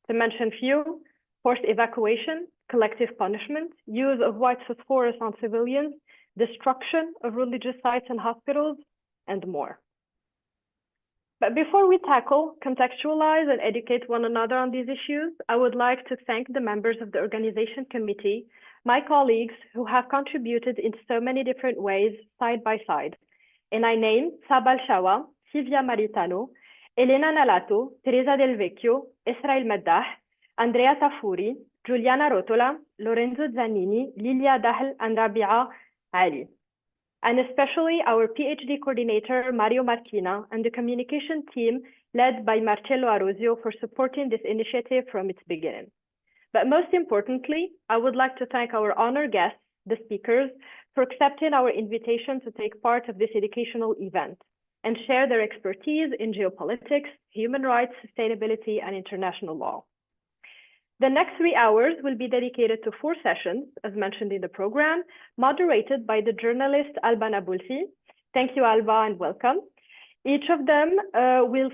To mention few: forced evacuation, collective punishment, use of white phosphorus on civilians, destruction of religious sites and hospitals, and more. But before we tackle, contextualize, and educate one another on these issues, I would like to thank the members of the organization committee, my colleagues who have contributed in so many different ways, side by side. And I name Sabal Shawa, Silvia Maritano, Elena Nalato, Teresa Del Vecchio, Israel Maddah, Andrea Tafuri, Giuliana Rotola, Lorenzo Zanini, Lilia Dahl, and Rabia Ali. And especially our PhD coordinator, Mario Martina, and the communication team led by Marcello Arosio for supporting this initiative from its beginning. But most importantly, I would like to thank our honored guests, the speakers, for accepting our invitation to take part of this educational event and share their expertise in geopolitics, human rights, sustainability, and international law. The next 3 hours will be dedicated to 4 sessions, as mentioned in the program, moderated by the journalist Alba Nabulsi. Thank you, Alba, and welcome. Each of them will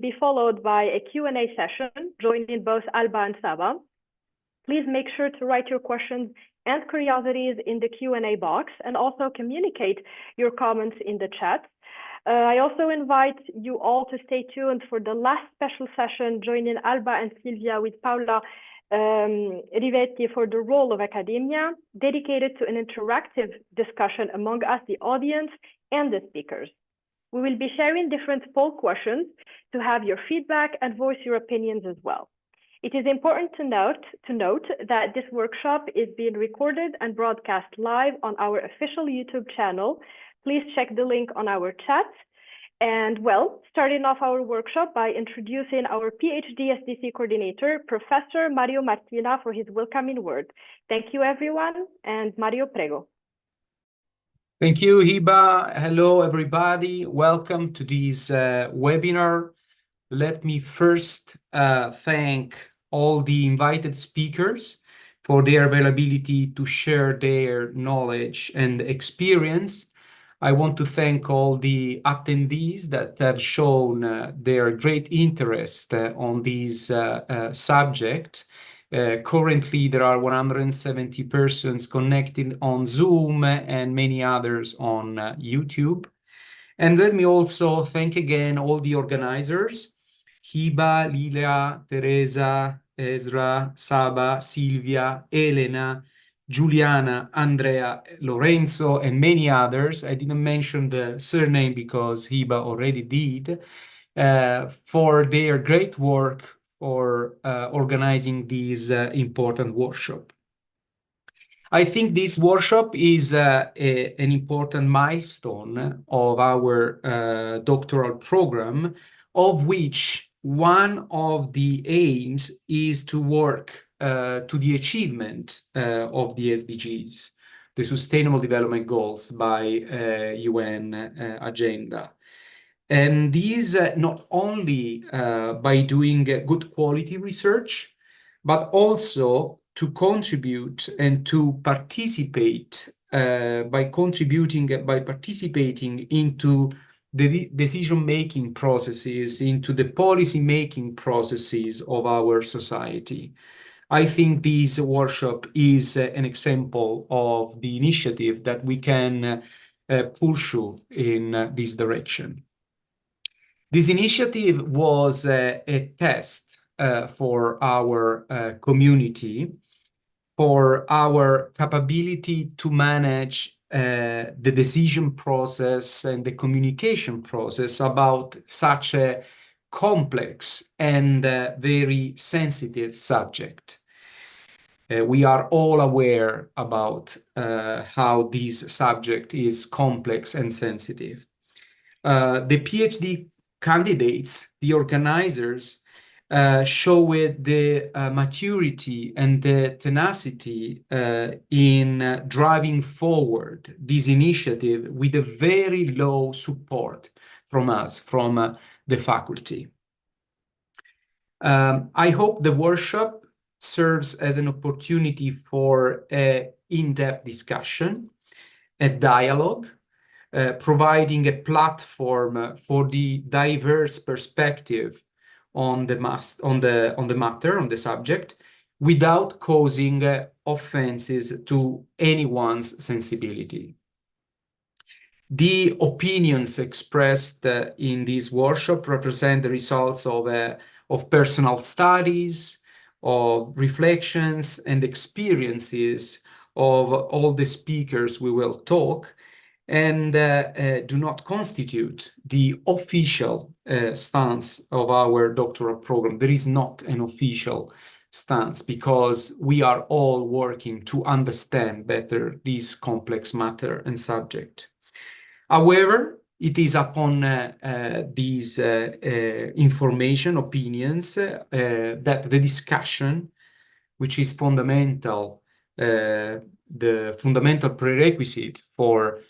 be followed by a Q&A session, joining both Alba and Saba. Please make sure to write your questions and curiosities in the Q&A box, and also communicate your comments in the chat. I also invite you all to stay tuned for the last special session, joining Alba and Silvia with Paola Rivetti for the role of academia, dedicated to an interactive discussion among us, the audience, and the speakers. We will be sharing different poll questions to have your feedback and voice your opinions as well. It is important to note that this workshop is being recorded and broadcast live on our official YouTube channel. Please check the link on our chat. And well, starting off our workshop by introducing our PhD SDC coordinator, Professor Mario Martina, for his welcoming word. Thank you, everyone. And Mario, prego. Thank you, Hiba. Hello, everybody. Welcome to this webinar. Let me first thank all the invited speakers for their availability to share their knowledge and experience. I want to thank all the attendees that have shown their great interest on this subject. Currently, there are 170 persons connected on Zoom and many others on YouTube. And let me also thank again all the organizers, Hiba, Lilia, Teresa, Ezra, Saba, Silvia, Elena, Giuliana, Andrea, Lorenzo, and many others. I didn't mention the surname because Hiba already did, for their great work for organizing this important workshop. I think this workshop is an important milestone of our doctoral program, of which one of the aims is to work to the achievement of the SDGs, the Sustainable Development Goals by UN agenda. And these not only by doing good quality research, but also to contribute and to participate by participating into the decision-making processes, into the policy-making processes of our society. I think this workshop is an example of the initiative that we can pursue in this direction. This initiative was a test for our community, for our capability to manage the decision process and the communication process about such a complex and very sensitive subject. We are all aware about how this subject is complex and sensitive. The PhD candidates, the organizers, showed the maturity and the tenacity in driving forward this initiative with a very low support from us, from the faculty. I hope the workshop serves as an opportunity for an in-depth discussion, a dialogue, providing a platform for the diverse perspective on the matter, on the subject, without causing offenses to anyone's sensibility. The opinions expressed in this workshop represent the results of personal studies, of reflections and experiences of all the speakers we will talk, and do not constitute the official stance of our doctoral program. There is not an official stance because we are all working to understand better this complex matter and subject. However, it is upon these information, opinions, that the discussion, which is fundamental, the fundamental prerequisite for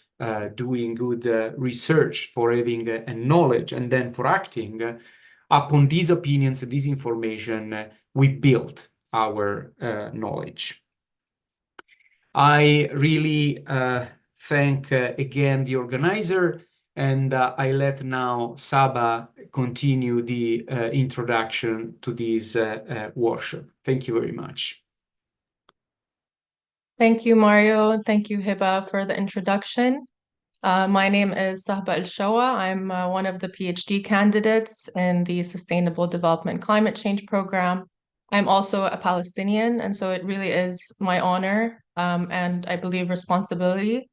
doing good research, for having a knowledge, and then for acting, upon these opinions and this information, we built our knowledge. I really thank again the organizer, and I let now Saba continue the introduction to this workshop. Thank you very much. Thank you, Mario. Thank you, Hiba, for the introduction. My name is Sahba El-Shawa. I'm one of the PhD candidates in the Sustainable Development Climate Change Program. I'm also a Palestinian, and so it really is my honor and I believe responsibility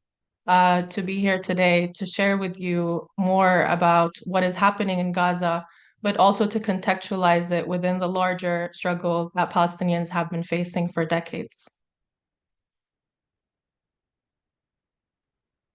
to be here today to share with you more about what is happening in Gaza, but also to contextualize it within the larger struggle that Palestinians have been facing for decades.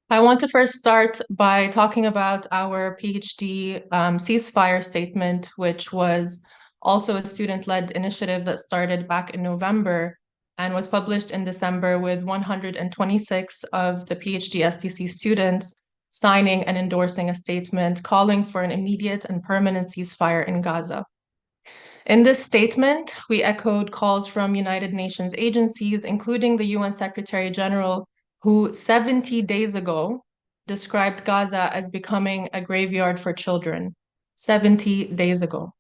I want to first start by talking about our PhD ceasefire statement, which was also a student-led initiative that started back in November and was published in December with 126 of the PhD STC students signing and endorsing a statement calling for an immediate and permanent ceasefire in Gaza. In this statement, we echoed calls from United Nations agencies, including the UN Secretary General, who 70 days ago described Gaza as becoming a graveyard for children, 70 days ago.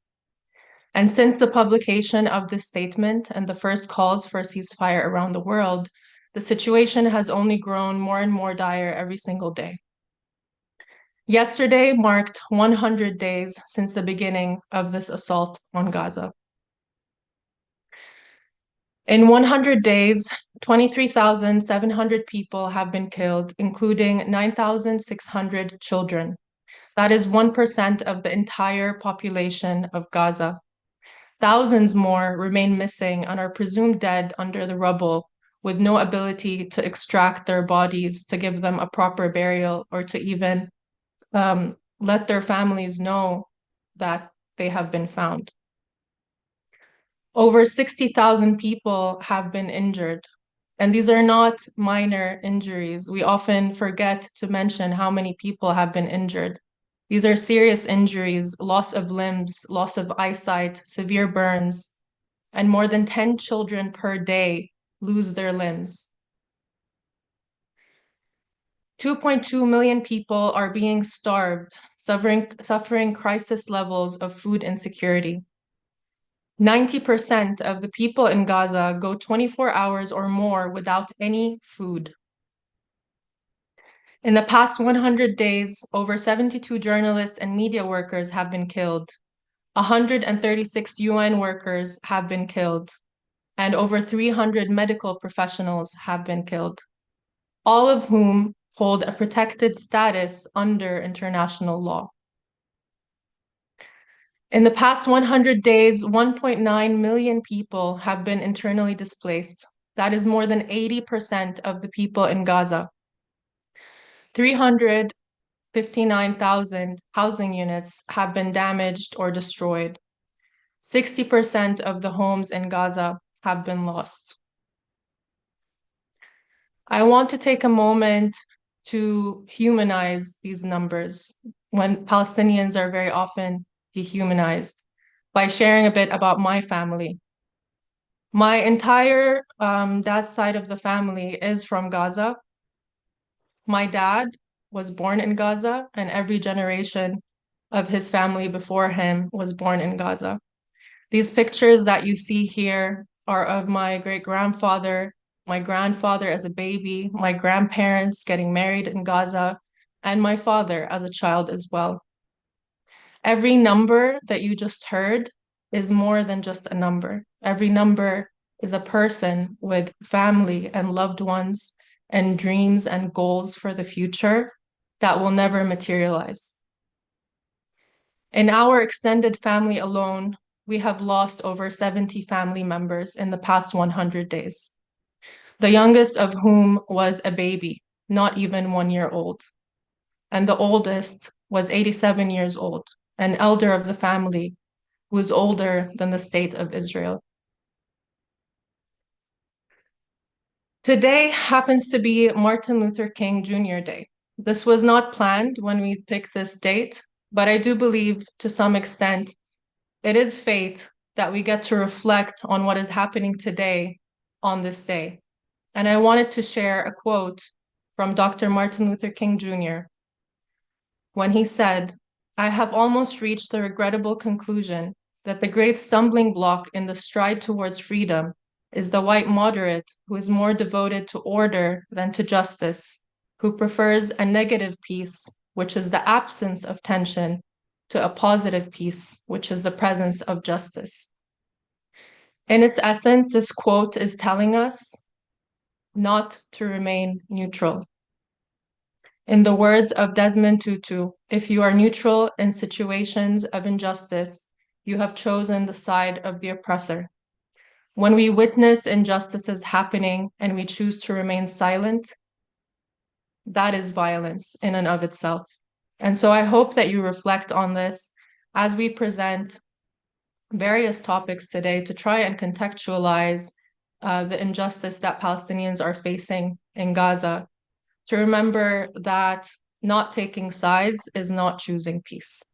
And since the publication of this statement and the first calls for a ceasefire around the world, the situation has only grown more and more dire every single day. Yesterday marked 100 days since the beginning of this assault on Gaza. In 100 days, 23,700 people have been killed, including 9,600 children. That is 1% of the entire population of Gaza. Thousands more remain missing and are presumed dead under the rubble, with no ability to extract their bodies, to give them a proper burial, or to even let their families know that they have been found. Over 60,000 people have been injured, and these are not minor injuries. We often forget to mention how many people have been injured. These are serious injuries, loss of limbs, loss of eyesight, severe burns, and more than 10 children per day lose their limbs. 2.2 million people are being starved, suffering crisis levels of food insecurity. 90% of the people in Gaza go 24 hours or more without any food. In the past 100 days, over 72 journalists and media workers have been killed. 136 UN workers have been killed, and over 300 medical professionals have been killed, all of whom hold a protected status under international law. In the past 100 days, 1.9 million people have been internally displaced. That is more than 80% of the people in Gaza. 359,000 housing units have been damaged or destroyed. 60% of the homes in Gaza have been lost. I want to take a moment to humanize these numbers when Palestinians are very often dehumanized by sharing a bit about my family. My entire dad's side of the family is from Gaza. My dad was born in Gaza, and every generation of his family before him was born in Gaza. These pictures that you see here are of my great-grandfather, my grandfather as a baby, my grandparents getting married in Gaza, and my father as a child as well. Every number that you just heard is more than just a number. Every number is a person with family and loved ones and dreams and goals for the future that will never materialize. In our extended family alone, we have lost over 70 family members in the past 100 days, the youngest of whom was a baby, not even 1 year old. And the oldest was 87 years old, an elder of the family who is older than the state of Israel. Today happens to be Martin Luther King Jr. Day. This was not planned when we picked this date, but I do believe to some extent it is fate that we get to reflect on what is happening today on this day. And I wanted to share a quote from Dr. Martin Luther King Jr. when he said, "I have almost reached the regrettable conclusion that the great stumbling block in the stride towards freedom is the white moderate who is more devoted to order than to justice, who prefers a negative peace, which is the absence of tension, to a positive peace, which is the presence of justice." In its essence, this quote is telling us not to remain neutral. In the words of Desmond Tutu, if you are neutral in situations of injustice, you have chosen the side of the oppressor. When we witness injustices happening and we choose to remain silent, that is violence in and of itself. And so I hope that you reflect on this as we present various topics today to try and contextualize the injustice that Palestinians are facing in Gaza, to remember that not taking sides is not choosing peace.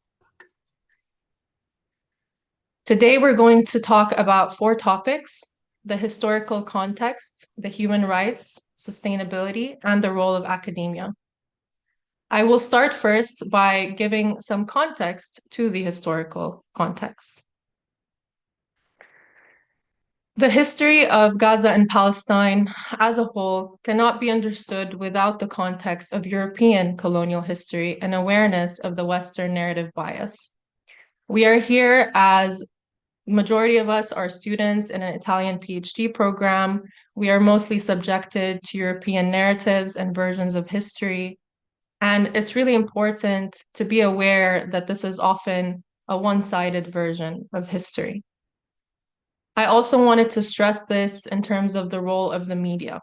Today, we're going to talk about 4 topics: the historical context, the human rights, sustainability, and the role of academia. I will start first by giving some context to the historical context. The history of Gaza and Palestine as a whole cannot be understood without the context of European colonial history and awareness of the Western narrative bias. We are here as majority of us are students in an Italian PhD program. We are mostly subjected to European narratives and versions of history. And it's really important to be aware that this is often a one-sided version of history. I also wanted to stress this in terms of the role of the media.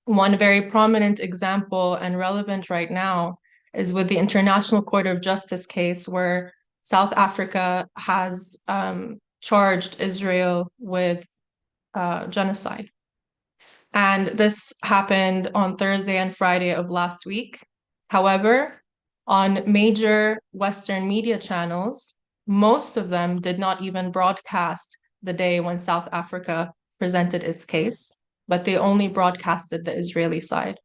One very prominent example and relevant right now is with the International Court of Justice case where South Africa has charged Israel with genocide. And this happened on Thursday and Friday of last week. However, on major Western media channels, most of them did not even broadcast the day when South Africa presented its case, but they only broadcasted the Israeli side.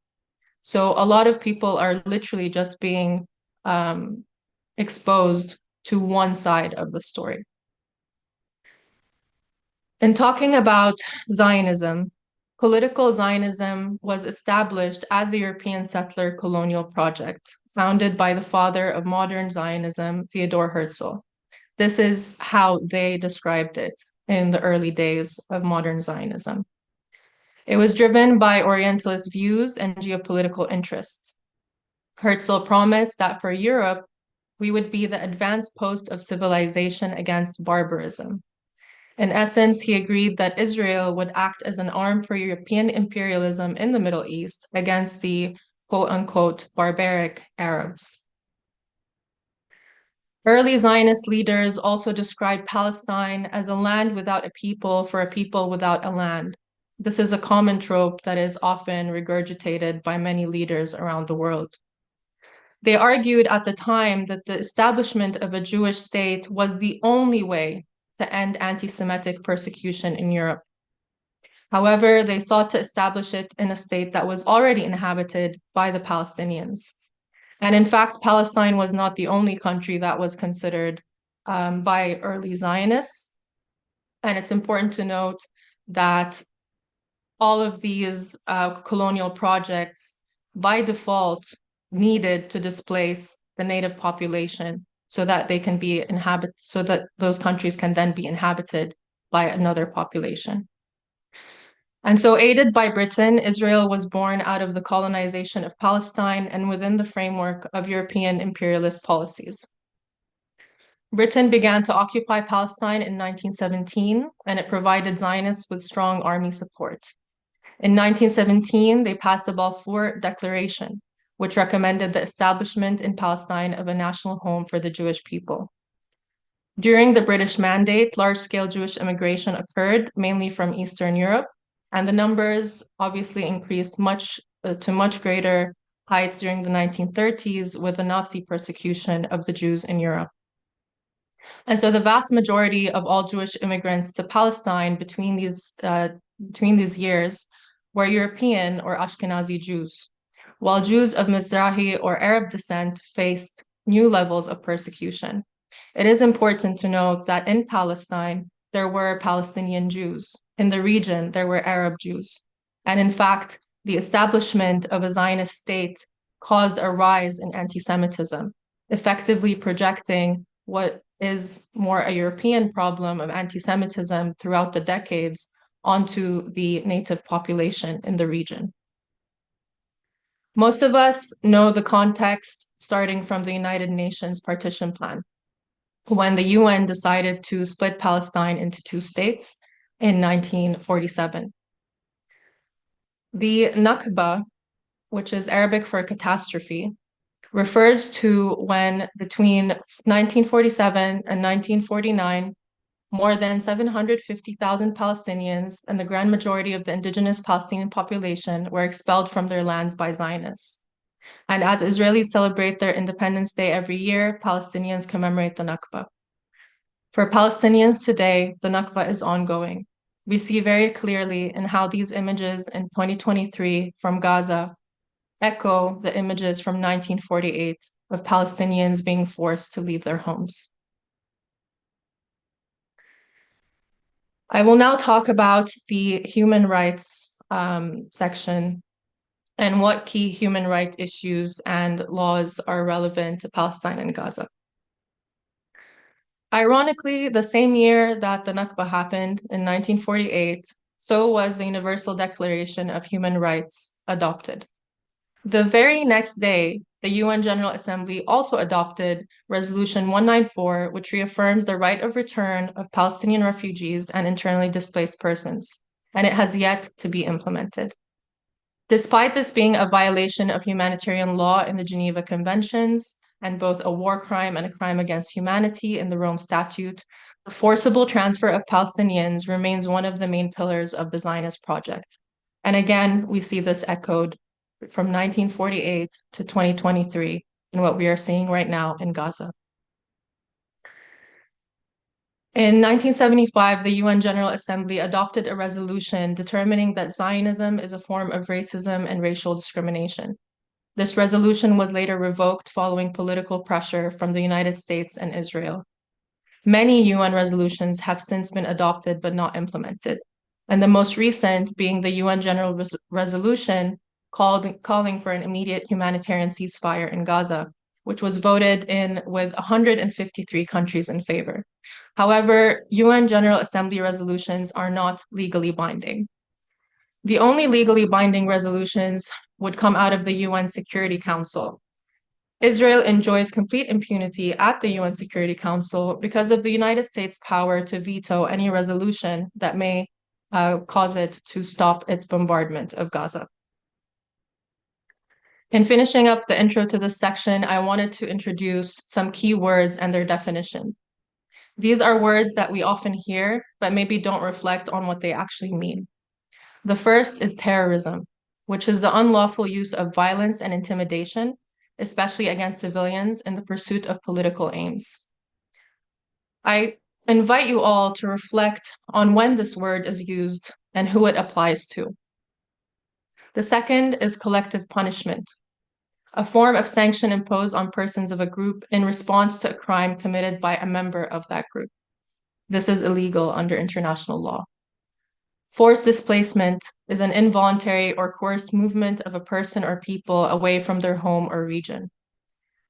So a lot of people are literally just being exposed to one side of the story. In talking about Zionism, political Zionism was established as a European settler colonial project, founded by the father of modern Zionism, Theodor Herzl. This is how they described it in the early days of modern Zionism. It was driven by Orientalist views and geopolitical interests. Herzl promised that for Europe, we would be the advanced post of civilization against barbarism. In essence, he agreed that Israel would act as an arm for European imperialism in the Middle East against the quote-unquote barbaric Arabs. Early Zionist leaders also described Palestine as a land without a people for a people without a land. This is a common trope that is often regurgitated by many leaders around the world. They argued at the time that the establishment of a Jewish state was the only way to end anti-Semitic persecution in Europe. However, they sought to establish it in a state that was already inhabited by the Palestinians. And in fact, Palestine was not the only country that was considered by early Zionists. And it's important to note that all of these colonial projects, by default, needed to displace the native population so that they can be so that those countries can then be inhabited by another population. And so, aided by Britain, Israel was born out of the colonization of Palestine and within the framework of European imperialist policies. Britain began to occupy Palestine in 1917, and it provided Zionists with strong army support. In 1917, they passed the Balfour Declaration, which recommended the establishment in Palestine of a national home for the Jewish people. During the British Mandate, large-scale Jewish immigration occurred, mainly from Eastern Europe, and the numbers obviously increased to much greater heights during the 1930s with the Nazi persecution of the Jews in Europe. And so the vast majority of all Jewish immigrants to Palestine between these years were European or Ashkenazi Jews, while Jews of Mizrahi or Arab descent faced new levels of persecution. It is important to note that in Palestine, there were Palestinian Jews. In the region, there were Arab Jews. And in fact, the establishment of a Zionist state caused a rise in anti-Semitism, effectively projecting what is more a European problem of anti-Semitism throughout the decades onto the native population in the region. Most of us know the context starting from the United Nations partition plan, when the UN decided to split Palestine into two states in 1947. The Nakba, which is Arabic for catastrophe, refers to when between 1947 and 1949, more than 750,000 Palestinians and the grand majority of the indigenous Palestinian population were expelled from their lands by Zionists. And as Israelis celebrate their Independence Day every year, Palestinians commemorate the Nakba. For Palestinians today, the Nakba is ongoing. We see very clearly in how these images in 2023 from Gaza echo the images from 1948 of Palestinians being forced to leave their homes. I will now talk about the human rights section and what key human rights issues and laws are relevant to Palestine and Gaza. Ironically, the same year that the Nakba happened in 1948, so was the Universal Declaration of Human Rights adopted. The very next day, the UN General Assembly also adopted Resolution 194, which reaffirms the right of return of Palestinian refugees and internally displaced persons, and it has yet to be implemented. Despite this being a violation of humanitarian law in the Geneva Conventions, and both a war crime and a crime against humanity in the Rome Statute, the forcible transfer of Palestinians remains one of the main pillars of the Zionist project. And again, we see this echoed from 1948 to 2023 in what we are seeing right now in Gaza. In 1975, the UN General Assembly adopted a resolution determining that Zionism is a form of racism and racial discrimination. This resolution was later revoked following political pressure from the United States and Israel. Many UN resolutions have since been adopted but not implemented, and the most recent being the UN General Resolution calling for an immediate humanitarian ceasefire in Gaza, which was voted in with 153 countries in favor. However, UN General Assembly resolutions are not legally binding. The only legally binding resolutions would come out of the UN Security Council. Israel enjoys complete impunity at the UN Security Council because of the United States' power to veto any resolution that may cause it to stop its bombardment of Gaza. In finishing up the intro to this section, I wanted to introduce some key words and their definition. These are words that we often hear, but maybe don't reflect on what they actually mean. The first is terrorism, which is the unlawful use of violence and intimidation, especially against civilians in the pursuit of political aims. I invite you all to reflect on when this word is used and who it applies to. The second is collective punishment, a form of sanction imposed on persons of a group in response to a crime committed by a member of that group. This is illegal under international law. Forced displacement is an involuntary or coerced movement of a person or people away from their home or region.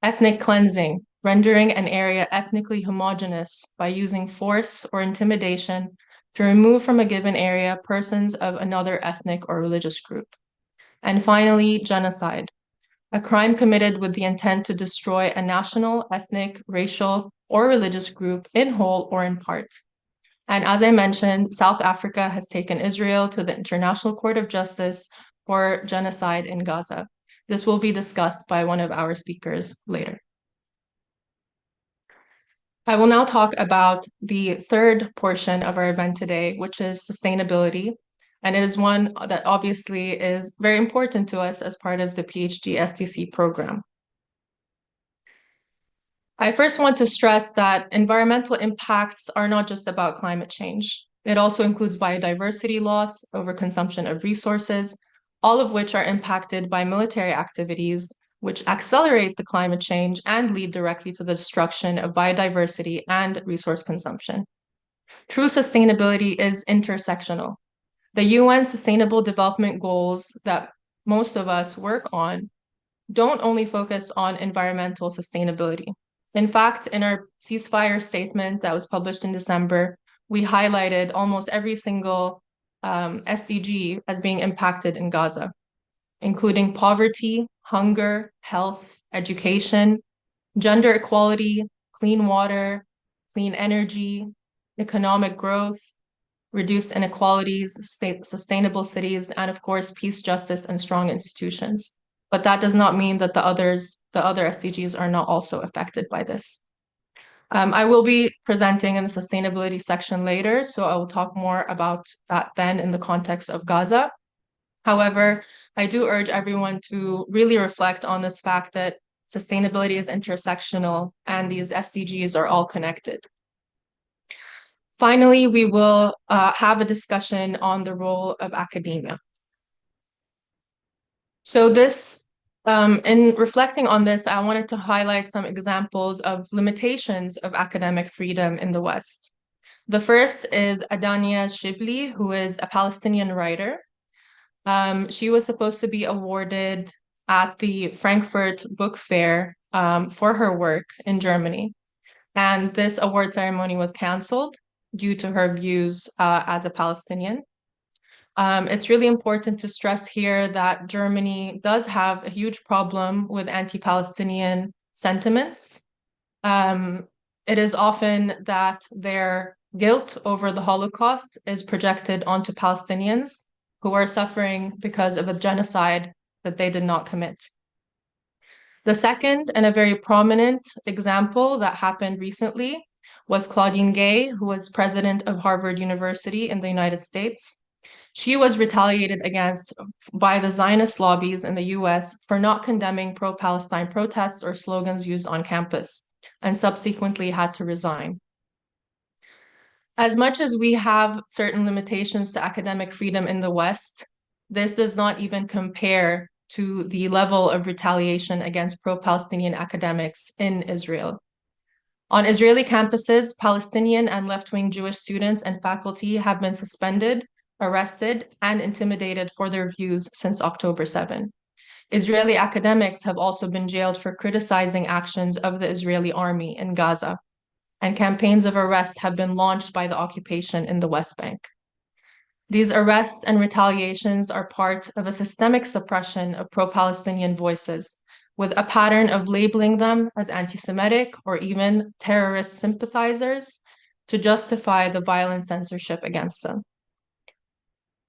Ethnic cleansing, rendering an area ethnically homogeneous by using force or intimidation to remove from a given area persons of another ethnic or religious group. And finally, genocide, a crime committed with the intent to destroy a national, ethnic, racial, or religious group in whole or in part. And as I mentioned, South Africa has taken Israel to the International Court of Justice for genocide in Gaza. This will be discussed by one of our speakers later. I will now talk about the third portion of our event today, which is sustainability. And it is one that obviously is very important to us as part of the PhD STC program. I first want to stress that environmental impacts are not just about climate change. It also includes biodiversity loss, overconsumption of resources, all of which are impacted by military activities, which accelerate the climate change and lead directly to the destruction of biodiversity and resource consumption. True sustainability is intersectional. The UN Sustainable Development Goals that most of us work on don't only focus on environmental sustainability. In fact, in our ceasefire statement that was published in December, we highlighted almost every single SDG as being impacted in Gaza, including poverty, hunger, health, education, gender equality, clean water, clean energy, economic growth, reduced inequalities, sustainable cities, and of course, peace, justice, and strong institutions. But that does not mean that the other SDGs are not also affected by this. I will be presenting in the sustainability section later, so I will talk more about that then in the context of Gaza. However, I do urge everyone to really reflect on this fact that sustainability is intersectional and these SDGs are all connected. Finally, we will have a discussion on the role of academia. So this, in reflecting on this, I wanted to highlight some examples of limitations of academic freedom in the West. The first is Adania Shibli, who is a Palestinian writer. She was supposed to be awarded at the Frankfurt Book Fair for her work in Germany. And this award ceremony was canceled due to her views as a Palestinian. It's really important to stress here that Germany does have a huge problem with anti-Palestinian sentiments. It is often that their guilt over the Holocaust is projected onto Palestinians who are suffering because of a genocide that they did not commit. The second, and a very prominent example that happened recently, was Claudine Gay, who was president of Harvard University in the United States. She was retaliated against by the Zionist lobbies in the US for not condemning pro-Palestine protests or slogans used on campus, and subsequently had to resign. As much as we have certain limitations to academic freedom in the West, this does not even compare to the level of retaliation against pro-Palestinian academics in Israel. On Israeli campuses, Palestinian and left-wing Jewish students and faculty have been suspended, arrested, and intimidated for their views since October 7. Israeli academics have also been jailed for criticizing actions of the Israeli army in Gaza, and campaigns of arrest have been launched by the occupation in the West Bank. These arrests and retaliations are part of a systemic suppression of pro-Palestinian voices, with a pattern of labeling them as anti-Semitic or even terrorist sympathizers to justify the violent censorship against them.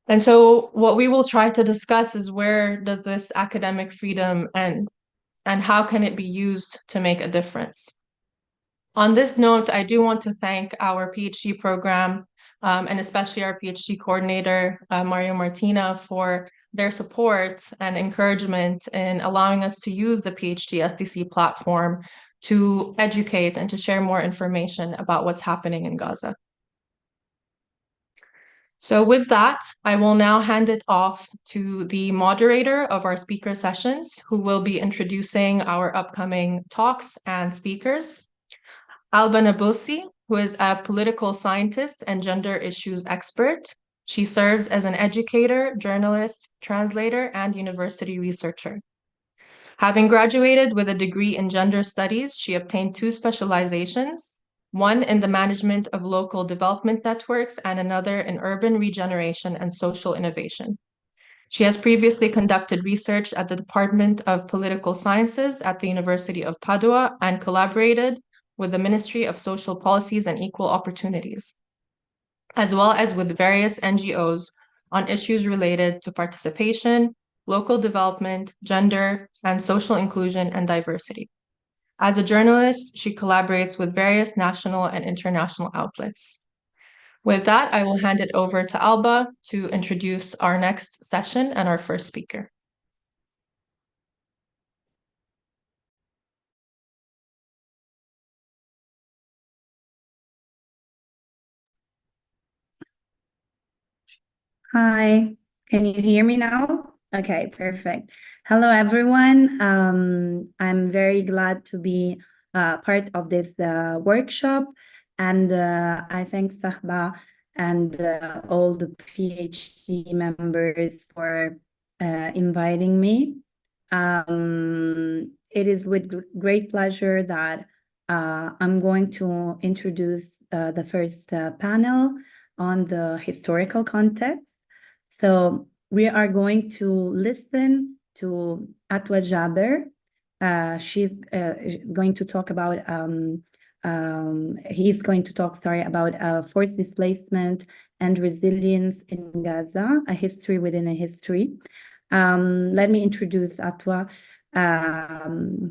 And so what we will try to discuss is where does this academic freedom end, and how can it be used to make a difference? On this note, I do want to thank our PhD program, and especially our PhD coordinator, Mario Martina, for their support and encouragement in allowing us to use the PhD SDC platform to educate and to share more information about what's happening in Gaza. So with that, I will now hand it off to the moderator of our speaker sessions, who will be introducing our upcoming talks and speakers. Alba Nabulsi who is a political scientist and gender issues expert. She serves as an educator, journalist, translator, and university researcher. Having graduated with a degree in gender studies, she obtained 2 specializations, one in the management of local development networks and another in urban regeneration and social innovation. She has previously conducted research at the Department of Political Sciences at the University of Padua and collaborated with the Ministry of Social Policies and Equal Opportunities, as well as with various NGOs on issues related to participation, local development, gender, and social inclusion and diversity. As a journalist, she collaborates with various national and international outlets. With that, I will hand it over to Alba to introduce our next session and our first speaker. Hi, can you hear me now? Okay, perfect. Hello, everyone. I'm very glad to be part of this workshop, and I thank Sahba and all the PhD members for inviting me. It is with great pleasure that I'm going to introduce the first panel on the historical context. So we are going to listen to Atwa Jaber. She's going to talk about, he's going to talk, about forced displacement and resilience in Gaza, a history within a history. Let me introduce Atwa.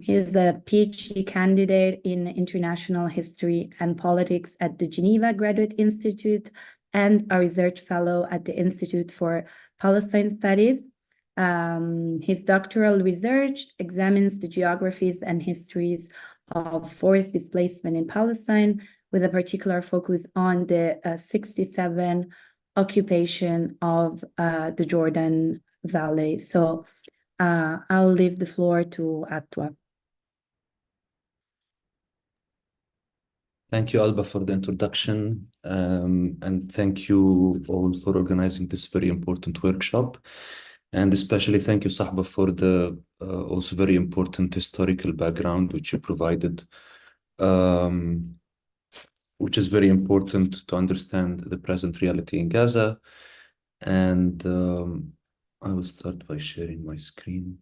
He's a PhD candidate in international history and politics at the Geneva Graduate Institute and a research fellow at the Institute for Palestine Studies. His doctoral research examines the geographies and histories of forced displacement in Palestine, with a particular focus on the 67 occupation of the Jordan Valley. So I'll leave the floor to Atwa. Thank you, Alba, for the introduction, and thank you all for organizing this very important workshop. And especially thank you, Sahba, for the also very important historical background which you provided, which is very important to understand the present reality in Gaza. And I will start by sharing my screen.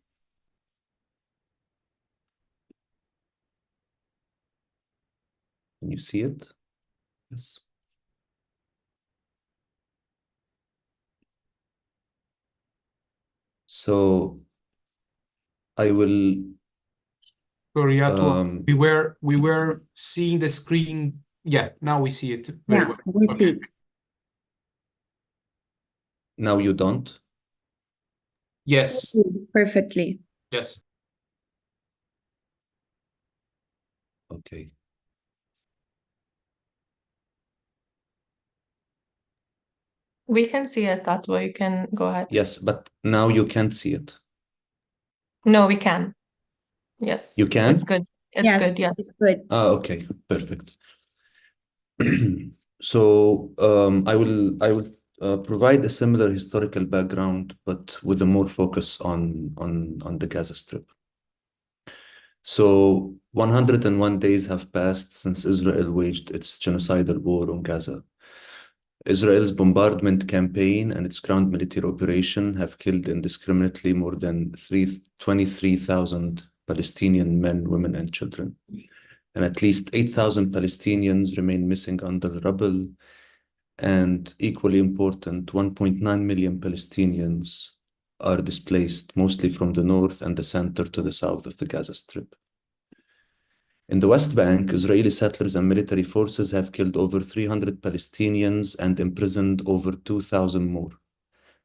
Can you see it? Yes. So I will. Sorry, Atwa. We were seeing the screen. Yeah, now we see it very well. We see it. Now you don't? Yes. Perfectly. Yes. Okay. We can see it that way. You can go ahead. Yes, but now you can't see it. No, we can. Yes. You can? It's good. It's good, yes. It's good. Okay, perfect. So I will provide a similar historical background, but with a more focus on the Gaza Strip. So 101 days have passed since Israel waged its genocidal war on Gaza. Israel's bombardment campaign and its ground military operation have killed indiscriminately more than 23,000 Palestinian men, women, and children. And at least 8,000 Palestinians remain missing under the rubble. And equally important, 1.9 million Palestinians are displaced, mostly from the north and the center to the south of the Gaza Strip. In the West Bank, Israeli settlers and military forces have killed over 300 Palestinians and imprisoned over 2,000 more.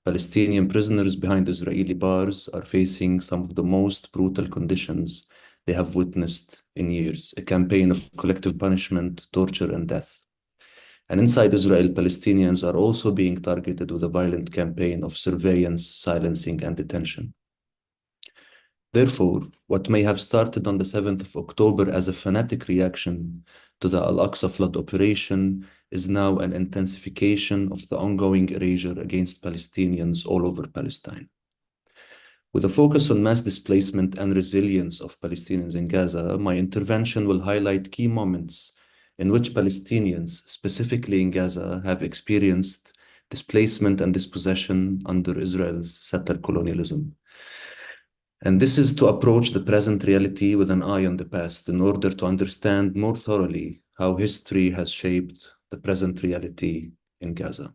Palestinian prisoners behind Israeli bars are facing some of the most brutal conditions they have witnessed in years, a campaign of collective punishment, torture, and death. And inside Israel, Palestinians are also being targeted with a violent campaign of surveillance, silencing, and detention. Therefore, what may have started on the 7th of October as a fanatic reaction to the Al-Aqsa flood operation is now an intensification of the ongoing erasure against Palestinians all over Palestine. With a focus on mass displacement and resilience of Palestinians in Gaza, my intervention will highlight key moments in which Palestinians, specifically in Gaza, have experienced displacement and dispossession under Israel's settler colonialism. And this is to approach the present reality with an eye on the past in order to understand more thoroughly how history has shaped the present reality in Gaza.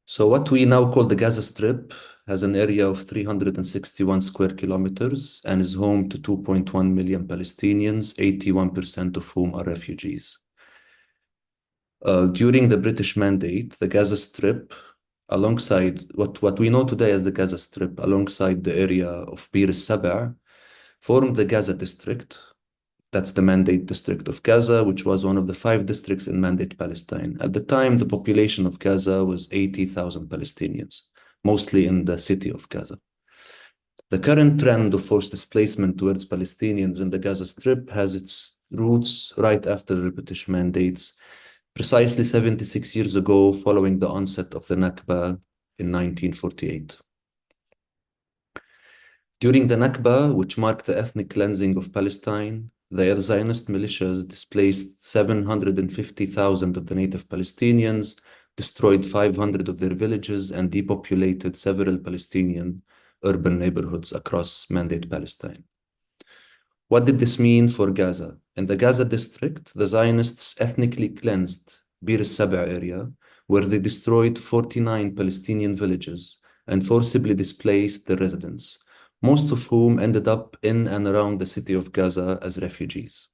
So what we now call the Gaza Strip has an area of 361 square kilometers and is home to 2.1 million Palestinians, 81% of whom are refugees. During the British Mandate, the Gaza Strip, alongside what we know today as the Gaza Strip, alongside the area of Bir al-Saba, formed the Gaza District. That's the Mandate District of Gaza, which was one of the 5 districts in Mandate Palestine. At the time, the population of Gaza was 80,000 Palestinians, mostly in the city of Gaza. The current trend of forced displacement towards Palestinians in the Gaza Strip has its roots right after the British mandates, precisely 76 years ago, following the onset of the Nakba in 1948. During the Nakba, which marked the ethnic cleansing of Palestine, the Zionist militias displaced 750,000 of the native Palestinians, destroyed 500 of their villages, and depopulated several Palestinian urban neighborhoods across Mandate Palestine. What did this mean for Gaza? In the Gaza district, the Zionists ethnically cleansed Bir al-Saba area, where they destroyed 49 Palestinian villages and forcibly displaced the residents, most of whom ended up in and around the city of Gaza as refugees.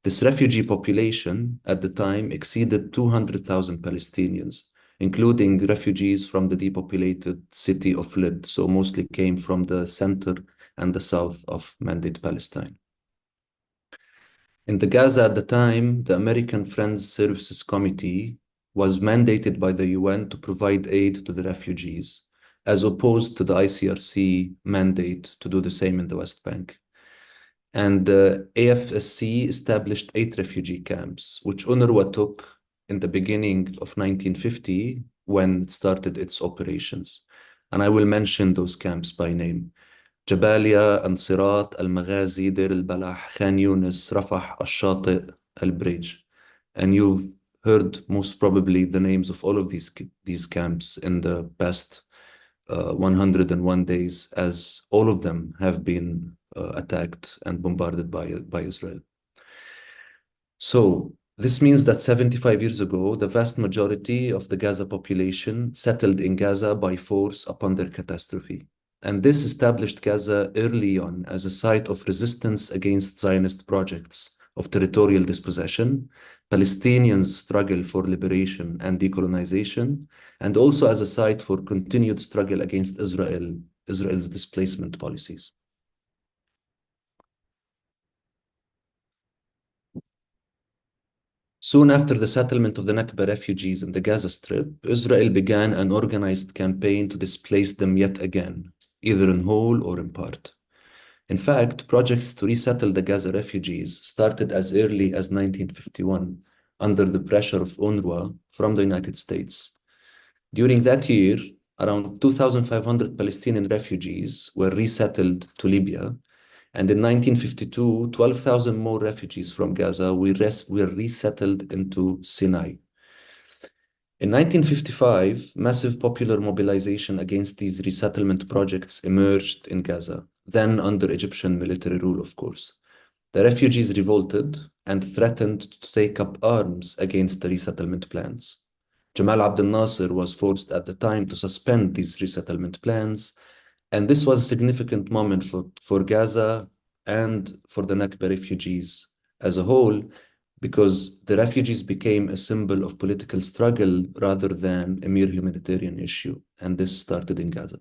This refugee population at the time exceeded 200,000 Palestinians, including refugees from the depopulated city of Lid, so mostly came from the center and the south of Mandate Palestine. In the Gaza at the time, the American Friends Services Committee was mandated by the UN to provide aid to the refugees, as opposed to the ICRC mandate to do the same in the West Bank. And the AFSC established 8 refugee camps, which UNRWA took in the beginning of 1950 when it started its operations. And I will mention those camps by name: Jabalia, Ansirat, Al-Maghazi, Deir al-Balah, Khan Yunis, Rafah, Al-Shati, Al-Brij. And you've heard most probably the names of all of these camps in the past 101 days, as all of them have been attacked and bombarded by Israel. So this means that 75 years ago, the vast majority of the Gaza population settled in Gaza by force upon their catastrophe. And this established Gaza early on as a site of resistance against Zionist projects of territorial dispossession, Palestinians' struggle for liberation and decolonization, and also as a site for continued struggle against Israel's displacement policies. Soon after the settlement of the Nakba refugees in the Gaza Strip, Israel began an organized campaign to displace them yet again, either in whole or in part. In fact, projects to resettle the Gaza refugees started as early as 1951 under the pressure of UNRWA from the United States. During that year, around 2,500 Palestinian refugees were resettled to Libya, and in 1952, 12,000 more refugees from Gaza were resettled into Sinai. In 1955, massive popular mobilization against these resettlement projects emerged in Gaza, then under Egyptian military rule, of course. The refugees revolted and threatened to take up arms against the resettlement plans. Jamal Abdel Nasser was forced at the time to suspend these resettlement plans, and this was a significant moment for Gaza and for the Nakba refugees as a whole, because the refugees became a symbol of political struggle rather than a mere humanitarian issue, and this started in Gaza.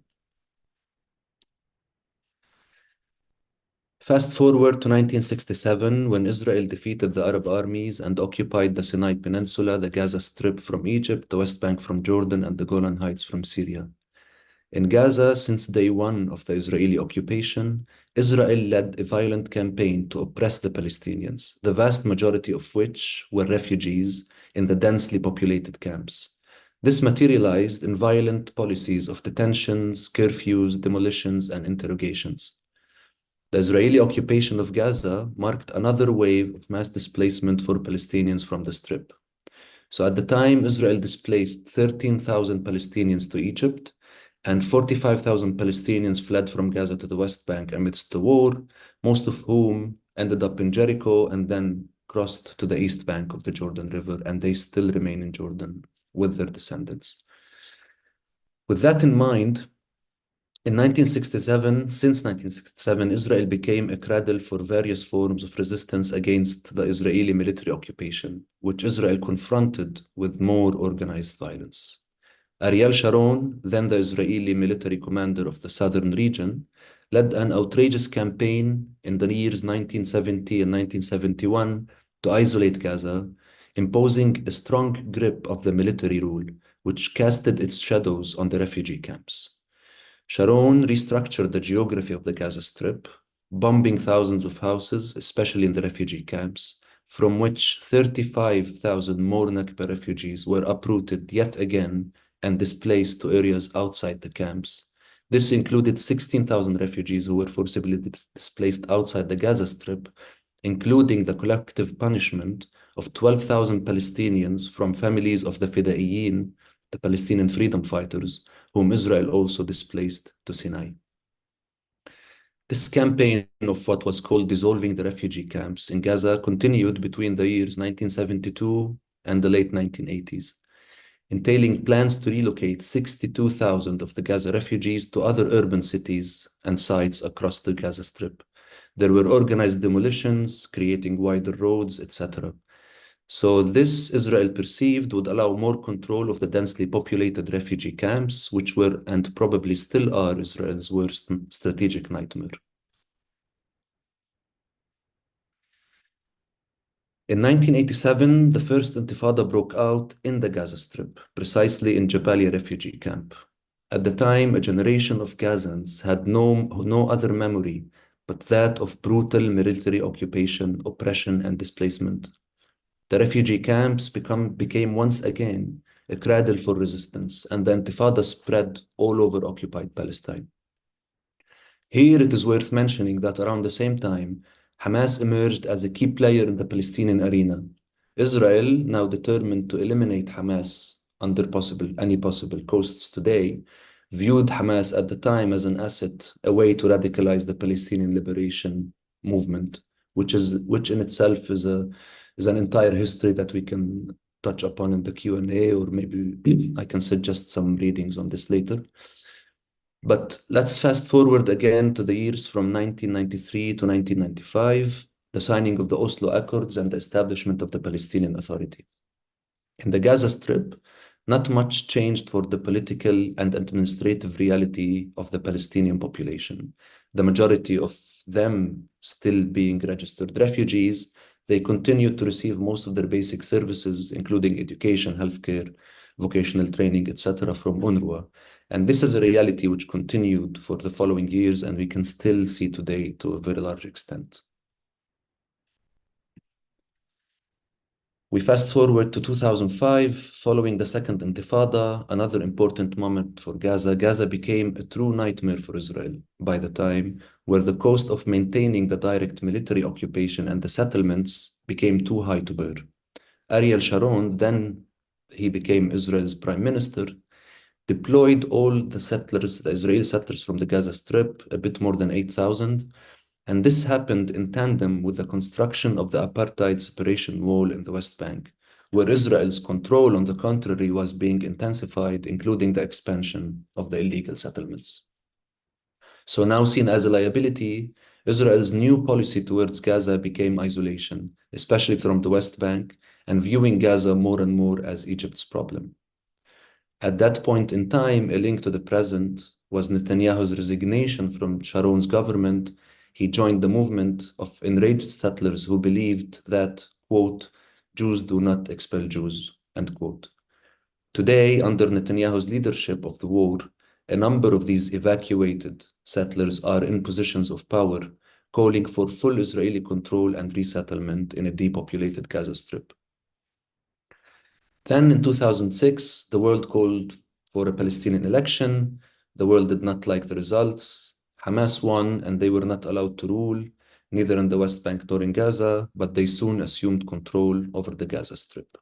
Fast forward to 1967, when Israel defeated the Arab armies and occupied the Sinai Peninsula, the Gaza Strip from Egypt, the West Bank from Jordan, and the Golan Heights from Syria. In Gaza, since day one of the Israeli occupation, Israel led a violent campaign to oppress the Palestinians, the vast majority of which were refugees in the densely populated camps. This materialized in violent policies of detentions, curfews, demolitions, and interrogations. The Israeli occupation of Gaza marked another wave of mass displacement for Palestinians from the Strip. So at the time, Israel displaced 13,000 Palestinians to Egypt, and 45,000 Palestinians fled from Gaza to the West Bank amidst the war, most of whom ended up in Jericho and then crossed to the east bank of the Jordan River, and they still remain in Jordan with their descendants. With that in mind, since 1967, Israel became a cradle for various forms of resistance against the Israeli military occupation, which Israel confronted with more organized violence. Ariel Sharon, then the Israeli military commander of the southern region, led an outrageous campaign in the years 1970 and 1971 to isolate Gaza, imposing a strong grip of the military rule, which casted its shadows on the refugee camps. Sharon restructured the geography of the Gaza Strip, bombing thousands of houses, especially in the refugee camps, from which 35,000 more Nakba refugees were uprooted yet again and displaced to areas outside the camps. This included 16,000 refugees who were forcibly displaced outside the Gaza Strip, including the collective punishment of 12,000 Palestinians from families of the Fidaiyin, the Palestinian freedom fighters, whom Israel also displaced to Sinai. This campaign of what was called dissolving the refugee camps in Gaza continued between the years 1972 and the late 1980s, entailing plans to relocate 62,000 of the Gaza refugees to other urban cities and sites across the Gaza Strip. There were organized demolitions, creating wider roads, etc. So this, Israel perceived, would allow more control of the densely populated refugee camps, which were and probably still are Israel's worst strategic nightmare. In 1987, the first Intifada broke out in the Gaza Strip, precisely in Jabalia refugee camp. At the time, a generation of Gazans had no other memory but that of brutal military occupation, oppression, and displacement. The refugee camps became once again a cradle for resistance, and the Intifada spread all over occupied Palestine. Here it is worth mentioning that around the same time, Hamas emerged as a key player in the Palestinian arena. Israel, now determined to eliminate Hamas under any possible costs today, viewed Hamas at the time as an asset, a way to radicalize the Palestinian liberation movement, which in itself is an entire history that we can touch upon in the Q&A, or maybe I can suggest some readings on this later. But let's fast forward again to the years from 1993 to 1995, the signing of the Oslo Accords and the establishment of the Palestinian Authority. In the Gaza Strip, not much changed for the political and administrative reality of the Palestinian population. The majority of them still being registered refugees, they continued to receive most of their basic services, including education, healthcare, vocational training, etc., from UNRWA. And this is a reality which continued for the following years, and we can still see today to a very large extent. We fast forward to 2005, following the Second Intifada, another important moment for Gaza. Gaza became a true nightmare for Israel by the time, where the cost of maintaining the direct military occupation and the settlements became too high to bear. Ariel Sharon, then he became Israel's prime minister, deployed all the Israeli settlers from the Gaza Strip, a bit more than 8,000, and this happened in tandem with the construction of the apartheid separation wall in the West Bank, where Israel's control, on the contrary, was being intensified, including the expansion of the illegal settlements. So now seen as a liability, Israel's new policy towards Gaza became isolation, especially from the West Bank, and viewing Gaza more and more as Egypt's problem. At that point in time, a link to the present was Netanyahu's resignation from Sharon's government. He joined the movement of enraged settlers who believed that, quote, Jews do not expel Jews, end quote. Today, under Netanyahu's leadership of the war, A number of these evacuated settlers are in positions of power, calling for full Israeli control and resettlement in a depopulated Gaza Strip. Then in 2006, the world called for a Palestinian election. The world did not like the results. Hamas won, and they were not allowed to rule, neither in the West Bank nor in Gaza, but they soon assumed control over the Gaza Strip.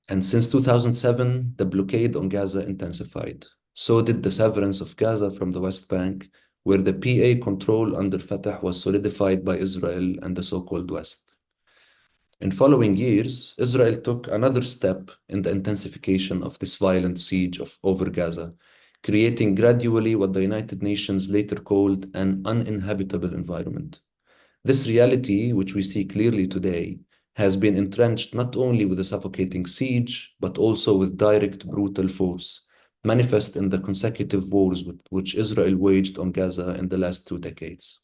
And since 2007, the blockade on Gaza intensified. So did the severance of Gaza from the West Bank, where the PA control under Fatah was solidified by Israel and the so-called West. In following years, Israel took another step in the intensification of this violent siege over Gaza, creating gradually what the United Nations later called an uninhabitable environment. This reality, which we see clearly today, has been entrenched not only with a suffocating siege, but also with direct brutal force, manifest in the consecutive wars which Israel waged on Gaza in the last 2 decades.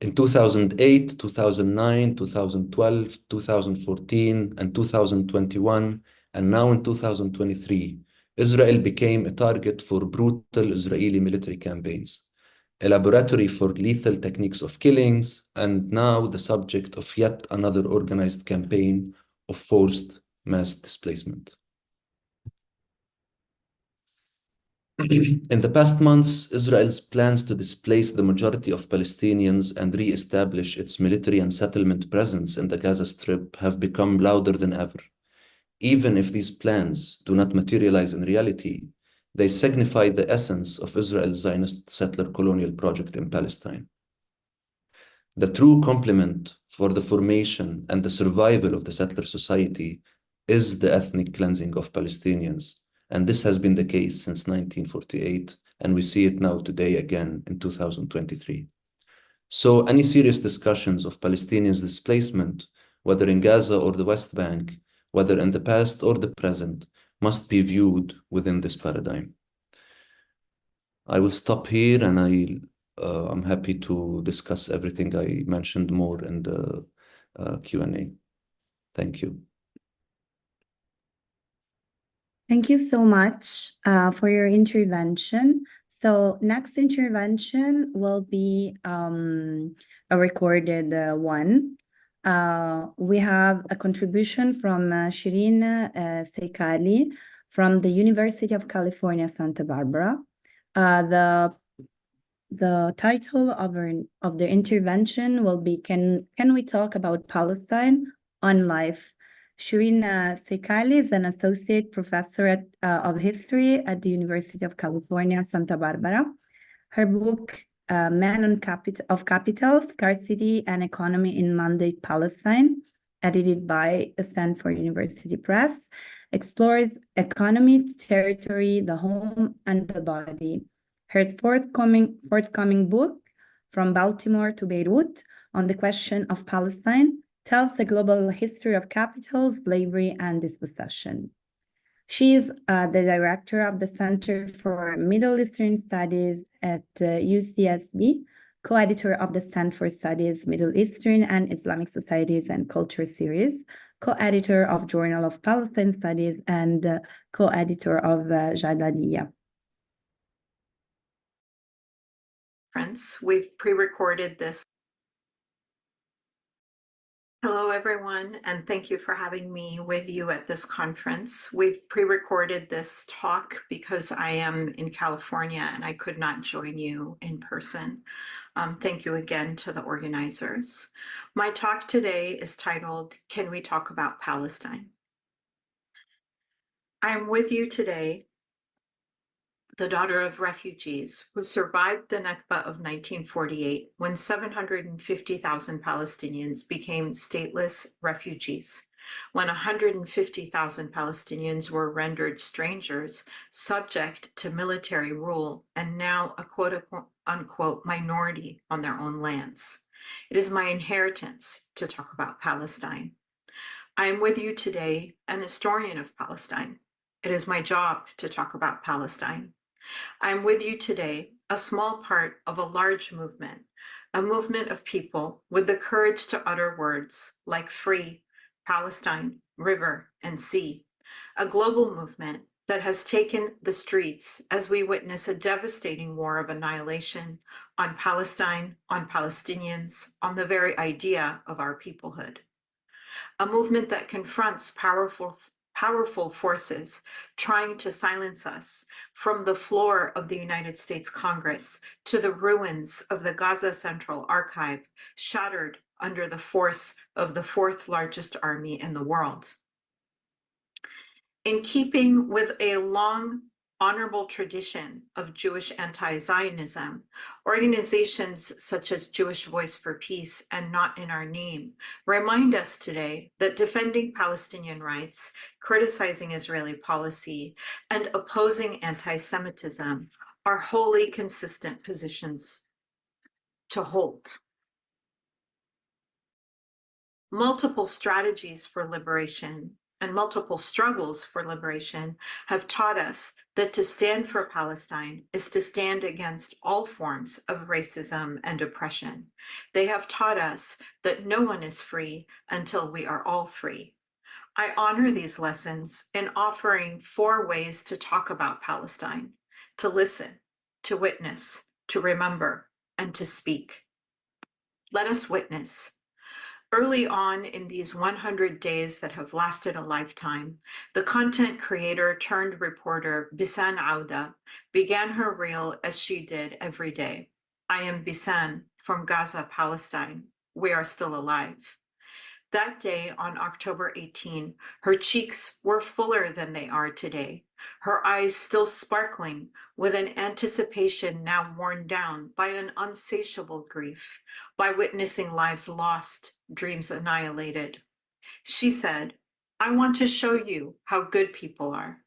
In 2008, 2009, 2012, 2014, and 2021, and now in 2023, Israel became a target for brutal Israeli military campaigns, a laboratory for lethal techniques of killings, and now the subject of yet another organized campaign of forced mass displacement. In the past months, Israel's plans to displace the majority of Palestinians and re-establish its military and settlement presence in the Gaza Strip have become louder than ever. Even if these plans do not materialize in reality, they signify the essence of Israel's Zionist settler colonial project in Palestine. The true complement for the formation and the survival of the settler society is the ethnic cleansing of Palestinians. And this has been the case since 1948, and we see it now today again in 2023. So any serious discussions of Palestinians' displacement, whether in Gaza or the West Bank, whether in the past or the present, must be viewed within this paradigm. I will stop here, and I'm happy to discuss everything I mentioned more in the Q&A. Thank you. Thank you so much for your intervention. So next intervention will be a recorded one. We have a contribution from Shireen Seikali from the University of California, Santa Barbara. The title of the intervention will be Can we talk about Palestine on life? Shireen Seikali is an associate professor of history at the University of California, Santa Barbara. Her book, Man of Capital, Scarcity and Economy in Mandate Palestine, edited by Stanford University Press, explores economy, territory, the home, and the body. Her forthcoming book, From Baltimore to Beirut, on the question of Palestine, tells the global history of capital, slavery, and dispossession. She is the director of the Center for Middle Eastern Studies at UCSB, co-editor of the Stanford Studies Middle Eastern and Islamic Societies and Culture series, co-editor of Journal of Palestine Studies, and co-editor of Jadaliyya. We've pre-recorded this. Hello, everyone, and thank you for having me with you at this conference. We've pre-recorded this talk because I am in California and I could not join you in person. Thank you again to the organizers. My talk today is titled, Can we talk about Palestine? I'm with you today, the daughter of refugees who survived the Nakba of 1948 when 750,000 Palestinians became stateless refugees, when 150,000 Palestinians were rendered strangers subject to military rule and now a quote-unquote minority on their own lands. It is my inheritance to talk about Palestine. I am with you today, an historian of Palestine. It is my job to talk about Palestine. I'm with you today, a small part of a large movement, a movement of people with the courage to utter words like free, Palestine, river, and sea, a global movement that has taken the streets as we witness a devastating war of annihilation on Palestine, on Palestinians, on the very idea of our peoplehood. A movement that confronts powerful forces trying to silence us, from the floor of the United States Congress to the ruins of the Gaza Central Archive, shattered under the force of the fourth largest army in the world. In keeping with a long, honorable tradition of Jewish anti-Zionism, organizations such as Jewish Voice for Peace and Not in Our Name remind us today that defending Palestinian rights, criticizing Israeli policy, and opposing anti-Semitism are wholly consistent positions to hold. Multiple strategies for liberation and multiple struggles for liberation have taught us that to stand for Palestine is to stand against all forms of racism and oppression. They have taught us that no one is free until we are all free. I honor these lessons in offering 4 ways to talk about Palestine: to listen, to witness, to remember, and to speak. Let us witness. Early on in these 100 days that have lasted a lifetime, the content creator turned reporter Bisan Auda began her reel as she did every day. I am Bisan from Gaza, Palestine. We are still alive. That day, on October 18, her cheeks were fuller than they are today, her eyes still sparkling with an anticipation now worn down by an unsatiable grief, by witnessing lives lost, dreams annihilated. She said, "I want to show you how good people are."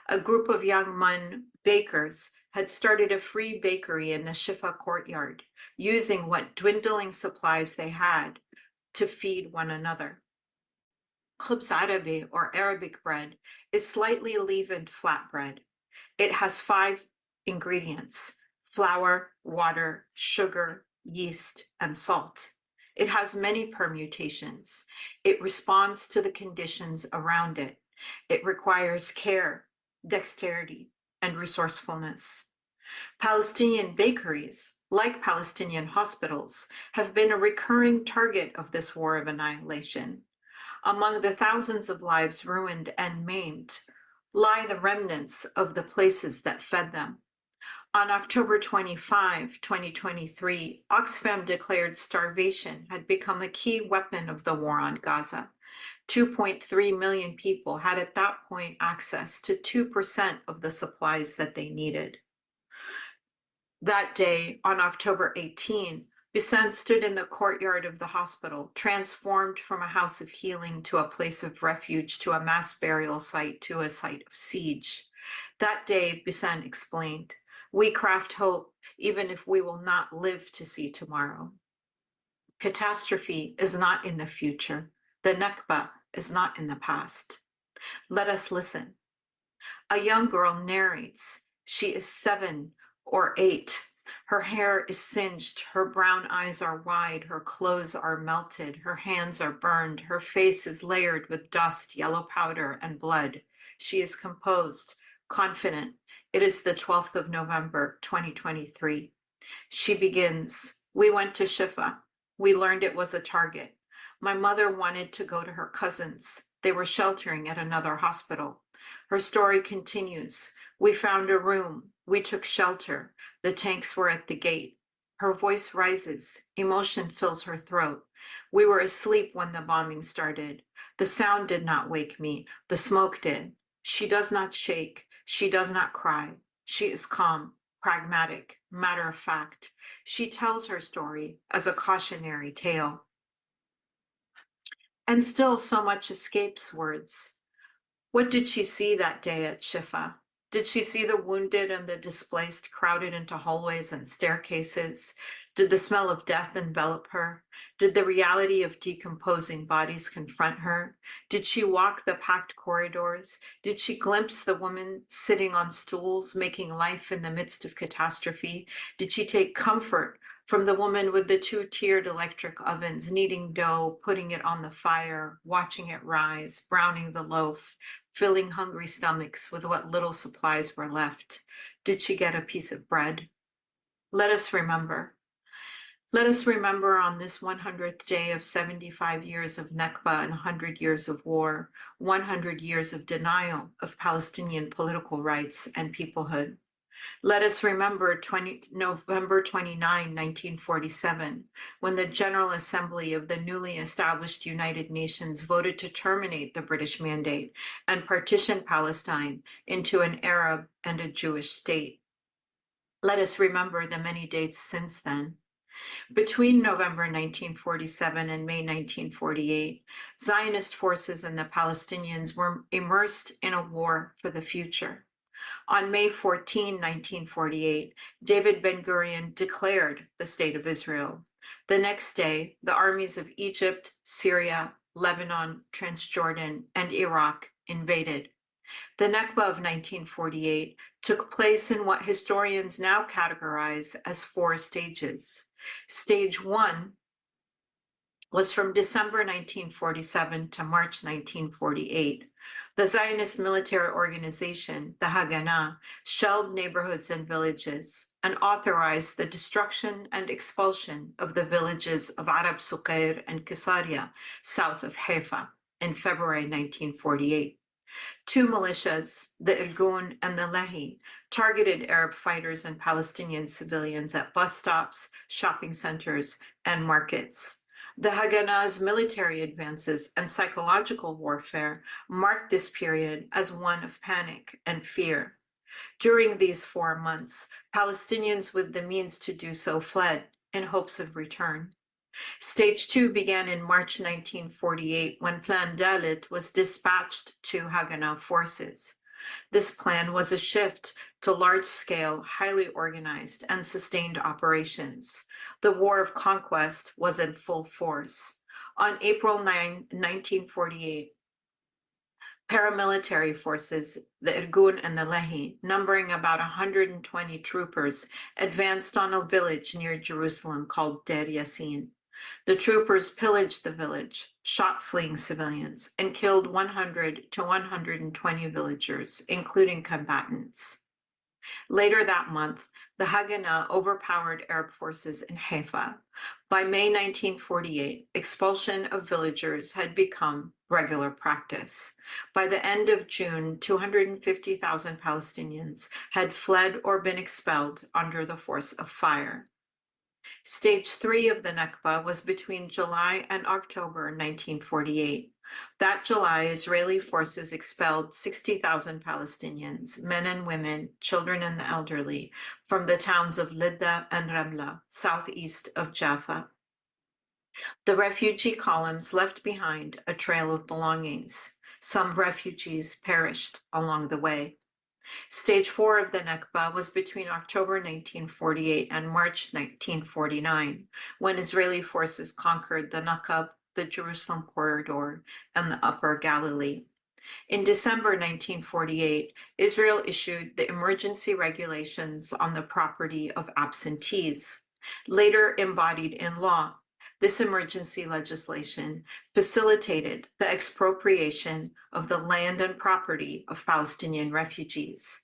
A group of young Mun bakers had started a free bakery in the Shifa courtyard, using what dwindling supplies they had to feed one another. Khubz Arabi, or Arabic bread, is slightly leavened flatbread. It has 5 ingredients: flour, water, sugar, yeast, and salt. It has many permutations. It responds to the conditions around it. It requires care, dexterity, and resourcefulness. Palestinian bakeries, like Palestinian hospitals, have been a recurring target of this war of annihilation. Among the thousands of lives ruined and maimed lie the remnants of the places that fed them. On October 25, 2023, Oxfam declared starvation had become a key weapon of the war on Gaza. 2.3 million people had at that point access to 2% of the supplies that they needed. That day, on October 18, Bisan stood in the courtyard of the hospital, transformed from a house of healing to a place of refuge, to a mass burial site, to a site of siege. That day, Bisan explained, "We craft hope, even if we will not live to see tomorrow." Catastrophe is not in the future. The Nakba is not in the past. Let us listen. A young girl narrates. She is 7 or 8. Her hair is singed, her brown eyes are wide, her clothes are melted, her hands are burned, her face is layered with dust, yellow powder, and blood. She is composed, confident. It is the 12th of November, 2023. She begins, "We went to Shifa. We learned it was a target. My mother wanted to go to her cousins. They were sheltering at another hospital." Her story continues. "We found a room. We took shelter. The tanks were at the gate." Her voice rises. Emotion fills her throat. "We were asleep when the bombing started. The sound did not wake me. The smoke did." She does not shake. She does not cry. She is calm, pragmatic, matter of fact. She tells her story as a cautionary tale. And still so much escapes words. What did she see that day at Shifa? Did she see the wounded and the displaced crowded into hallways and staircases? Did the smell of death envelop her? Did the reality of decomposing bodies confront her? Did she walk the packed corridors? Did she glimpse the women sitting on stools, making life in the midst of catastrophe? Did she take comfort from the woman with the two-tiered electric ovens, kneading dough, putting it on the fire, watching it rise, browning the loaf, filling hungry stomachs with what little supplies were left. Did she get a piece of bread? Let us remember. Let us remember on this 100th day of 75 years of Nakba and 100 years of war, 100 years of denial of Palestinian political rights and peoplehood. Let us remember November 29, 1947, when the General Assembly of the newly established United Nations voted to terminate the British mandate and partition Palestine into an Arab and a Jewish state. Let us remember the many dates since then. Between November 1947 and May 1948, Zionist forces and the Palestinians were immersed in a war for the future. On May 14, 1948, David Ben-Gurion declared the State of Israel. The next day, the armies of Egypt, Syria, Lebanon, Transjordan, and Iraq invaded. The Nakba of 1948 took place in what historians now categorize as 4 stages. Stage 1 was from December 1947 to March 1948. The Zionist military organization, the Haganah, shelled neighborhoods and villages and authorized the destruction and expulsion of the villages of Arab Suqair and Kisaria, south of Haifa, in February 1948. 2 militias, the Irgun and the Lehi, targeted Arab fighters and Palestinian civilians at bus stops, shopping centers, and markets. The Haganah's military advances and psychological warfare marked this period as one of panic and fear. During these 4 months, Palestinians with the means to do so fled in hopes of return. Stage 2 began in March 1948 when Plan Dalit was dispatched to Haganah forces. This plan was a shift to large-scale, highly organized, and sustained operations. The War of Conquest was in full force. On April 9, 1948, paramilitary forces, the Irgun and the Lehi, numbering about 120 troopers, advanced on a village near Jerusalem called Deir Yassin. The troopers pillaged the village, shot fleeing civilians, and killed 100 to 120 villagers, including combatants. Later that month, the Haganah overpowered Arab forces in Haifa. By May 1948, expulsion of villagers had become regular practice. By the end of June, 250,000 Palestinians had fled or been expelled under the force of fire. Stage 3 of the Nakba was between July and October 1948. That July, Israeli forces expelled 60,000 Palestinians, men and women, children and the elderly, from the towns of Lidda and Ramla, southeast of Jaffa. The refugee columns left behind a trail of belongings. Some refugees perished along the way. Stage 4 of the Nakba was between October 1948 and March 1949, when Israeli forces conquered the Nakab, the Jerusalem Corridor, and the Upper Galilee. In December 1948, Israel issued the emergency regulations on the property of absentees, later embodied in law. This emergency legislation facilitated the expropriation of the land and property of Palestinian refugees.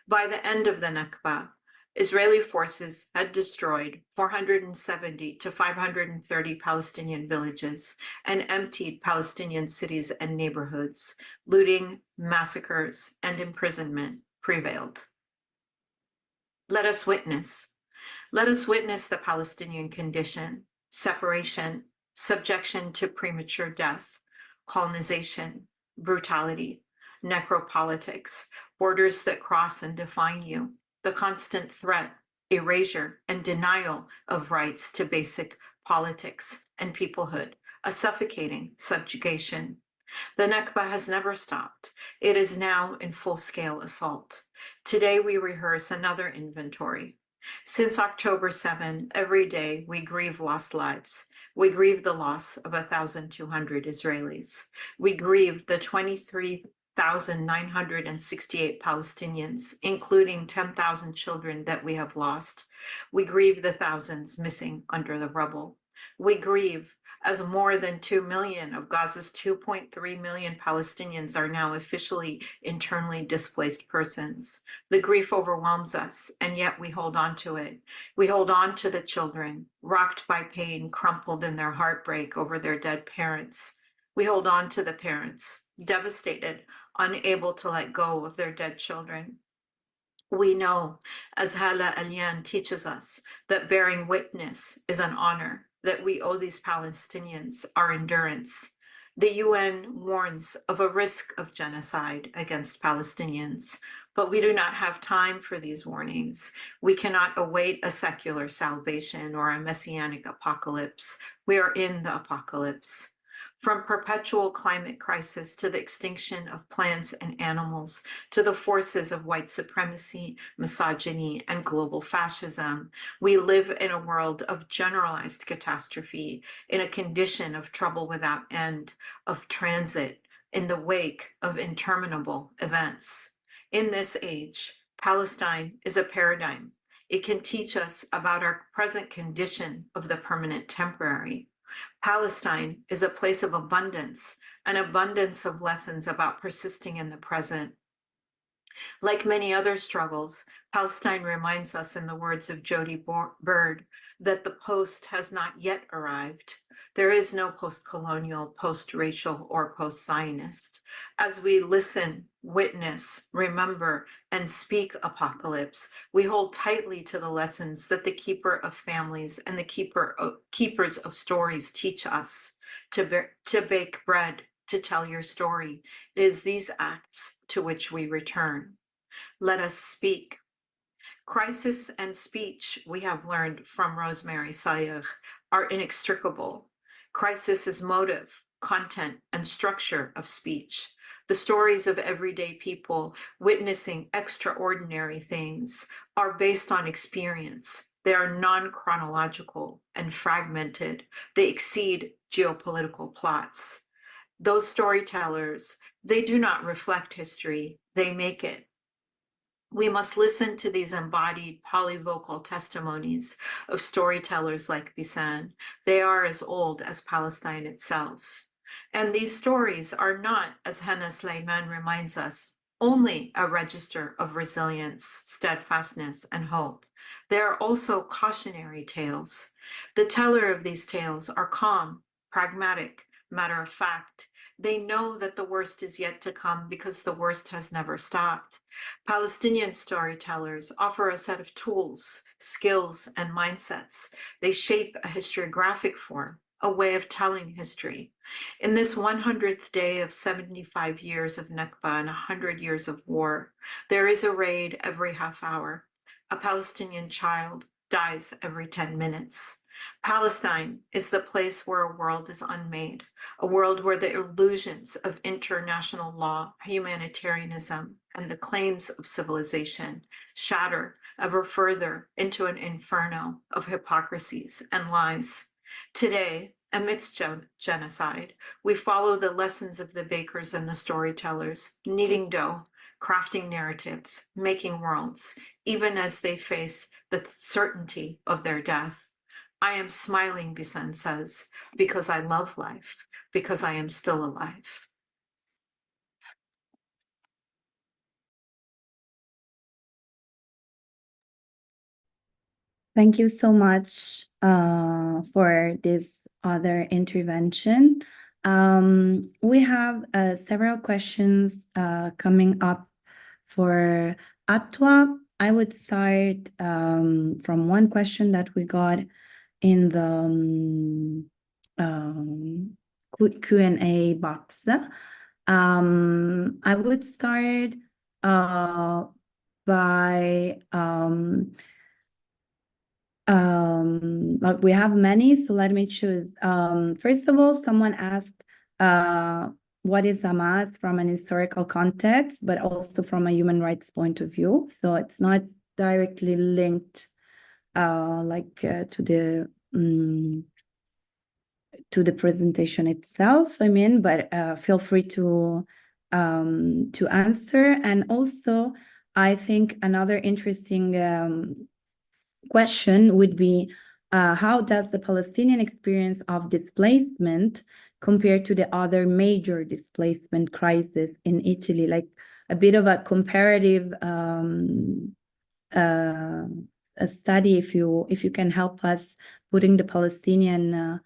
By the end of the Nakba, Israeli forces had destroyed 470 to 530 Palestinian villages and emptied Palestinian cities and neighborhoods. Looting, massacres, and imprisonment prevailed. Let us witness. Let us witness the Palestinian condition. Separation, subjection to premature death, colonization, brutality, necropolitics, borders that cross and define you, the constant threat, erasure, and denial of rights to basic politics and peoplehood, a suffocating subjugation. The Nakba has never stopped. It is now in full-scale assault. Today we rehearse another inventory. Since October 7, every day we grieve lost lives. We grieve the loss of 1,200 Israelis. We grieve the 23 1,968 Palestinians, including 10,000 children that we have lost. We grieve the thousands missing under the rubble. We grieve as more than 2 million of Gaza's 2.3 million Palestinians are now officially internally displaced persons. The grief overwhelms us, and yet we hold on to it. We hold on to the children, rocked by pain, crumpled in their heartbreak over their dead parents. We hold on to the parents, devastated, unable to let go of their dead children. We know, as Hala Alian teaches us, that bearing witness is an honor, that we owe these Palestinians our endurance. The UN warns of a risk of genocide against Palestinians, but we do not have time for these warnings. We cannot await a secular salvation or a messianic apocalypse. We are in the apocalypse. From perpetual climate crisis to the extinction of plants and animals, to the forces of white supremacy, misogyny, and global fascism, we live in a world of generalized catastrophe, in a condition of trouble without end, of transit, in the wake of interminable events. In this age, Palestine is a paradigm. It can teach us about our present condition of the permanent temporary. Palestine is a place of abundance, an abundance of lessons about persisting in the present. Like many other struggles, Palestine reminds us, in the words of Jody Bird, that the post has not yet arrived. There is no post-colonial, post-racial, or post-Zionist. As we listen, witness, remember, and speak apocalypse, we hold tightly to the lessons that the keeper of families and the keepers of stories teach us: to bake bread, to tell your story. It is these acts to which we return. Let us speak. Crisis and speech, we have learned from Rosemary Sayegh, are inextricable. Crisis is motive, content, and structure of speech. The stories of everyday people witnessing extraordinary things are based on experience. They are non-chronological and fragmented. They exceed geopolitical plots. Those storytellers, they do not reflect history, they make it. We must listen to these embodied polyvocal testimonies of storytellers like Bisan. They are as old as Palestine itself. And these stories are not, as Hannah Sleiman reminds us, only a register of resilience, steadfastness, and hope. They are also cautionary tales. The teller of these tales are calm, pragmatic, matter of fact. They know that the worst is yet to come because the worst has never stopped. Palestinian storytellers offer a set of tools, skills, and mindsets. They shape a historiographic form, a way of telling history. In this 100th day of 75 years of Nakba and 100 years of war, there is a raid every half hour. A Palestinian child dies every 10 minutes. Palestine is the place where a world is unmade, a world where the illusions of international law, humanitarianism, and the claims of civilization shatter ever further into an inferno of hypocrisies and lies. Today, amidst genocide, we follow the lessons of the bakers and the storytellers, kneading dough, crafting narratives, making worlds, even as they face the certainty of their death. I am smiling, Bisan says, because I love life, because I am still alive. Thank you so much for this other intervention. We have several questions coming up for Atwa. I would start from one question that we got in the Q&A box. I would start by like we have many, so let me choose. First of all, someone asked what is Hamas from an historical context, but also from a human rights point of view. So it's not directly linked to the presentation itself, I mean, but feel free to to answer. And also, I think another interesting question would be, how does the Palestinian experience of displacement compare to the other major displacement crisis in Italy? Like a bit of a comparative a study, if you can help us putting the Palestinian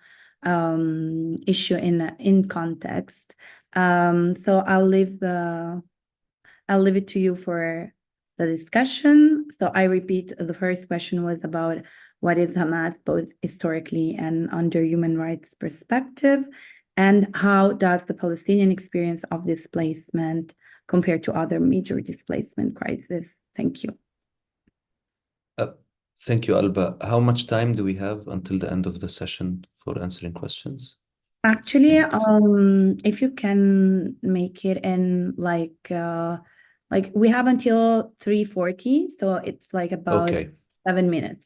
issue in context. So I'll leave it to you for the discussion. So I repeat, the first question was about what is Hamas, both historically and under human rights perspective, and how does the Palestinian experience of displacement compare to other major displacement crises? Thank you. Thank you, Alba. How much time do we have until the end of the session for answering questions? Actually, if you can make it in like we have until 3:40, so it's like about Okay. 7 minutes.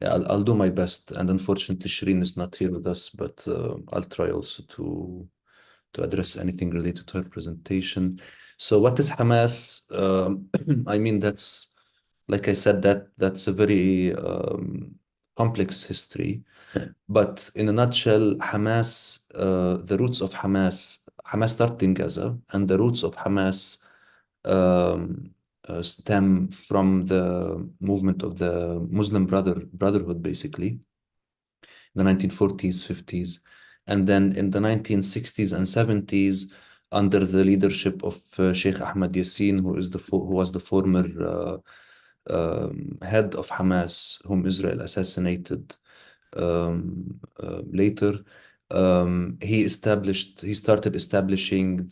Yeah, I'll do my best. And unfortunately, Shireen is not here with us, but I'll try also to address anything related to her presentation. So what is Hamas? I mean, that's, like I said, that's a very complex history. But in a nutshell, Hamas, the roots of Hamas started in Gaza, and the roots of Hamas stem from the movement of the Muslim Brotherhood, basically, the 1940s, 50s. And then in the 1960s and 70s, under the leadership of Sheikh Ahmad Yassin, who was the former head of Hamas, whom Israel assassinated later, he started establishing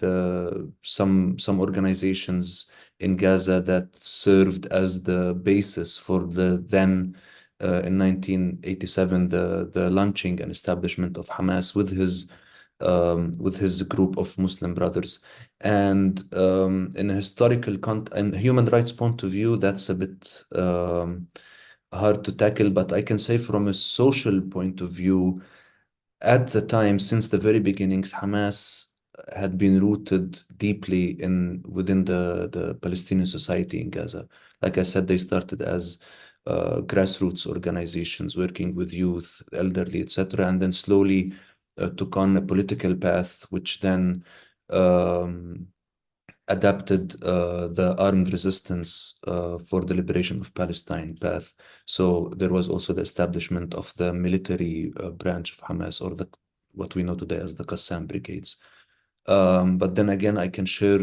some organizations in Gaza that served as the basis for the then in 1987 the launching and establishment of Hamas with his group of Muslim brothers. And in a historical and human rights point of view, that's a bit hard to tackle, but I can say from a social point of view, at the time, since the very beginnings, Hamas had been rooted deeply within the Palestinian society in Gaza. Like I said, they started as grassroots organizations working with youth, elderly, etc., and then slowly took on a political path, which then adapted the armed resistance for the liberation of Palestine path. So there was also the establishment of the military branch of Hamas, or what we know today as the Qassam brigades. But then again, I can share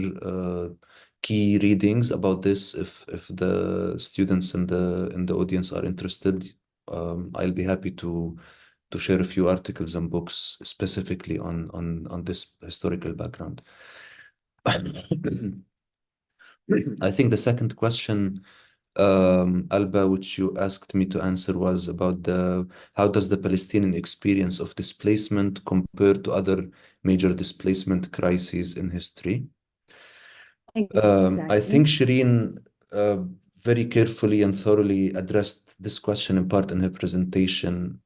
key readings about this if the students in the audience are interested. I'll be happy to share a few articles and books specifically on this historical background. I think the second question, Alba, which you asked me to answer, was about how does the Palestinian experience of displacement compare to other major displacement crises in history? I think Shireen very carefully and thoroughly addressed this question in part in her presentation,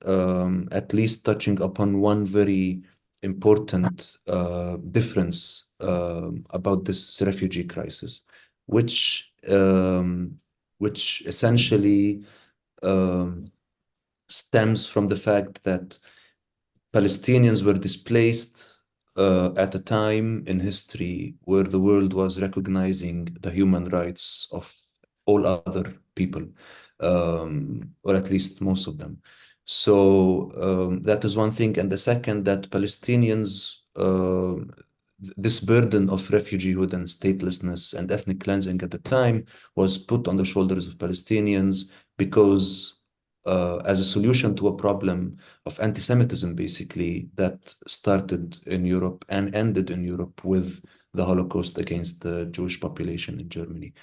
at least touching upon one very important difference about this refugee crisis, which essentially stems from the fact that Palestinians were displaced at a time in history where the world was recognizing the human rights of all other people, or at least most of them. So that is one thing. And the second, that Palestinians, this burden of refugeehood and statelessness and ethnic cleansing at the time was put on the shoulders of Palestinians because as a solution to a problem of anti-Semitism, basically, that started in Europe and ended in Europe with the Holocaust against the Jewish population in Germany.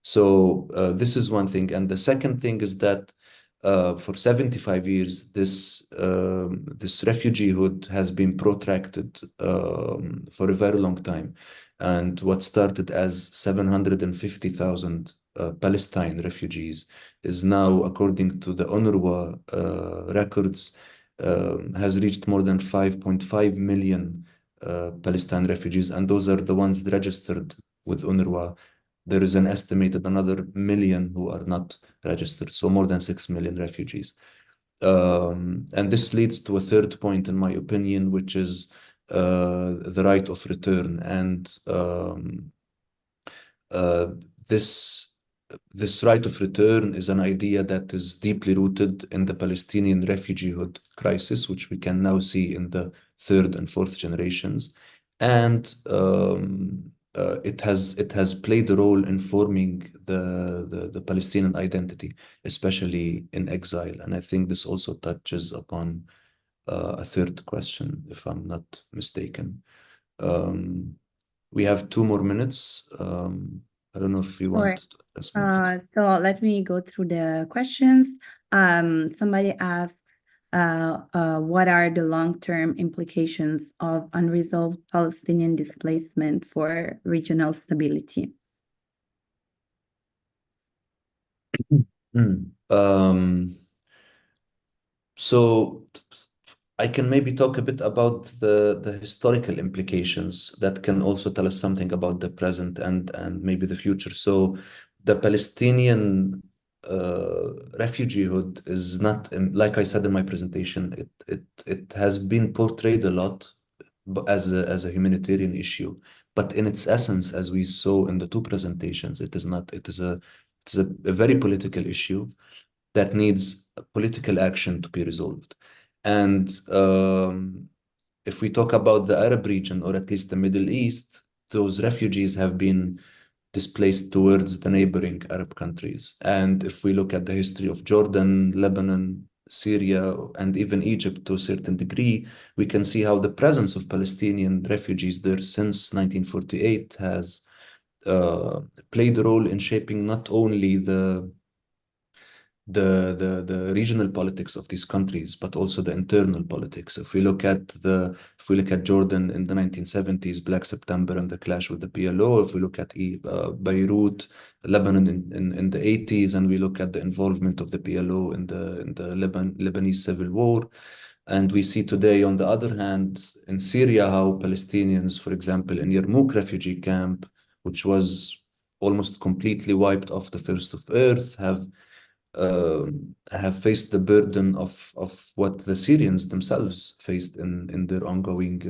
So this is one thing. And the second thing is that for 75 years, this refugeehood has been protracted for a very long time. And what started as 750,000 Palestine refugees is now, according to the UNRWA records, has reached more than 5.5 million Palestine refugees, and those are the ones registered with UNRWA. There is an estimated another million who are not registered, so more than 6 million refugees. And this leads to a third point, in my opinion, which is the right of return. And this right of return is an idea that is deeply rooted in the Palestinian refugeehood crisis, which we can now see in the third and fourth generations. And it has played a role in forming the Palestinian identity, especially in exile. And I think this also touches upon a third question, if I'm not mistaken. We have 2 more minutes. I don't know if you want to address more. So let me go through the questions. Somebody asked, what are the long-term implications of unresolved Palestinian displacement for regional stability? So I can maybe talk a bit about the historical implications that can also tell us something about the present and maybe the future. So the Palestinian refugeehood is not, like I said in my presentation, it has been portrayed a lot as a humanitarian issue, but in its essence, as we saw in the 2 presentations, it is not. It is a very political issue that needs political action to be resolved. And if we talk about the Arab region, or at least the Middle East, those refugees have been displaced towards the neighboring Arab countries. And if we look at the history of Jordan, Lebanon, Syria, and even Egypt to a certain degree, we can see how the presence of Palestinian refugees there since 1948 has played a role in shaping not only the regional politics of these countries, but also the internal politics. If we look at Jordan in the 1970s, Black September and the clash with the PLO, if we look at Beirut, Lebanon in the 80s, and we look at the involvement of the PLO in the Lebanese civil war, and we see today, on the other hand, in Syria, how Palestinians, for example, in Yarmouk refugee camp, which was almost completely wiped off the face of earth, have faced the burden of what the Syrians themselves faced in their ongoing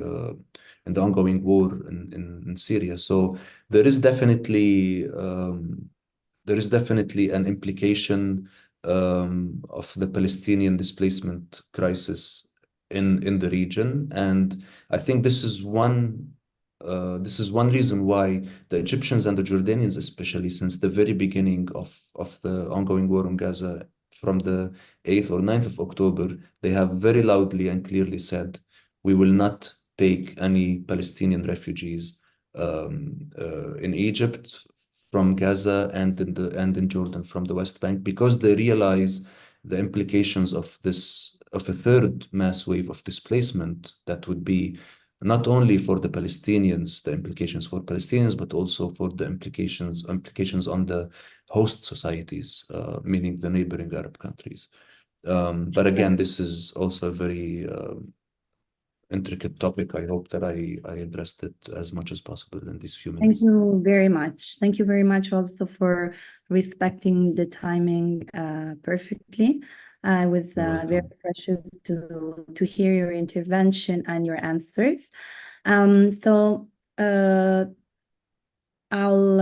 war in Syria. So there is definitely an implication of the Palestinian displacement crisis in the region, and I think this is one reason why the Egyptians and the Jordanians, especially since the very beginning of the ongoing war in Gaza, from the 8th or 9th of October, they have very loudly and clearly said, we will not take any Palestinian refugees in Egypt, from Gaza, and in Jordan from the West Bank, because they realize the implications of a third mass wave of displacement that would be not only for the Palestinians, the implications for Palestinians, but also for the implications on the host societies, meaning the neighboring Arab countries. But again, this is also a very intricate topic. I hope that I addressed it as much as possible in these few minutes. Thank you very much. Thank you very much also for respecting the timing perfectly. It was very precious to hear your intervention and your answers. So I'll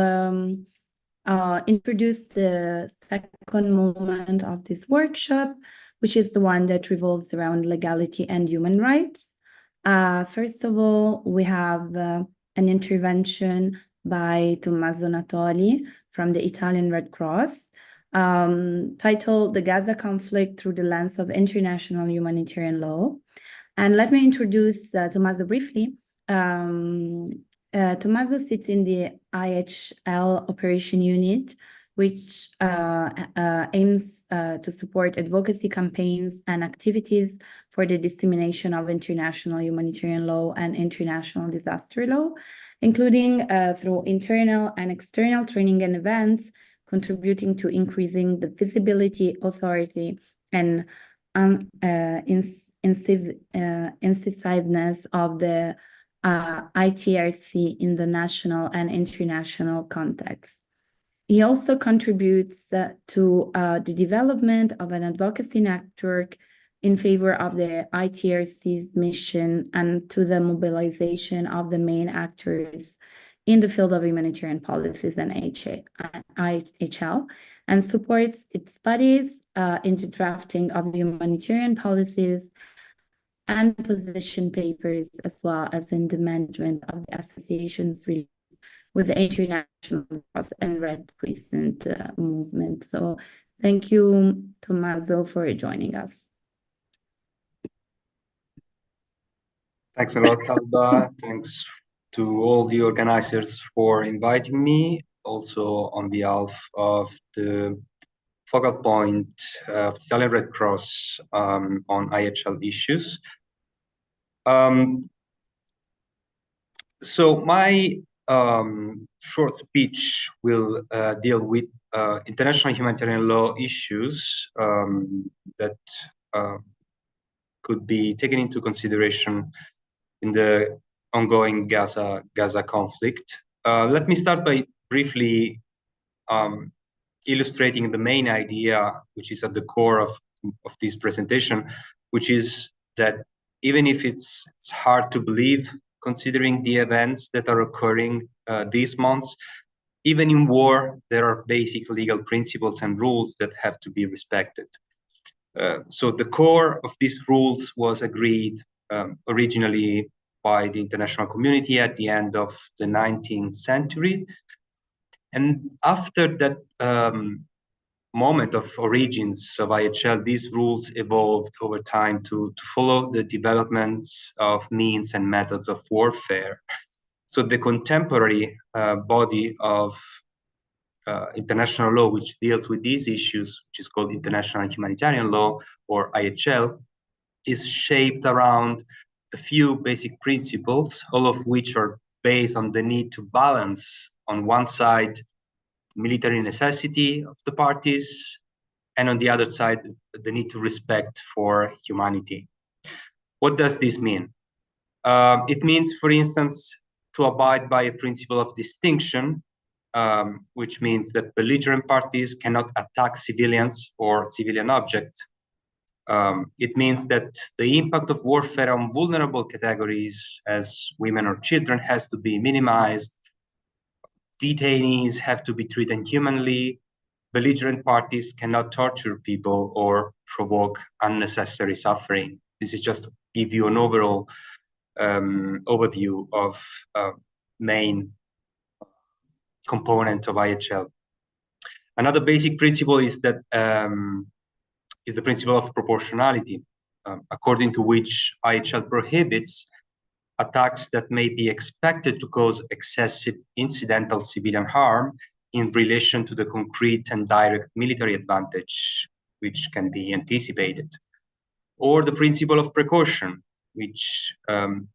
introduce the second moment of this workshop, which is the one that revolves around legality and human rights. First of all, we have an intervention by Tommaso Natoli from the Italian Red Cross, titled The Gaza Conflict Through the Lens of International Humanitarian Law. And let me introduce Tommaso briefly. Tommaso sits in the IHL Operation Unit, which aims to support advocacy campaigns and activities for the dissemination of international humanitarian law and international disaster law, including through internal and external training and events, contributing to increasing the visibility, authority, and incisiveness of the ITRC in the national and international context. He also contributes to the development of an advocacy network in favor of the ITRC's mission and to the mobilization of the main actors in the field of humanitarian policies and IHL, and supports its bodies in the drafting of humanitarian policies and position papers, as well as in the management of the associations with the International Cross and Red Crescent movement. So thank you, Tommaso, for joining us. Thanks a lot, Alba. Thanks to all the organizers for inviting me, also on behalf of the focal point of the Italian Red Cross on IHL issues. So my short speech will deal with international humanitarian law issues that could be taken into consideration in the ongoing Gaza conflict. Let me start by briefly illustrating the main idea, which is at the core of this presentation, which is that even if it's hard to believe, considering the events that are occurring these months, even in war, there are basic legal principles and rules that have to be respected. So the core of these rules was agreed originally by the international community at the end of the 19th century. And after that moment of origins of IHL, these rules evolved over time to follow the developments of means and methods of warfare. So the contemporary body of international law, which deals with these issues, which is called International Humanitarian Law, or IHL, is shaped around a few basic principles, all of which are based on the need to balance, on one side, military necessity of the parties, and on the other side, the need to respect for humanity. What does this mean? It means, for instance, to abide by a principle of distinction, which means that belligerent parties cannot attack civilians or civilian objects. It means that the impact of warfare on vulnerable categories as women or children has to be minimized. Detainees have to be treated humanly. Belligerent parties cannot torture people or provoke unnecessary suffering. This is just to give you an overall overview of main component of IHL. Another basic principle is that is the principle of proportionality, according to which IHL prohibits attacks that may be expected to cause excessive incidental civilian harm in relation to the concrete and direct military advantage, which can be anticipated. Or the principle of precaution, which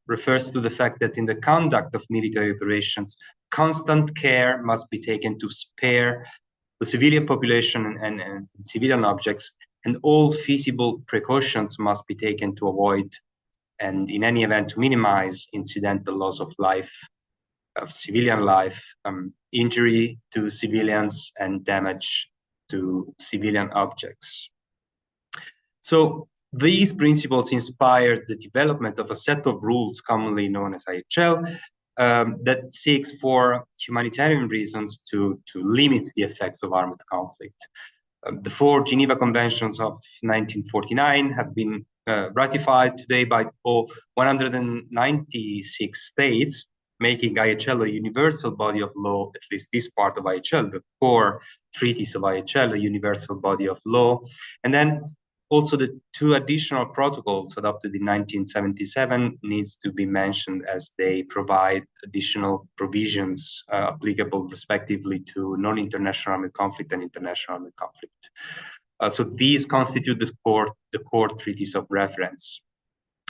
refers to the fact that in the conduct of military operations, constant care must be taken to spare the civilian population and civilian objects, and all feasible precautions must be taken to avoid and in any event to minimize incidental loss of life, of civilian life, injury to civilians, and damage to civilian objects. So these principles inspired the development of a set of rules commonly known as IHL that seeks for humanitarian reasons to limit the effects of armed conflict. The 4 Geneva Conventions of 1949 have been ratified today by all 196 states, making IHL a universal body of law, at least this part of IHL, the core treaties of IHL, a universal body of law. And then also the 2 additional protocols adopted in 1977 needs to be mentioned, as they provide additional provisions applicable respectively to non-international armed conflict and international armed conflict. So these constitute the core treaties of reference.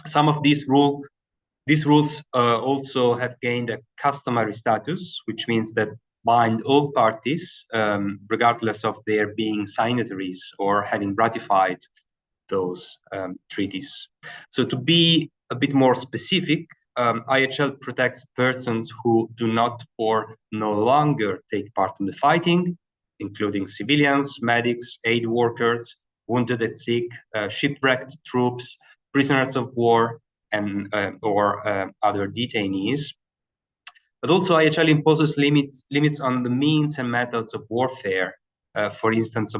Some of these rules also have gained a customary status, which means that bind all parties, regardless of their being signatories or having ratified those treaties. So to be a bit more specific, IHL protects persons who do not or no longer take part in the fighting, including civilians, medics, aid workers, wounded and sick, shipwrecked troops, prisoners of war, and or other detainees. But also IHL imposes limits on the means and methods of warfare, for instance,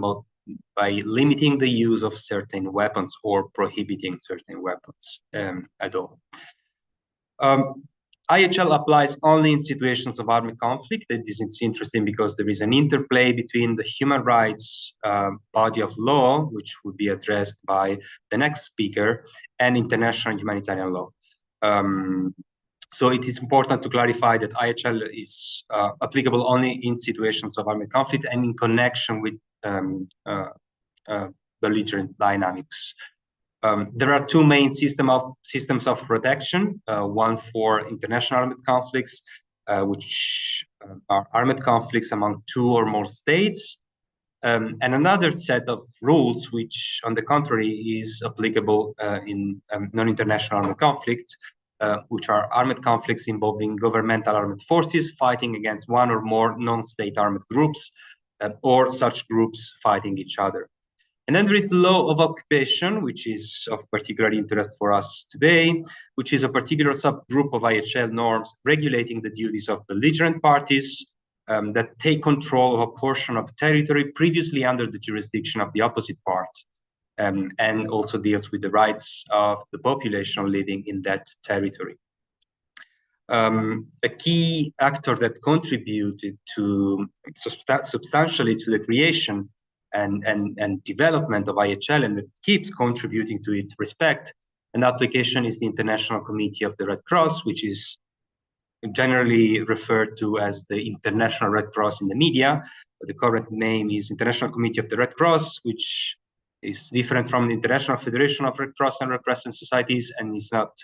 by limiting the use of certain weapons or prohibiting certain weapons at all. IHL applies only in situations of armed conflict. This is interesting because there is an interplay between the human rights body of law, which would be addressed by the next speaker, and international humanitarian law. So it is important to clarify that IHL is applicable only in situations of armed conflict and in connection with belligerent dynamics. There are two main systems of protection, one for international armed conflicts, which are armed conflicts among two or more states, and another set of rules, which on the contrary is applicable in non-international armed conflicts, which are armed conflicts involving governmental armed forces fighting against one or more non-state armed groups, or such groups fighting each other. And then there is the law of occupation, which is of particular interest for us today, which is a particular subgroup of IHL norms regulating the duties of belligerent parties that take control of a portion of territory previously under the jurisdiction of the opposite part, and also deals with the rights of the population living in that territory. A key actor that contributed to substantially to the creation and development of IHL, and that keeps contributing to its respect and application, is the International Committee of the Red Cross, which is generally referred to as the International Red Cross in the media, but the correct name is International Committee of the Red Cross, which is different from the International Federation of Red Cross and Red Crescent Societies, and is not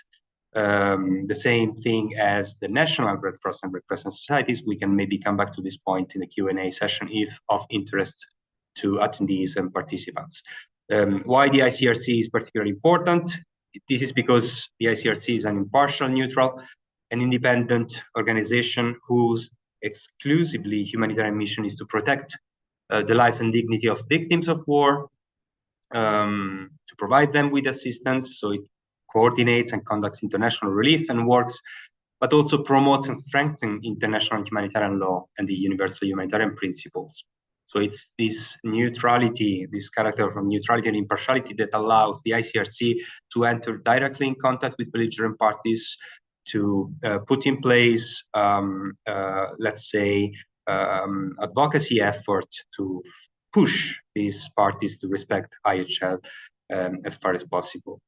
the same thing as the National Red Cross and Red Crescent Societies. We can maybe come back to this point in the Q&A session if of interest to attendees and participants. Why the ICRC is particularly important? This is because the ICRC is an impartial, neutral, and independent organization whose exclusively humanitarian mission is to protect the lives and dignity of victims of war, to provide them with assistance. So it coordinates and conducts international relief and works, but also promotes and strengthens international humanitarian law and the universal humanitarian principles. So it's this neutrality, this character of neutrality and impartiality that allows the ICRC to enter directly in contact with belligerent parties, to put in place, let's say, advocacy effort to push these parties to respect IHL as far as possible.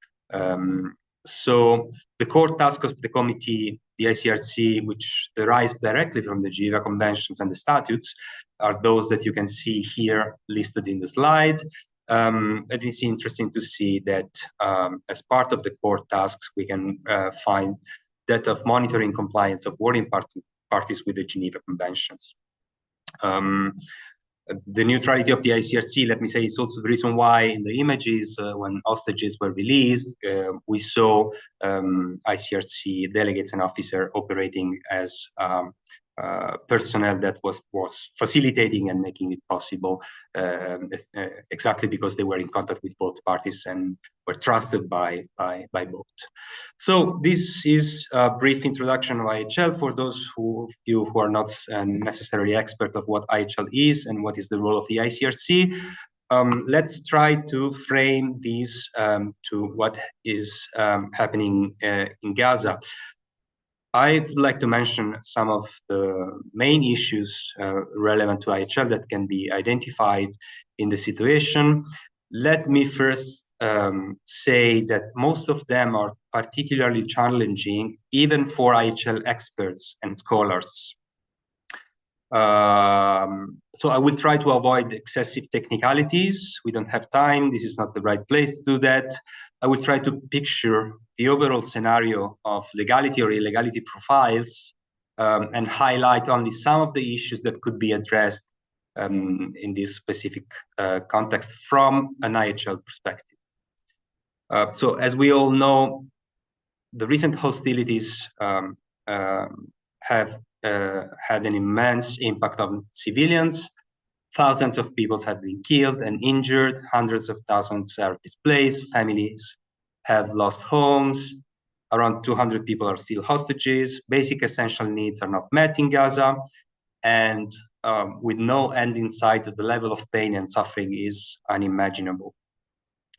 So the core tasks of the committee, the ICRC, which derives directly from the Geneva Conventions and the statutes, are those that you can see here listed in the slide. It is interesting to see that as part of the core tasks, we can find that of monitoring compliance of warring parties with the Geneva Conventions. The neutrality of the ICRC, let me say, is also the reason why in the images, when hostages were released, we saw ICRC delegates and officers operating as personnel that was facilitating and making it possible, exactly because they were in contact with both parties and were trusted by both. So this is a brief introduction of IHL for those of you who are not necessarily expert of what IHL is and what is the role of the ICRC. Let's try to frame this to what is happening in Gaza. I would like to mention some of the main issues relevant to IHL that can be identified in the situation. Let me first say that most of them are particularly challenging, even for IHL experts and scholars. So I will try to avoid excessive technicalities. We don't have time. This is not the right place to do that. I will try to picture the overall scenario of legality or illegality profiles and highlight only some of the issues that could be addressed in this specific context from an IHL perspective. So as we all know, the recent hostilities have had an immense impact on civilians. Thousands of people have been killed and injured. Hundreds of thousands are displaced. Families have lost homes. Around 200 people are still hostages. Basic essential needs are not met in Gaza. And with no end in sight, the level of pain and suffering is unimaginable.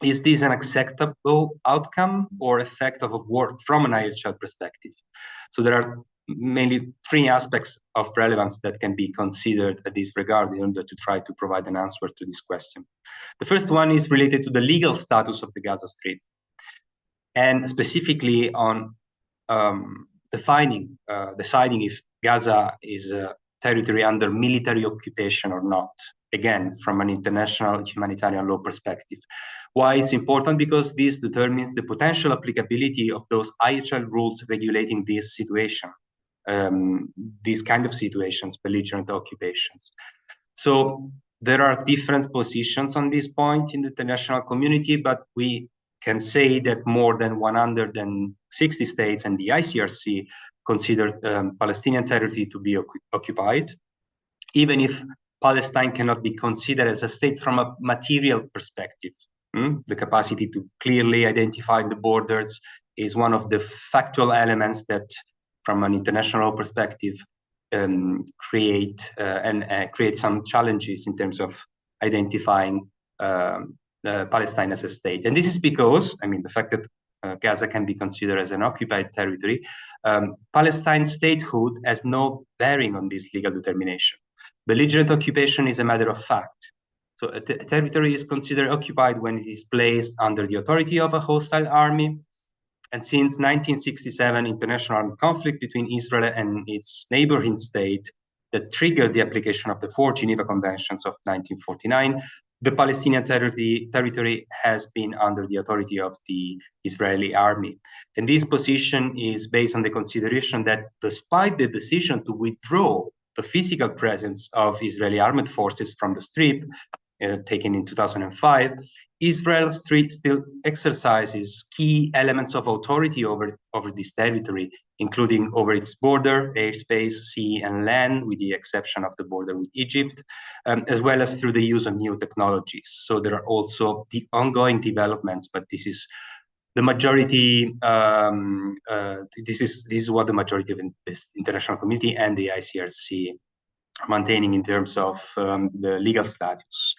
Is this an acceptable outcome or effect of a war from an IHL perspective? So there are mainly three aspects of relevance that can be considered at this regard in order to try to provide an answer to this question. The first one is related to the legal status of the Gaza Strip, and specifically on deciding if Gaza is a territory under military occupation or not, again, from an international humanitarian law perspective. Why it's important? Because this determines the potential applicability of those IHL rules regulating this situation, these kind of situations, belligerent occupations. So there are different positions on this point in the international community, but we can say that more than 160 states and the ICRC consider Palestinian territory to be occupied, even if Palestine cannot be considered as a state from a material perspective. The capacity to clearly identify the borders is one of the factual elements that, from an international perspective, create some challenges in terms of identifying Palestine as a state. And this is because, the fact that Gaza can be considered as an occupied territory, Palestine's statehood has no bearing on this legal determination. Belligerent occupation is a matter of fact. So a territory is considered occupied when it is placed under the authority of a hostile army. And since 1967, international armed conflict between Israel and its neighboring state that triggered the application of the 4 Geneva Conventions of 1949, the Palestinian territory has been under the authority of the Israeli army. And this position is based on the consideration that despite the decision to withdraw the physical presence of Israeli armed forces from the Strip, taken in 2005, Israel still exercises key elements of authority over this territory, including over its border, airspace, sea, and land, with the exception of the border with Egypt, as well as through the use of new technologies. So there are also the ongoing developments, but this is the majority. This is what the majority of this international community and the ICRC are maintaining in terms of the legal status.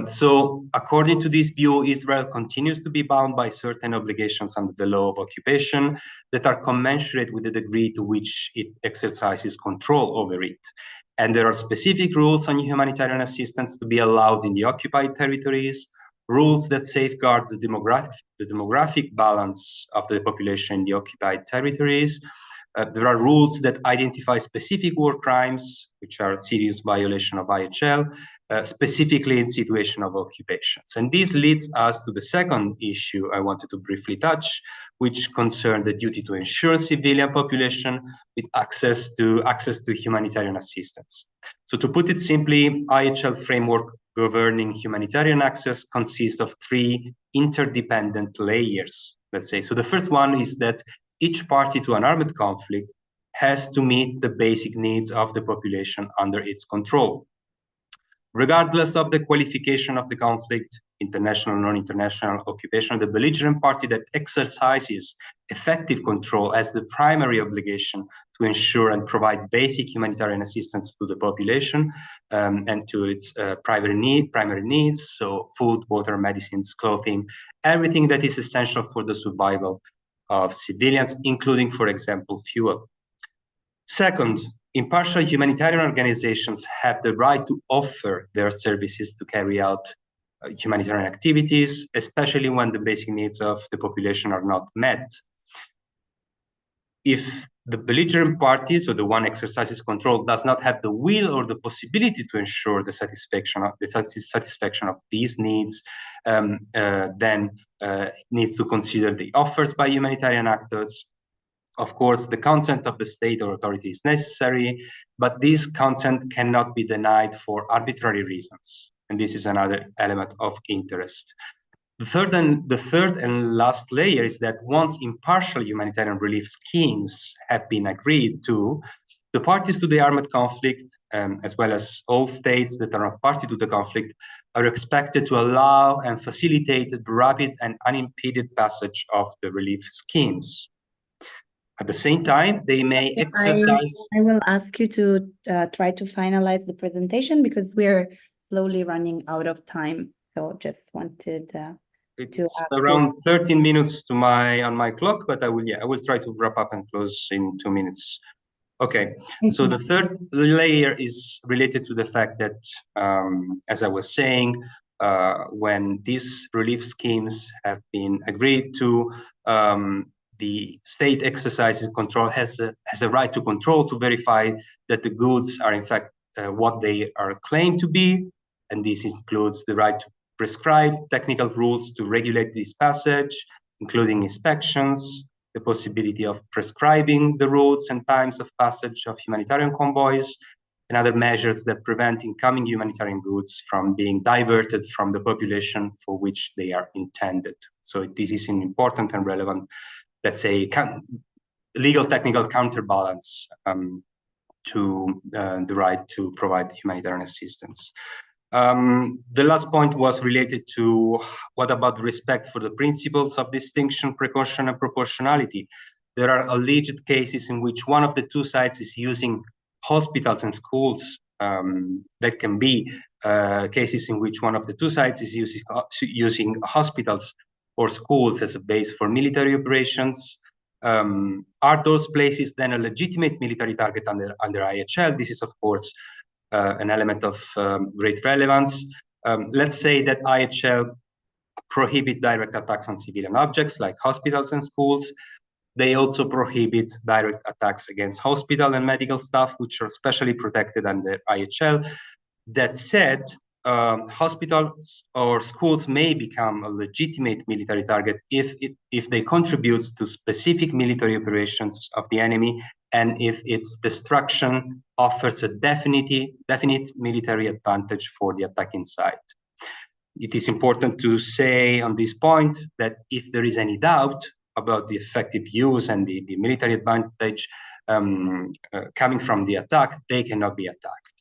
So according to this view, Israel continues to be bound by certain obligations under the law of occupation that are commensurate with the degree to which it exercises control over it. And there are specific rules on humanitarian assistance to be allowed in the occupied territories, rules that safeguard the demographic balance of the population in the occupied territories. There are rules that identify specific war crimes, which are serious violation of IHL, specifically in situation of occupations. And this leads us to the second issue I wanted to briefly touch, which concerned the duty to ensure civilian population with access to humanitarian assistance. So to put it simply, IHL framework governing humanitarian access consists of 3 interdependent layers, let's say. So the first one is that each party to an armed conflict has to meet the basic needs of the population under its control. Regardless of the qualification of the conflict, international, non-international occupation, the belligerent party that exercises effective control has the primary obligation to ensure and provide basic humanitarian assistance to the population and to its primary needs, so food, water, medicines, clothing, everything that is essential for the survival of civilians, including, for example, fuel. Second, impartial humanitarian organizations have the right to offer their services to carry out humanitarian activities, especially when the basic needs of the population are not met. If the belligerent party, so the one exercises control, does not have the will or the possibility to ensure the satisfaction of these needs, then it needs to consider the offers by humanitarian actors. Of course, the consent of the state or authority is necessary, but this consent cannot be denied for arbitrary reasons. And this is another element of interest. The third and last layer is that once impartial humanitarian relief schemes have been agreed to, the parties to the armed conflict, as well as all states that are not party to the conflict, are expected to allow and facilitate the rapid and unimpeded passage of the relief schemes. At the same time, they may exercise... I will ask you to try to finalize the presentation because we're slowly running out of time. So just wanted It's around 13 minutes to on my clock, but I will try to wrap up and close in 2 minutes. Okay, so the third layer is related to the fact that, as I was saying, when these relief schemes have been agreed to, the state exercises control, has a right to control, to verify that the goods are in fact what they are claimed to be, and this includes the right to prescribe technical rules to regulate this passage, including inspections, the possibility of prescribing the routes and times of passage of humanitarian convoys, and other measures that prevent incoming humanitarian goods from being diverted from the population for which they are intended. So this is an important and relevant, let's say, legal technical counterbalance to the right to provide humanitarian assistance. The last point was related to what about respect for the principles of distinction, precaution, and proportionality. There are alleged cases in which one of the two sides is using hospitals and schools. That can be cases in which one of the two sides is using hospitals or schools as a base for military operations. Are those places then a legitimate military target under IHL? This is, of course, an element of great relevance. Let's say that IHL prohibit direct attacks on civilian objects like hospitals and schools. They also prohibit direct attacks against hospital and medical staff, which are specially protected under IHL. That said, hospitals or schools may become a legitimate military target if they contribute to specific military operations of the enemy, and if its destruction offers a definite military advantage for the attacking side. It is important to say on this point that if there is any doubt about the effective use and the military advantage coming from the attack, they cannot be attacked.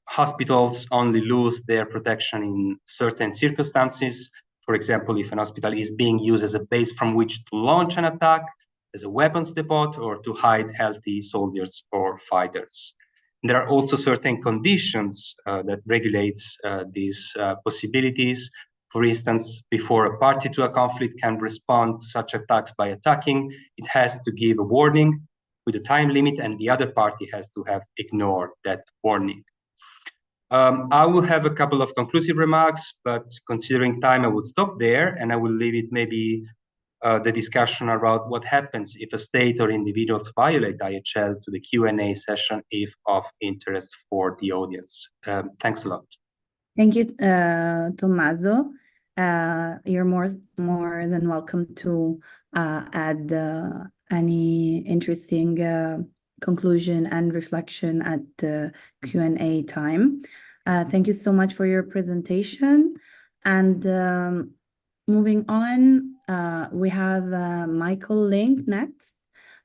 Hospitals only lose their protection in certain circumstances. For example, if an hospital is being used as a base from which to launch an attack, as a weapons depot, or to hide healthy soldiers or fighters. There are also certain conditions that regulates these possibilities. For instance, before a party to a conflict can respond to such attacks by attacking, it has to give a warning with a time limit, and the other party has to have ignored that warning. I will have a couple of conclusive remarks, but considering time, I will stop there, and I will leave it maybe the discussion about what happens if a state or individuals violate IHL to the Q&A session if of interest for the audience. Thanks a lot. Thank you, Tommaso. You're more than welcome to add any interesting conclusion and reflection at the Q&A time. Thank you so much for your presentation. And moving on, we have Michael Link next.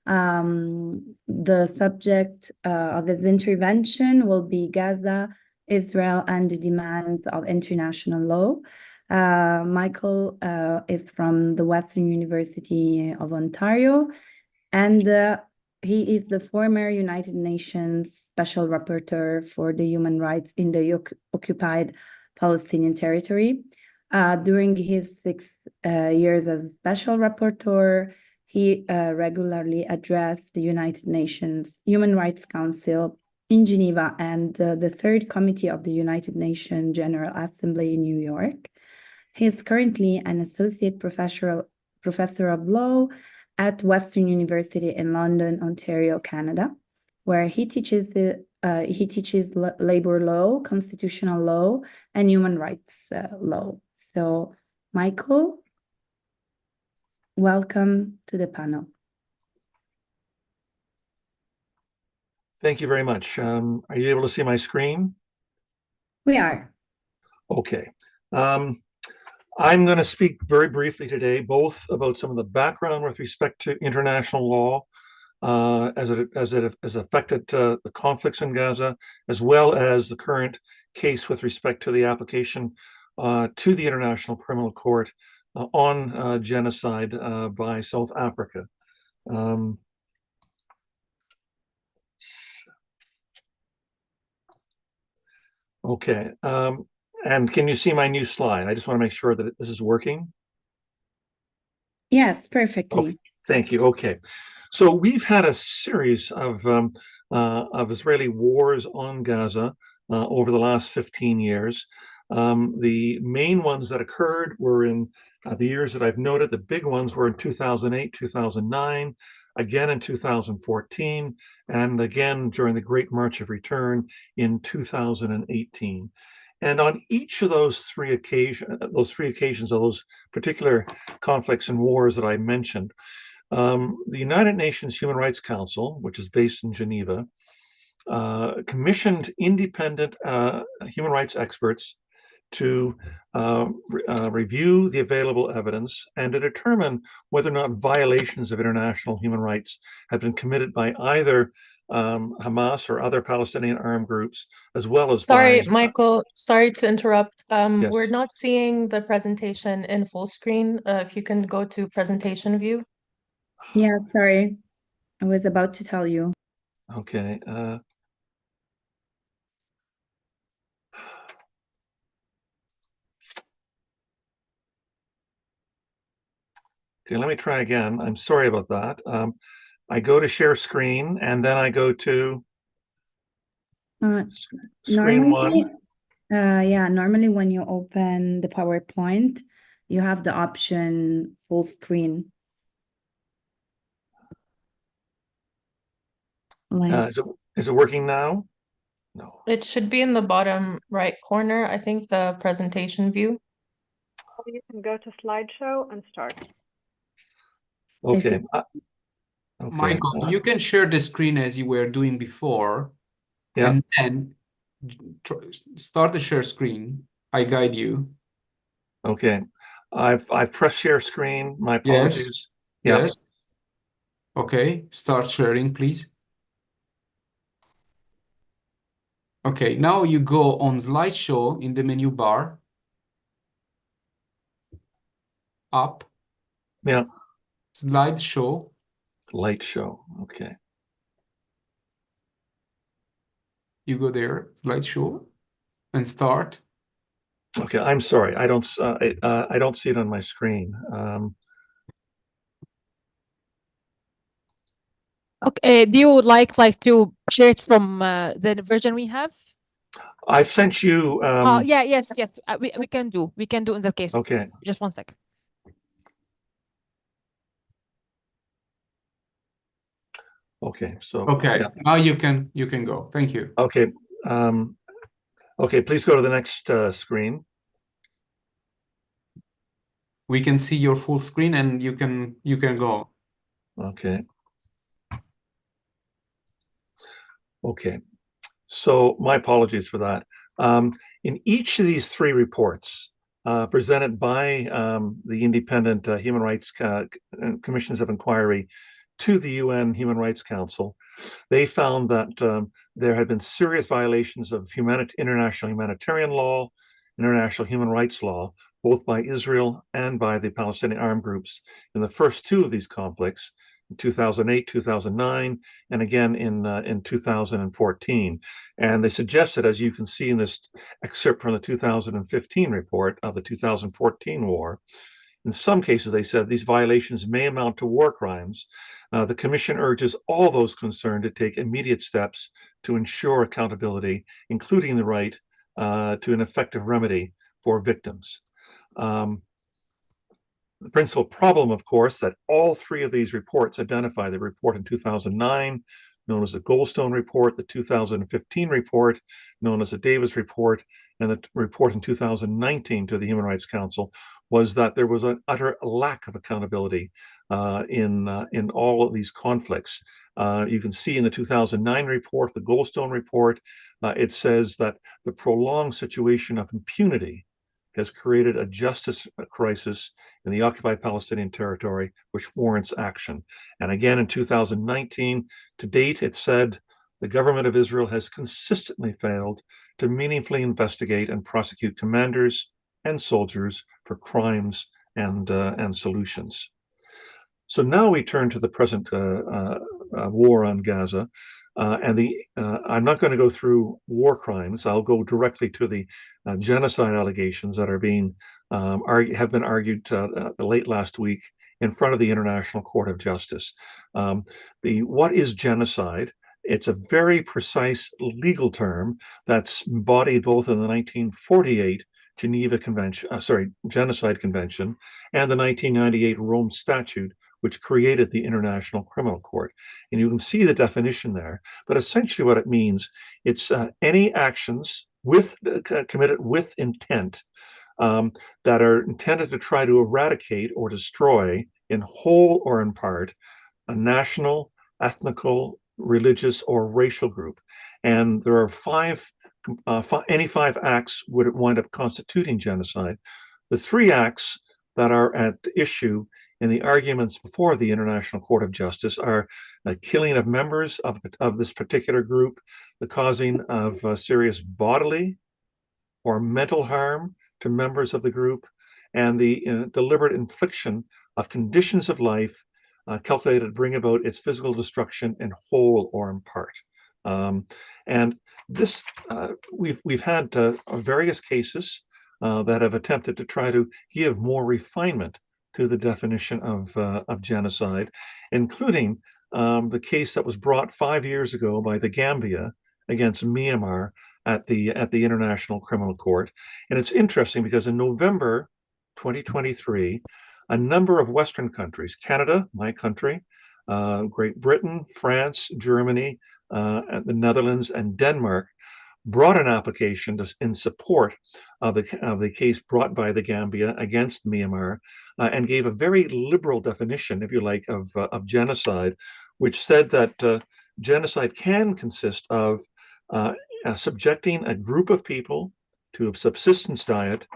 The subject of his intervention will be Gaza, Israel, and the demands of international law. Michael is from the Western University of Ontario, and he is the former United Nations Special Rapporteur for the Human Rights in the occupied Palestinian territory. During his 6 years as Special Rapporteur, he regularly addressed the United Nations Human Rights Council in Geneva and the Third Committee of the United Nations General Assembly in New York. He is currently an Associate Professor of Law at Western University in London, Ontario, Canada, where he teaches labor law, constitutional law, and human rights law. So, Michael, welcome to the panel. Thank you very much. Are you able to see my screen? We are. Okay. I'm going to speak very briefly today, both about some of the background with respect to international law, as it has affected the conflicts in Gaza, as well as the current case with respect to the application to the International Criminal Court on genocide by South Africa. Okay, and can you see my new slide? I just want to make sure that this is working. Yes, perfectly. Okay, thank you. Okay, so we've had a series of Israeli wars on Gaza over the last 15 years. The main ones that occurred were in the years that I've noted. The big ones were in 2008, 2009, again in 2014, and again during the Great March of Return in 2018. And on each of those three occasions of those particular conflicts and wars that I mentioned, the United Nations Human Rights Council, which is based in Geneva, commissioned independent human rights experts to review the available evidence and to determine whether or not violations of international human rights have been committed by either Hamas or other Palestinian armed groups, as well as Sorry, by Michael, sorry to interrupt. yes. We're not seeing the presentation in full screen. If you can go to presentation view. Yeah, sorry. I was about to tell you. Okay. Okay, let me try again. I'm sorry about that. I go to share screen and then I go to screen Normally, one. yeah, normally when you open the PowerPoint, you have the option full screen. Like, Is it working now? No. It should be in the bottom right corner, I think, the presentation view. You can go to slideshow and start. Okay. Okay. Michael, you can share the screen as you were doing before, Yeah. and then start the share screen. I guide you. Okay. I've pressed share screen. My apologies. Yeah. Yes. Okay. Start sharing, please. Okay. Now you go on slideshow in the menu bar. Up. Yeah. Slideshow. Light show. Okay. You go there, slideshow, and start. Okay. I'm sorry. I don't see it on my screen. Okay. Do you like to share it from the version we have? I've sent you. Yeah. Yes. We can do. We can do in that case. Okay. Just one second. Okay. So. Okay. Yeah. Now you can go. Thank you. Okay. Okay. Please go to the next screen. We can see your full screen, and you can go. Okay. Okay. So my apologies for that. In each of these three reports presented by the independent human rights commissions of inquiry to the UN Human Rights Council, they found that there had been serious violations of international humanitarian law, international human rights law, both by Israel and by the Palestinian armed groups in the first two of these conflicts, in 2008, 2009, and again in 2014. And they suggested, as you can see in this excerpt from the 2015 report of the 2014 war, in some cases, they said these violations may amount to war crimes. The Commission urges all those concerned to take immediate steps to ensure accountability, including the right to an effective remedy for victims. The principal problem, of course, that all three of these reports identify: the report in 2009, known as the Goldstone Report, the 2015 report, known as the Davis Report, and the report in 2019 to the Human Rights Council, was that there was an utter lack of accountability in all of these conflicts. You can see in the 2009 report, the Goldstone Report, it says that the prolonged situation of impunity has created a justice crisis in the occupied Palestinian territory, which warrants action. And again, in 2019, to date, it said the government of Israel has consistently failed to meaningfully investigate and prosecute commanders and soldiers for crimes and solutions. So now we turn to the present war on Gaza, I'm not going to go through war crimes. I'll go directly to the genocide allegations that are being have been argued late last week in front of the International Court of Justice. What is genocide? It's a very precise legal term that's embodied both in the 1948 Geneva Convention, Genocide Convention, and the 1998 Rome Statute, which created the International Criminal Court. And you can see the definition there. But essentially what it means, it's any actions committed with intent that are intended to try to eradicate or destroy in whole or in part a national, ethnical, religious, or racial group. And there are any five acts would wind up constituting genocide. The three acts that are at issue in the arguments before the International Court of Justice are the killing of members of this particular group, the causing of serious bodily or mental harm to members of the group, and the deliberate infliction of conditions of life calculated to bring about its physical destruction in whole or in part. And this, we've had various cases that have attempted to try to give more refinement to the definition of genocide, including the case that was brought 5 years ago by the Gambia against Myanmar at the International Criminal Court. And it's interesting because in November 2023, a number of Western countries, Canada, my country, Great Britain, France, Germany, the Netherlands, and Denmark brought an application in support of the case brought by the Gambia against Myanmar, and gave a very liberal definition, if you like, of genocide, which said that genocide can consist of subjecting a group of people to a subsistence diet,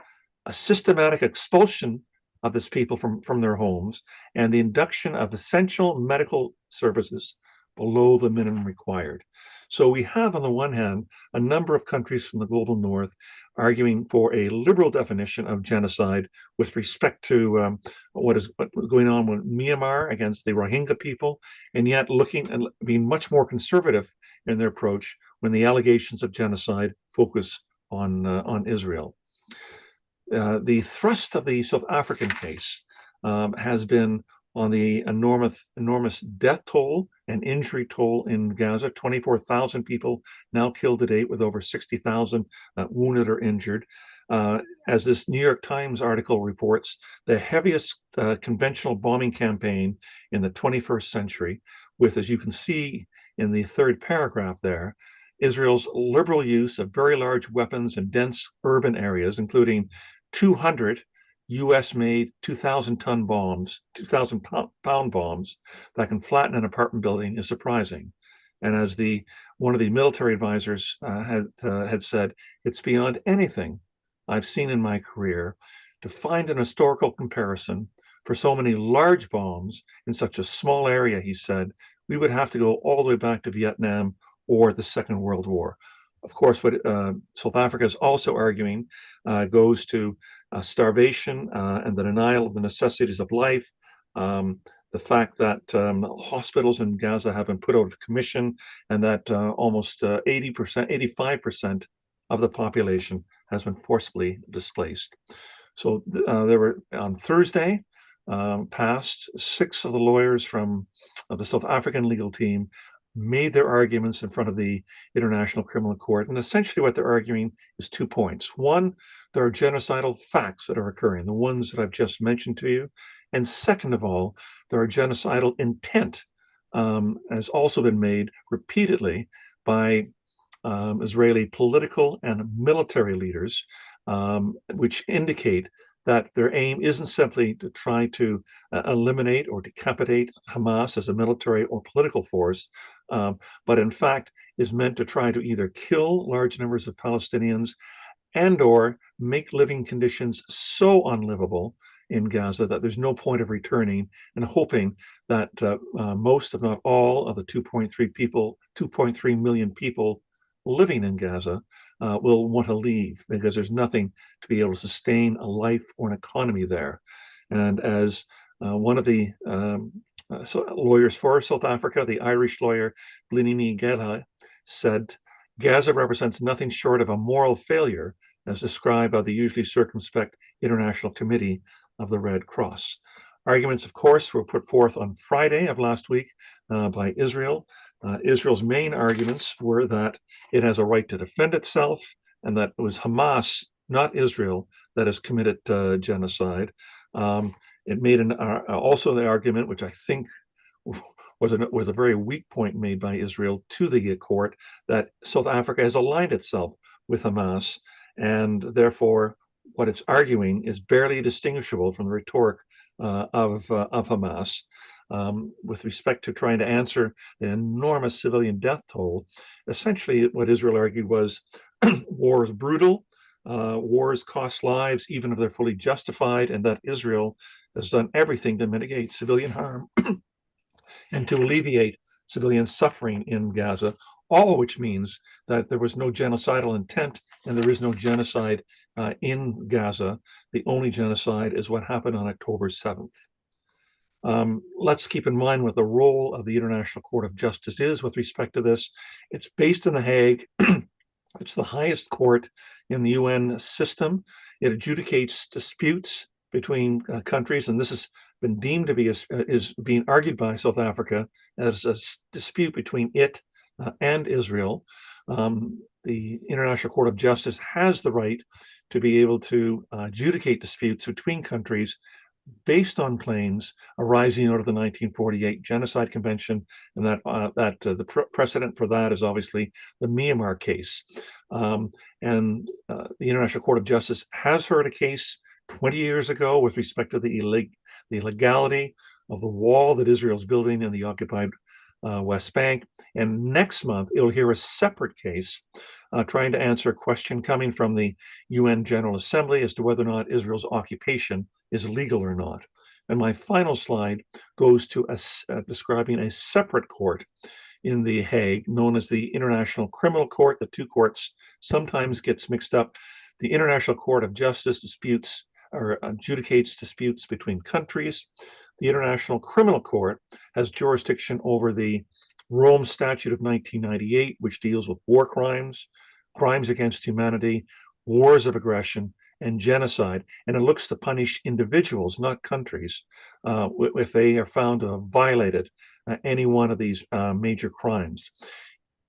a systematic expulsion of this people from their homes, and the induction of essential medical services below the minimum required. So we have, on the one hand, a number of countries from the global north arguing for a liberal definition of genocide with respect to what was going on with Myanmar against the Rohingya people, and yet looking and being much more conservative in their approach when the allegations of genocide focus on Israel. The thrust of the South African case has been on the enormous death toll and injury toll in Gaza. 24,000 people now killed to date, with over 60,000 wounded or injured. As this New York Times article reports, the heaviest conventional bombing campaign in the 21st century, with, as you can see in the third paragraph there, Israel's liberal use of very large weapons in dense urban areas, including 200 US-made 2,000-ton bombs, 2,000-pound bombs that can flatten an apartment building, is surprising. And as one of the military advisors had said, it's beyond anything I've seen in my career to find an historical comparison for so many large bombs in such a small area. He said, we would have to go all the way back to Vietnam or the Second World War. Of course, what South Africa is also arguing goes to starvation and the denial of the necessities of life, the fact that hospitals in Gaza have been put out of commission, and that almost 80%, 85% of the population has been forcibly displaced. So there were, on Thursday past, 6 of the lawyers from the South African legal team made their arguments in front of the International Criminal Court. And essentially what they're arguing is 2 points. One, there are genocidal facts that are occurring, the ones that I've just mentioned to you. And second of all, there are genocidal intent has also been made repeatedly by Israeli political and military leaders, which indicate that their aim isn't simply to try to eliminate or decapitate Hamas as a military or political force, but in fact is meant to try to either kill large numbers of Palestinians and or make living conditions so unlivable in Gaza that there's no point of returning, and hoping that most, if not all, of the 2.3 million people living in Gaza will want to leave, because there's nothing to be able to sustain a life or an economy there. And as one of the lawyers for South Africa, the Irish lawyer Blinini Gela, said, Gaza represents nothing short of a moral failure, as described by the usually circumspect International Committee of the Red Cross. Arguments, of course, were put forth on Friday of last week by Israel. Israel's main arguments were that it has a right to defend itself, and that it was Hamas, not Israel, that has committed genocide. It made also the argument, which I think was a very weak point made by Israel to the court, that South Africa has aligned itself with Hamas, and therefore what it's arguing is barely distinguishable from the rhetoric of Hamas. With respect to trying to answer the enormous civilian death toll, essentially what Israel argued was war is brutal, wars cost lives even if they're fully justified, and that Israel has done everything to mitigate civilian harm and to alleviate civilian suffering in Gaza, all of which means that there was no genocidal intent and there is no genocide in Gaza. The only genocide is what happened on October 7th. Let's keep in mind what the role of the International Court of Justice is with respect to this. It's based in The Hague. It's the highest court in the UN system. It adjudicates disputes between countries, and this has been deemed to be is being argued by South Africa as a dispute between it and Israel. The International Court of Justice has the right to be able to adjudicate disputes between countries based on claims arising out of the 1948 Genocide Convention, and the precedent for that is obviously the Myanmar case. The International Court of Justice has heard a case 20 years ago with respect to the illegality of the wall that Israel's building in the occupied West Bank. And next month, it'll hear a separate case trying to answer a question coming from the UN General Assembly as to whether or not Israel's occupation is legal or not. And my final slide goes to describing a separate court in The Hague, known as the International Criminal Court. The two courts sometimes gets mixed up. The International Court of Justice adjudicates disputes between countries. The International Criminal Court has jurisdiction over the Rome Statute of 1998, which deals with war crimes, crimes against humanity, wars of aggression, and genocide. And it looks to punish individuals, not countries, if they are found to have violated any one of these major crimes.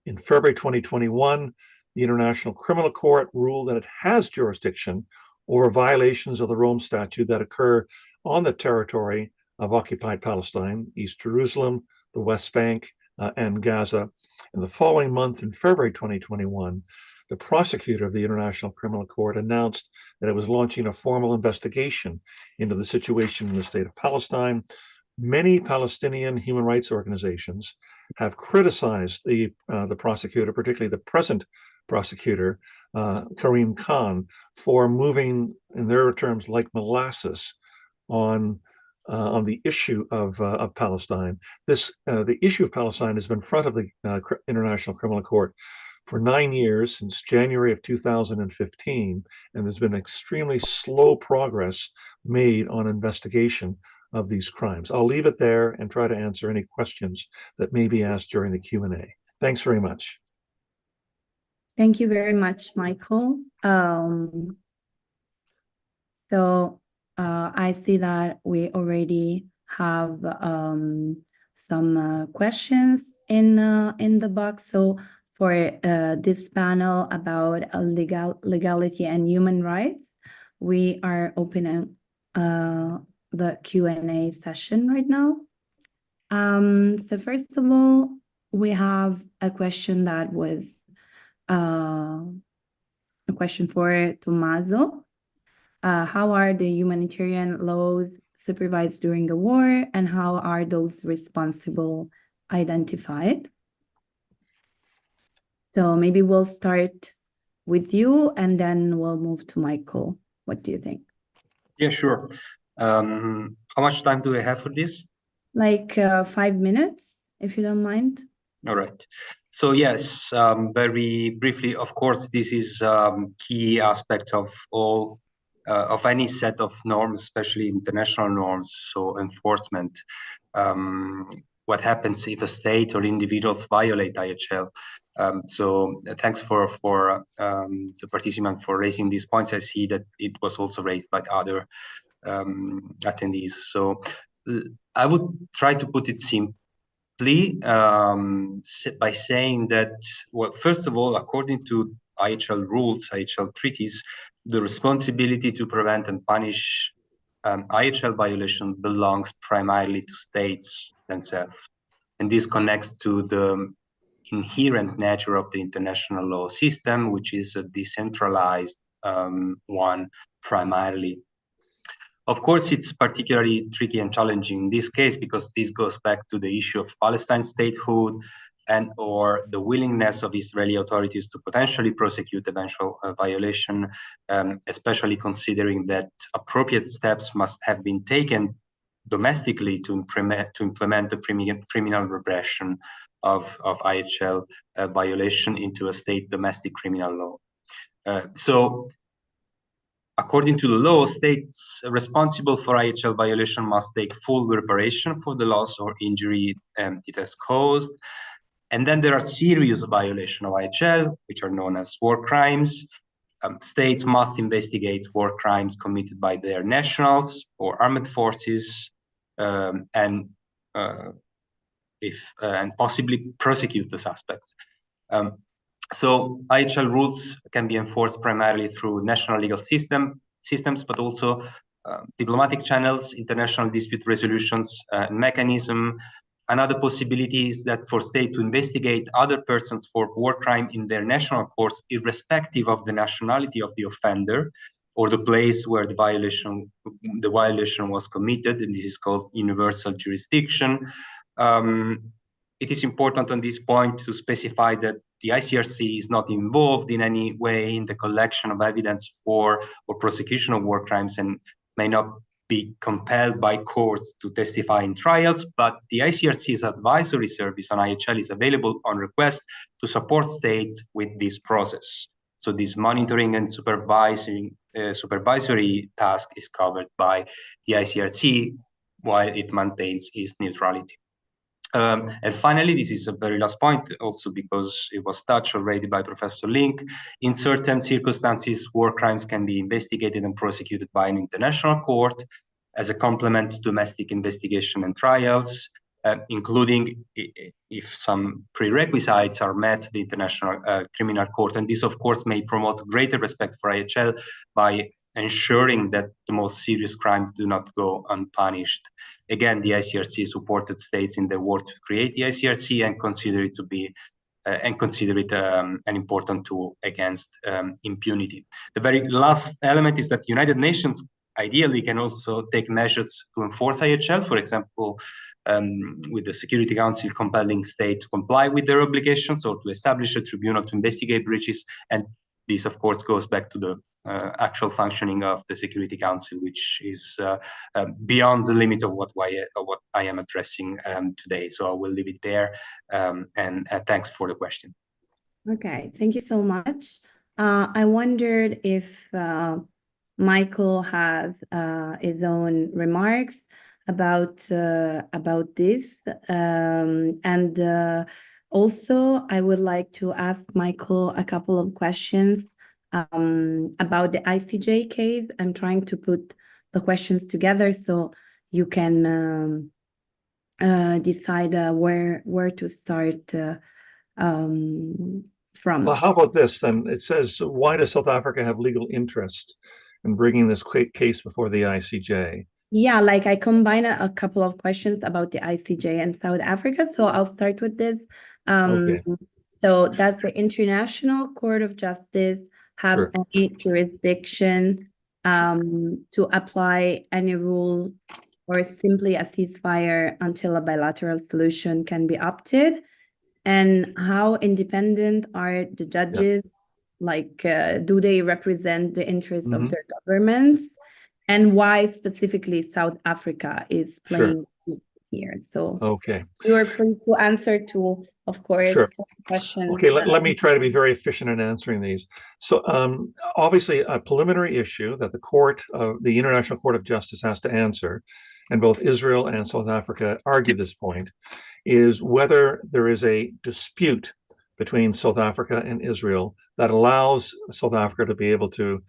In February 2021, the International Criminal Court ruled that it has jurisdiction over violations of the Rome Statute that occur on the territory of occupied Palestine, East Jerusalem, the West Bank, and Gaza. In the following month, in February 2021, the prosecutor of the International Criminal Court announced that it was launching a formal investigation into the situation in the state of Palestine. Many Palestinian human rights organizations have criticized the prosecutor, particularly the present prosecutor, Karim Khan, for moving, in their terms, like molasses on the issue of Palestine. The issue of Palestine has been in front of the International Criminal Court for 9 years, since January of 2015, and there's been extremely slow progress made on investigation of these crimes. I'll leave it there and try to answer any questions that may be asked during the Q&A. Thanks very much. Thank you very much, Michael. I see that we already have some questions in the box. So for this panel about legality and human rights, we are opening the Q&A session right now. So first of all, we have a question that was a question for Tommaso. How are the humanitarian laws supervised during a war, and how are those responsible identified? So maybe we'll start with you, and then we'll move to Michael. What do you think? Yeah, sure. How much time do I have for this? Like 5 minutes, if you don't mind. All right. So yes, very briefly, of course, this is key aspect of all of any set of norms, especially international norms. So enforcement. What happens if a state or individuals violate IHL? So thanks for the participant for raising these points. I see that it was also raised by other attendees. So I would try to put it simply by saying that, well, first of all, according to IHL rules, IHL treaties, the responsibility to prevent and punish IHL violation belongs primarily to states themselves. And this connects to the inherent nature of the international law system, which is a decentralized one primarily. Of course, it's particularly tricky and challenging in this case because this goes back to the issue of Palestine statehood and or the willingness of Israeli authorities to potentially prosecute eventual violation, especially considering that appropriate steps must have been taken domestically to implement the criminal repression of IHL violation into a state domestic criminal law. So according to the law, states responsible for IHL violation must take full reparation for the loss or injury it has caused. And then there are serious violations of IHL, which are known as war crimes. States must investigate war crimes committed by their nationals or armed forces, and possibly prosecute the suspects. So IHL rules can be enforced primarily through national legal systems, but also diplomatic channels, international dispute resolutions mechanism. Another possibility is that for state to investigate other persons for war crime in their national courts, irrespective of the nationality of the offender or the place where the violation was committed, and this is called universal jurisdiction. It is important on this point to specify that the ICRC is not involved in any way in the collection of evidence for or prosecution of war crimes and may not be compelled by courts to testify in trials, but the ICRC's advisory service on IHL is available on request to support state with this process. So this monitoring and supervisory task is covered by the ICRC while it maintains its neutrality. And finally, this is a very last point, also because it was touched already by Professor Link. In certain circumstances, war crimes can be investigated and prosecuted by an international court as a complement to domestic investigation and trials, including if some prerequisites are met, the International Criminal Court. And this, of course, may promote greater respect for IHL by ensuring that the most serious crimes do not go unpunished. Again, the ICRC supported states in their work to create the ICRC and consider it to be an important tool against impunity. The very last element is that the United Nations ideally can also take measures to enforce IHL, for example, with the Security Council compelling states to comply with their obligations or to establish a tribunal to investigate breaches. And this, of course, goes back to the actual functioning of the Security Council, which is beyond the limit of what I am addressing today. So I will leave it there, and thanks for the question. Okay, thank you so much. I wondered if Michael has his own remarks about this, and also I would like to ask Michael a couple of questions about the ICJ case. I'm trying to put the questions together so you can decide where to start from. Well, how about this then? It says, why does South Africa have legal interest in bringing this case before the ICJ? Yeah, like I combine a couple of questions about the ICJ and South Africa. So I'll start with this. Okay. So does the International Court of Justice have any jurisdiction to apply any rule or simply a ceasefire until a bilateral solution can be opted? And how independent are the judges do they represent the interests of Mhm. their governments, and why specifically South Africa is playing here. So Okay. you are free to answer to, of course, Sure. questions. Okay, let me try to be very efficient in answering these. So obviously a preliminary issue that the International Court of Justice has to answer, and both Israel and South Africa argue this point, is whether there is a dispute between South Africa and Israel that allows South Africa to be able to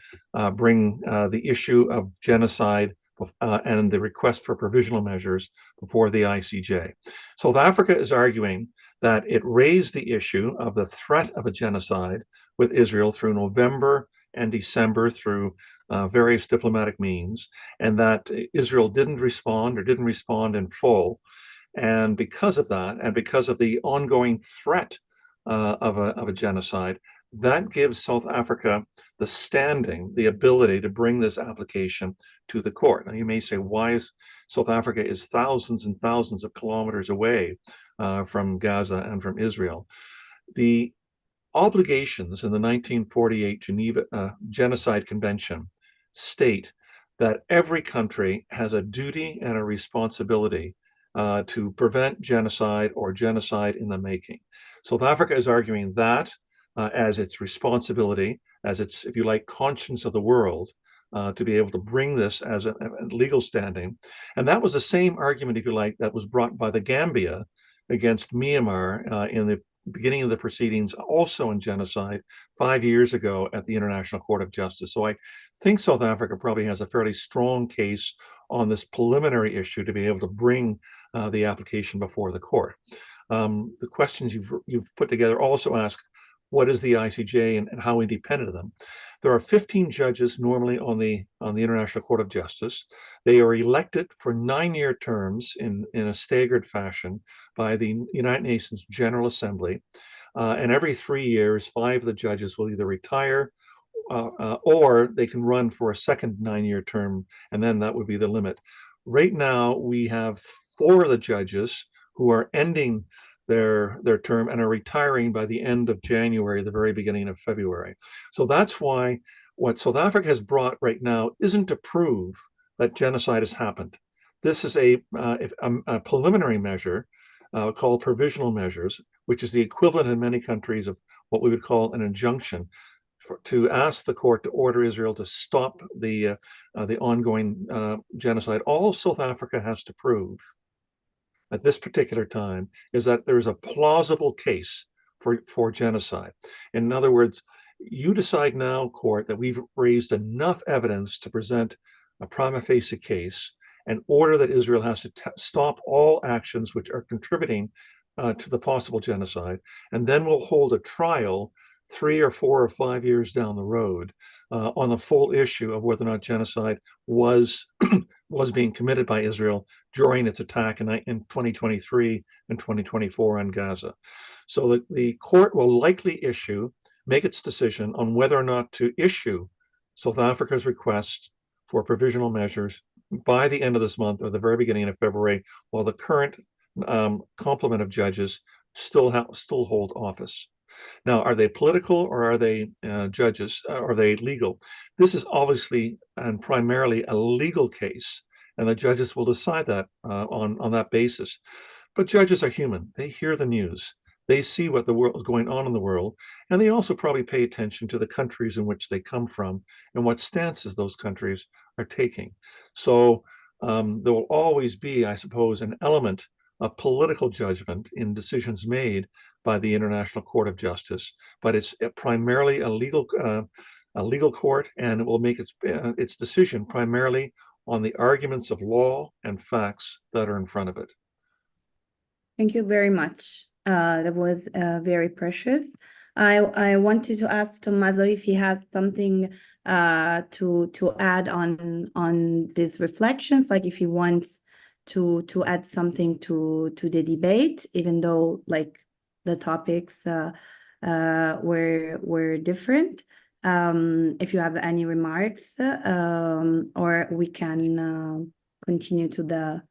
bring the issue of genocide and the request for provisional measures before the ICJ. South Africa is arguing that it raised the issue of the threat of a genocide with Israel through November and December through various diplomatic means, and that Israel didn't respond in full. And because of that, and because of the ongoing threat of a genocide, that gives South Africa the standing, the ability to bring this application to the court. Now, you may say, why is South Africa is thousands and thousands of kilometers away from Gaza and from Israel? The obligations in the 1948 Geneva Genocide Convention state that every country has a duty and a responsibility to prevent genocide or genocide in the making. South Africa is arguing that as its responsibility, as its, if you like, conscience of the world, to be able to bring this as a legal standing. And that was the same argument, if you like, that was brought by the Gambia against Myanmar in the beginning of the proceedings, also in genocide 5 years ago at the International Court of Justice. So I think South Africa probably has a fairly strong case on this preliminary issue to be able to bring the application before the court. The questions you've put together also ask, what is the ICJ and how independent of them? There are 15 judges normally on the International Court of Justice. They are elected for 9-year terms in a staggered fashion by the United Nations General Assembly. And every 3 years, 5 of the judges will either retire or they can run for a second 9-year term, and then that would be the limit. Right now, we have 4 of the judges who are ending their term and are retiring by the end of January, the very beginning of February. So that's why what South Africa has brought right now isn't to prove that genocide has happened. This is a preliminary measure called provisional measures, which is the equivalent in many countries of what we would call an injunction, to ask the court to order Israel to stop the ongoing genocide. All South Africa has to prove at this particular time is that there is a plausible case for genocide. In other words, you decide now, court, that we've raised enough evidence to present a prima facie case and order that Israel has to stop all actions which are contributing to the possible genocide, and then we'll hold a trial 3 or 4 or 5 years down the road on the full issue of whether or not genocide was being committed by Israel during its attack in 2023 and 2024 on Gaza. So the court will likely make its decision on whether or not to issue South Africa's request for provisional measures by the end of this month or the very beginning of February, while the current complement of judges still hold office. Now, are they political or are they judges? Are they legal? This is obviously and primarily a legal case, and the judges will decide that on that basis. But judges are human. They hear the news. They see what the world is going on in the world, and they also probably pay attention to the countries in which they come from and what stances those countries are taking. So there will always be, I suppose, an element of political judgment in decisions made by the International Court of Justice, but it's primarily a legal court, and it will make its decision primarily on the arguments of law and facts that are in front of it. Thank you very much. That was very precious. I wanted to ask Tommaso if he has something to add on these reflections, like if he wants to add something to the debate, even though like the topics were different. If you have any remarks, or we can continue to the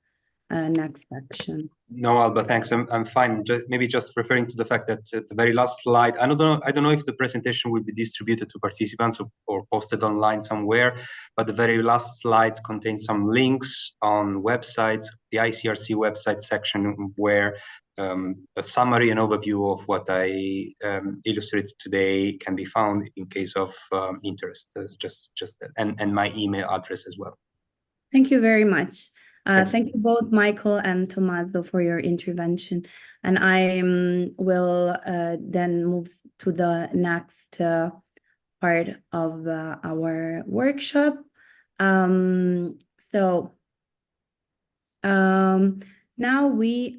next section. No, Alba, thanks. I'm fine. Maybe just referring to the fact that at the very last slide, I don't know if the presentation will be distributed to participants or posted online somewhere, but the very last slides contain some links on websites, the ICRC website section, where a summary and overview of what I illustrated today can be found in case of interest. Just and my email address as well. Thank you very much. Thanks. Thank you both, Michael and Tommaso, for your intervention. And I will then move to the next part of our workshop. Now we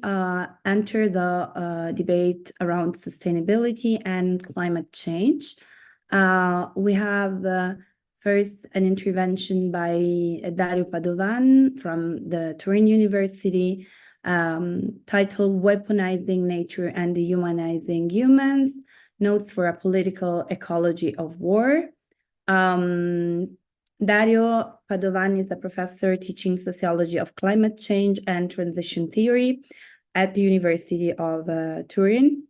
enter the debate around sustainability and climate change. We have first an intervention by Dario Padovan from the Turin University, titled Weaponizing Nature and Dehumanizing Humans, Notes for a Political Ecology of War. Dario Padovan is a professor teaching sociology of climate change and transition theory at the University of Turin.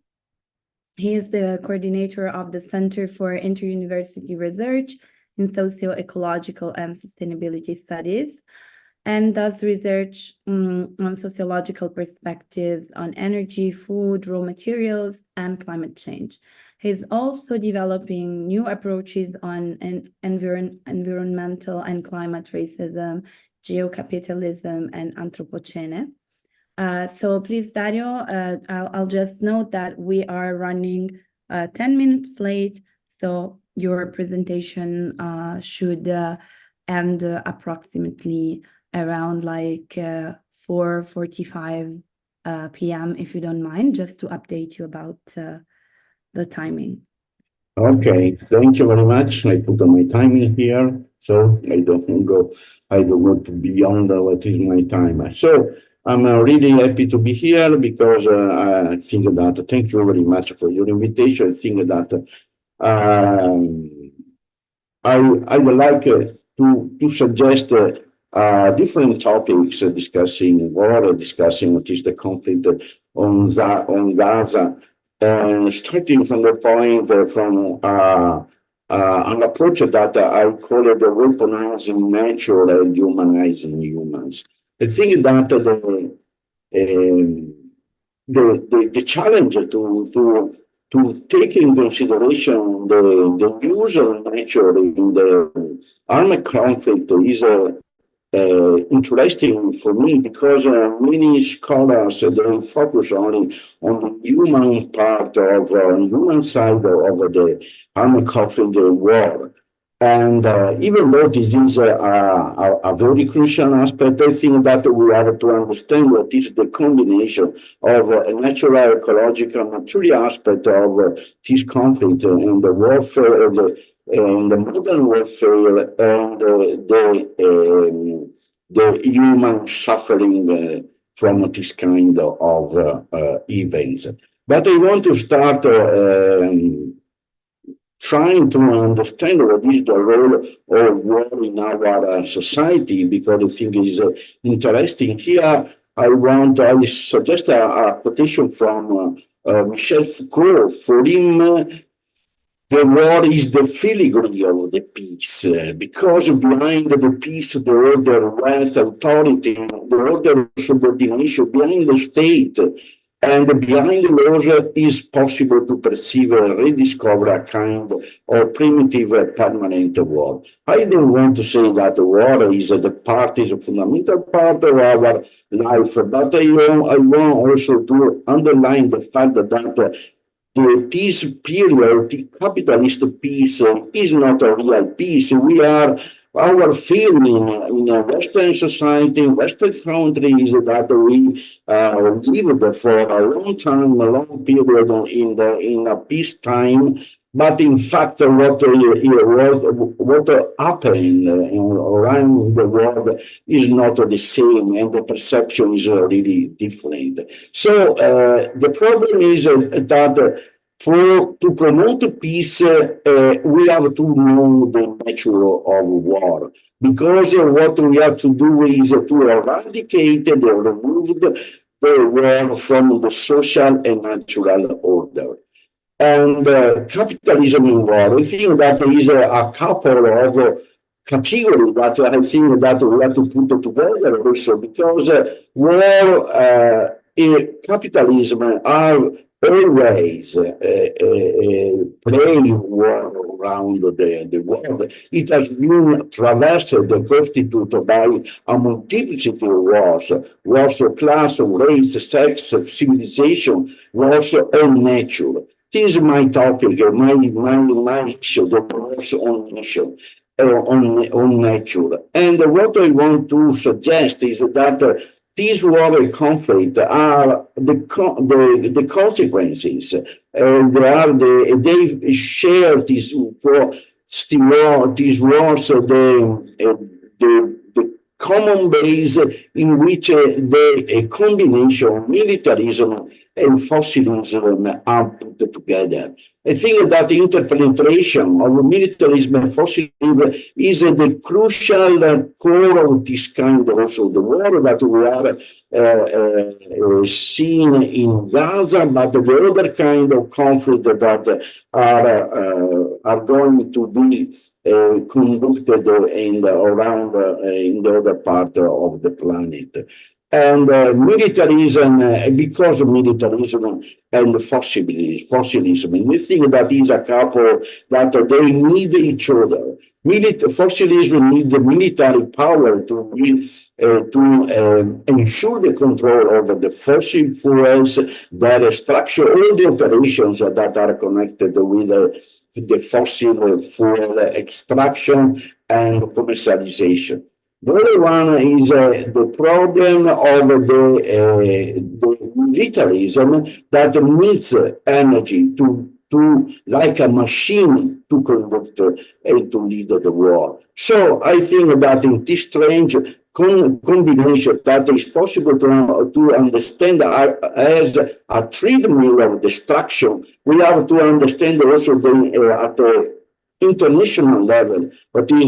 He is the coordinator of the Center for Inter-University Research in Socio-Ecological and Sustainability Studies, and does research on sociological perspectives on energy, food, raw materials, and climate change. He's also developing new approaches on environmental and climate racism, geocapitalism, and anthropocene. So please, Dario, I'll just note that we are running 10 minutes late, so your presentation should end approximately around like 4:45 p.m., if you don't mind, just to update you about the timing. Okay, thank you very much. I put my timing here, so I don't go beyond what is my time. So I'm really happy to be here because I think that, thank you very much for your invitation. I think that I would like to suggest different topics discussing war, discussing what is the conflict on Gaza, and starting from the point from an approach that I call it the weaponizing nature and humanizing humans. I think that the challenge to take in consideration the use of nature in the armed conflict is interesting for me because many scholars they focus only on the human part of human side of the armed conflict war. And even though this is a very crucial aspect, I think that we have to understand what is the combination of a natural, ecological, material aspect of this conflict and the warfare, and the modern warfare, and the human suffering from this kind of events. But I want to start trying to understand what is the role of war in our society, because I think it is interesting. Here, I suggest a quotation from Michel Foucault. For him, the war is the filigree of the peace, because behind the peace, the order, wealth, authority, the order of subordination, behind the state, and behind the laws is possible to perceive and rediscover a kind of primitive permanent war. I don't want to say that war is a fundamental part of our life, but I want also to underline the fact that the peace period, the capitalist peace, is not a real peace. Our feeling in a Western society, Western countries, that we lived for a long time, a long period in a peacetime. But in fact, what happened around the world is not the same, and the perception is really different. So the problem is that to promote peace, we have to know the nature of war, because what we have to do is to eradicate, remove the war from the social and natural order. And capitalism in war, I think that there is a couple of categories that I think that we have to put together also, because war capitalism are always playing war around the world. It has been traversed and constituted by a multiplicity of wars, wars of class, of race, sex, civilization, wars on nature. This is my topic, my issue, the wars on nature. On nature. And what I want to suggest is that these war conflicts are the consequences. They share these wars, the common base in which the combination of militarism and fossilism are put together. I think that the interpenetration of militarism and fossilism is the crucial core of this kind also the war that we are seeing in Gaza, but the other kind of conflict that are going to be conducted around in the other part of the planet. And militarism, because of militarism and fossilism, and we think that is a couple that they need each other. Fossilism needs the military power to ensure the control over the fossil fuels, their structure, all the operations that are connected with the fossil fuel extraction and commercialization. The other one is the problem of the militarism that needs energy to like a machine to conduct and to lead the war. So I think that in this strange combination that is possible to understand as a treadmill of destruction, we have to understand also at the international level what is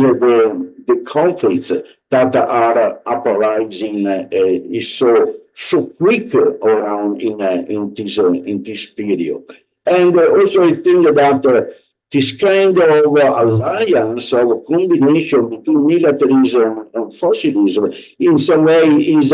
the conflicts that are uprising is so quick around in this period. And also I think that this kind of alliance or combination between militarism and fossilism in some way is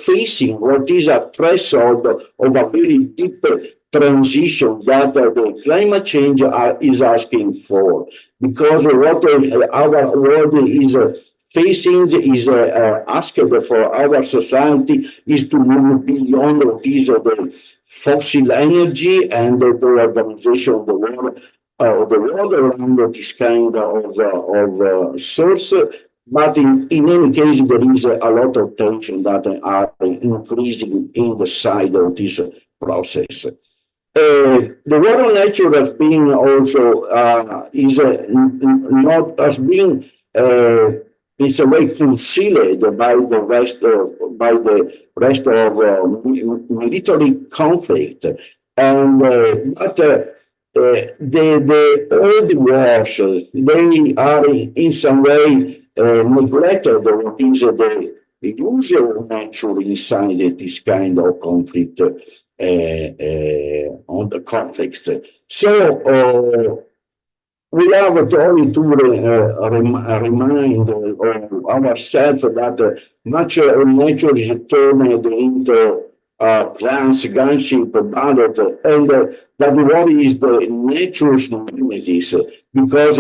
facing what is a threshold of a very deep transition that the climate change is asking for, because what our world is facing is asked for our society is to move beyond what is the fossil energy and the organization of the world around this kind of source. But in any case, there is a lot of tension that are increasing in the side of this process. The war on nature has been also has been it's a way concealed by the rest of military conflict, and but all the wars they are in some way neglected what is the usual nature inside this kind of conflict on the conflicts. So we have to only to remind ourselves that nature is turned into plants, gunship, bullet, and that what is the nature's limits, because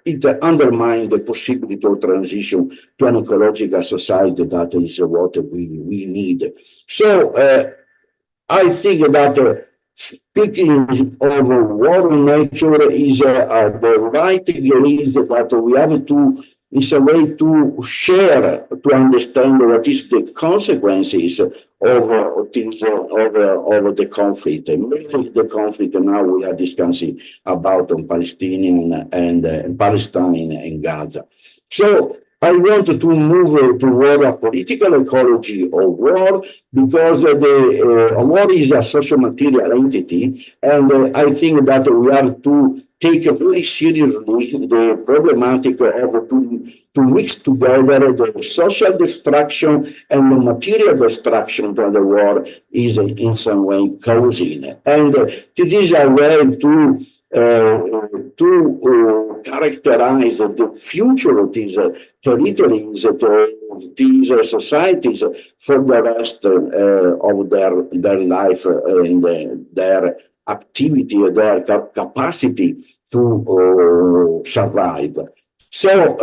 it undermines the possibility of transition to an ecological society that is what we need. So I think that speaking of war on nature is the right gaze that we have to, is a way to share, to understand what is the consequences of the conflict. Mainly the conflict now we are discussing about on Palestinian and Palestine and Gaza. So I want to move toward a political ecology of war because the war is a social material entity, and I think that we have to take very seriously the problematic of to mix together the social destruction and the material destruction that the war is in some way causing. And this is a way to characterize the future of these territories, these societies for the rest of their life and their activity, their capacity to survive. So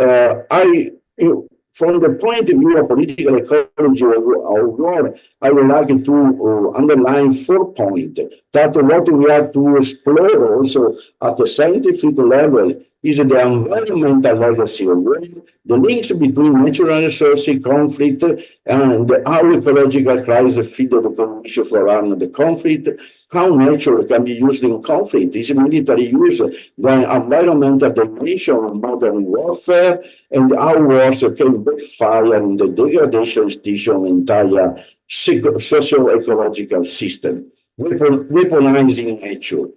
from the point of view of political ecology of war, I would like to underline 4 points. That what we have to explore also at the scientific level is the environmental legacy of war, the links between natural resources conflict and how ecological crisis feed the condition for armed conflict, how nature can be used in conflict, is military use, the environmental degradation of modern warfare, and how wars can backfire in the degradation stage of entire socio-ecological system, weaponizing nature.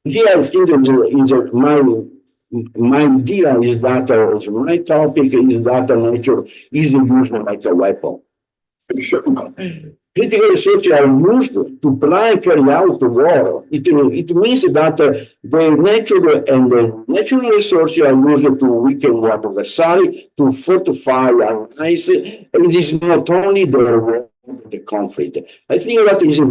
Here, I think my idea is that my topic is that nature is used like a weapon. Critical research are used to plan carry out war. It means that the nature and the natural resources are used to weaken the adversary, to fortify allies. It is not only the conflict. I think that is a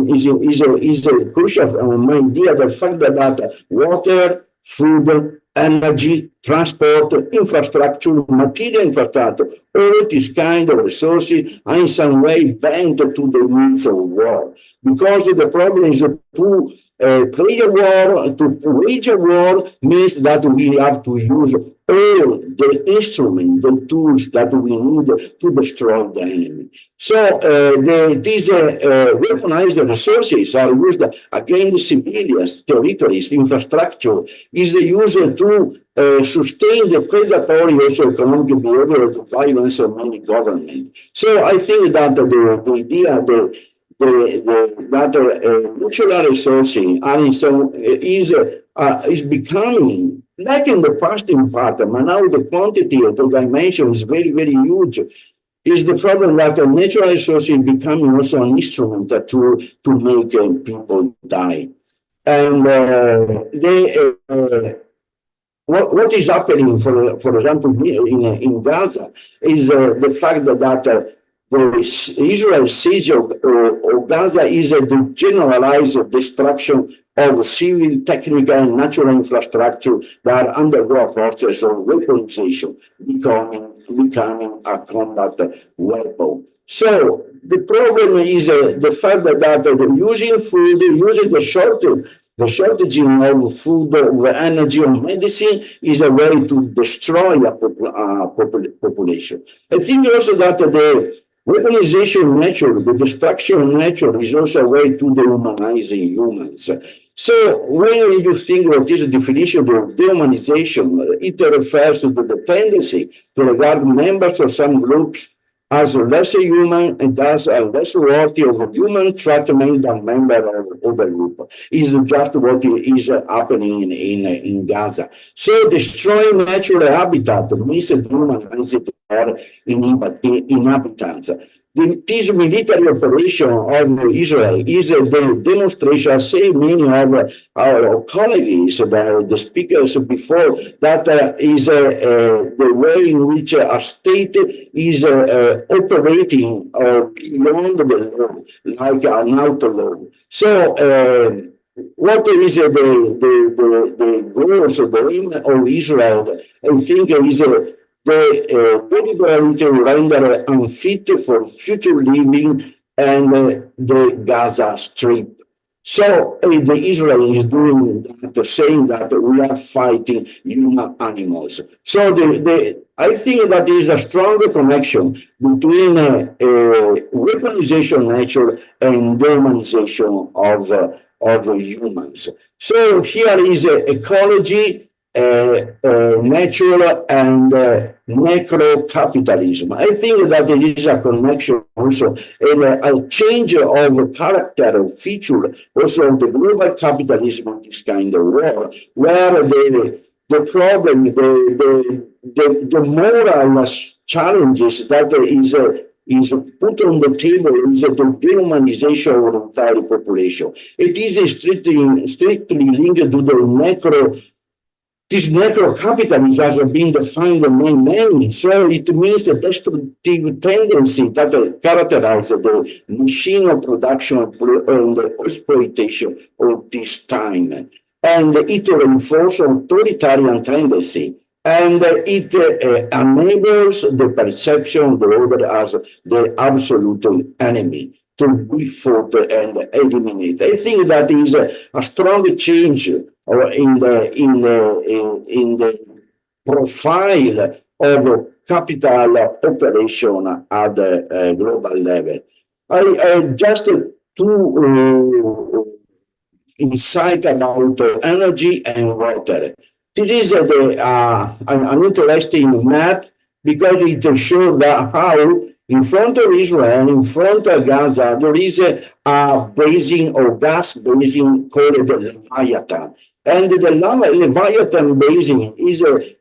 crucial idea, the fact that water, food, energy, transport, infrastructure, material infrastructure, all this kind of resources are in some way bent to the needs of war. Because the problem is to play a war, to wage a war means that we have to use all the instruments, the tools that we need to destroy the enemy. So these weaponized resources are used against civilians, territories, infrastructure, is used to sustain the predatory also economic behavior of violence of many governments. So I think that the idea that natural resources are in some is becoming like in the past in part, but now the quantity of the dimension is very, very huge. Is the problem that natural resources becoming also an instrument to make people die. And what is happening, for example, in Gaza, is the fact that the Israel siege of Gaza is the generalized destruction of civil, technical, and natural infrastructure that undergo a process of weaponization, becoming a combat weapon. So the problem is the fact that using food, using the shortage of food, of energy, of medicine is a way to destroy a population. I think also that the weaponization of nature, the destruction of nature is also a way to dehumanize humans. So when you think of this definition of dehumanization, it refers to the tendency to regard members of some groups as less human and thus less worthy of human treatment than member of other group. Is just what is happening in Gaza. So destroying natural habitat means dehumanizing their inhabitants. This military operation of Israel is the demonstration, I say many of our colleagues, the speakers before, that is the way in which a state is operating beyond the law, like an outlaw. So what is the goals, the aim of Israel, I think is the deliberate render unfit for future living and the Gaza Strip. So the Israel is doing that, saying that we are fighting human animals. So I think that there is a stronger connection between weaponization of nature and dehumanization of humans. So here is ecology natural and necro-capitalism. I think that there is a connection also and a change of character or feature also of the global capitalism in this kind of war, where the problem, the moral challenges that is put on the table is the dehumanization of the entire population. It is strictly linked to the this necro-capitalism has been defined mainly, so it means a destructive tendency that characterizes the machine of production and the exploitation of this time. And it reinforces authoritarian tendency. And it enables the perception of the other as the absolute enemy to be fought and eliminated. I think that is a strong change or in the profile of capital operation at the global level. Just two insight about energy and water. This is an interesting map because it shows that how in front of Israel, in front of Gaza, there is a basin or gas basin called the Leviathan. And the Leviathan basin is the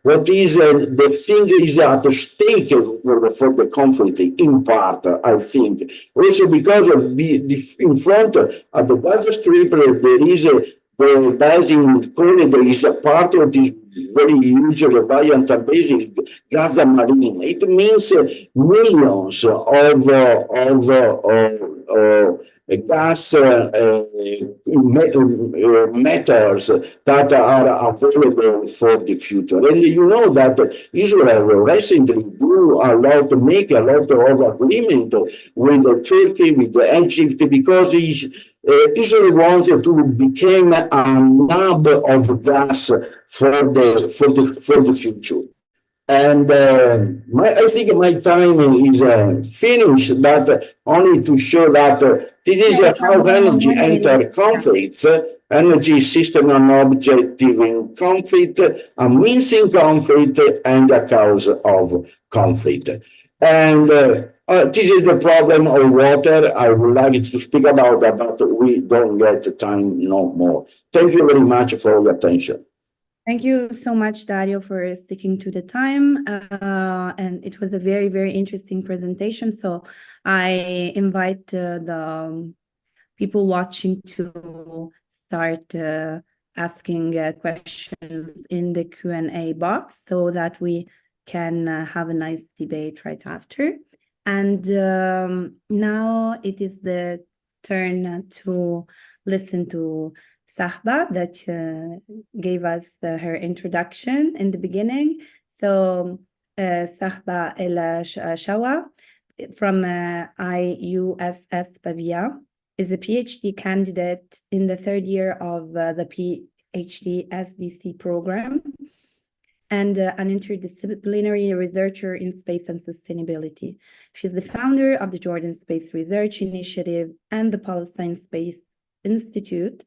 what is the thing is at stake for the conflict in part, I think. Also because of in front of the Gaza Strip, there is the basin called is a part of this very huge Leviathan basin, Gaza Marine. It means millions of gas meters that are available for the future. And you know that Israel recently make a lot of agreement with Turkey, with Egypt, because Israel wants to become a hub of gas for the future. And I think my time is finished, but only to show that this is how energy enter conflicts. Energy system and objective in conflict, a means in conflict, and a cause of conflict. And this is the problem of water. I would like to speak about that, but we don't get time no more. Thank you very much for your attention. Thank you so much, Dario, for sticking to the time. And it was a very, very interesting presentation. So I invite the people watching to start asking questions in the Q&A box so that we can have a nice debate right after. And now it is the turn to listen to Sahba that gave us her introduction in the beginning. So Sahba El Shawa from IUSS Pavia is a PhD candidate in the third year of the PhD SDC program and an interdisciplinary researcher in space and sustainability. She's the founder of the Jordan Space Research Initiative and the Palestine Space Institute,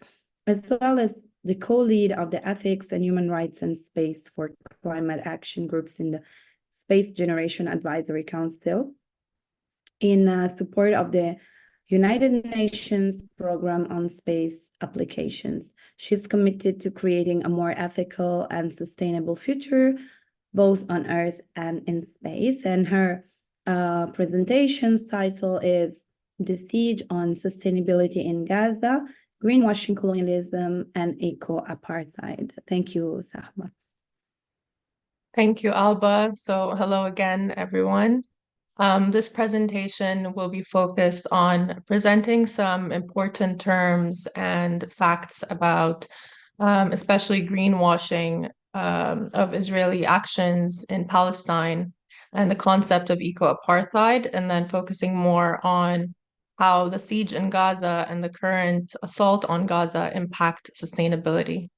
as well as the co-lead of the Ethics and Human Rights and Space for Climate Action groups in the Space Generation Advisory Council in support of the United Nations Program on Space Applications. She's committed to creating a more ethical and sustainable future, both on Earth and in space. And her presentation title is The Siege on Sustainability in Gaza, Greenwashing Colonialism and Eco-Apartheid. Thank you, Sahba. Thank you, Alba. So hello again, everyone. This presentation will be focused on presenting some important terms and facts about especially greenwashing of Israeli actions in Palestine and the concept of eco-apartheid, and then focusing more on how the siege in Gaza and the current assault on Gaza impact sustainability.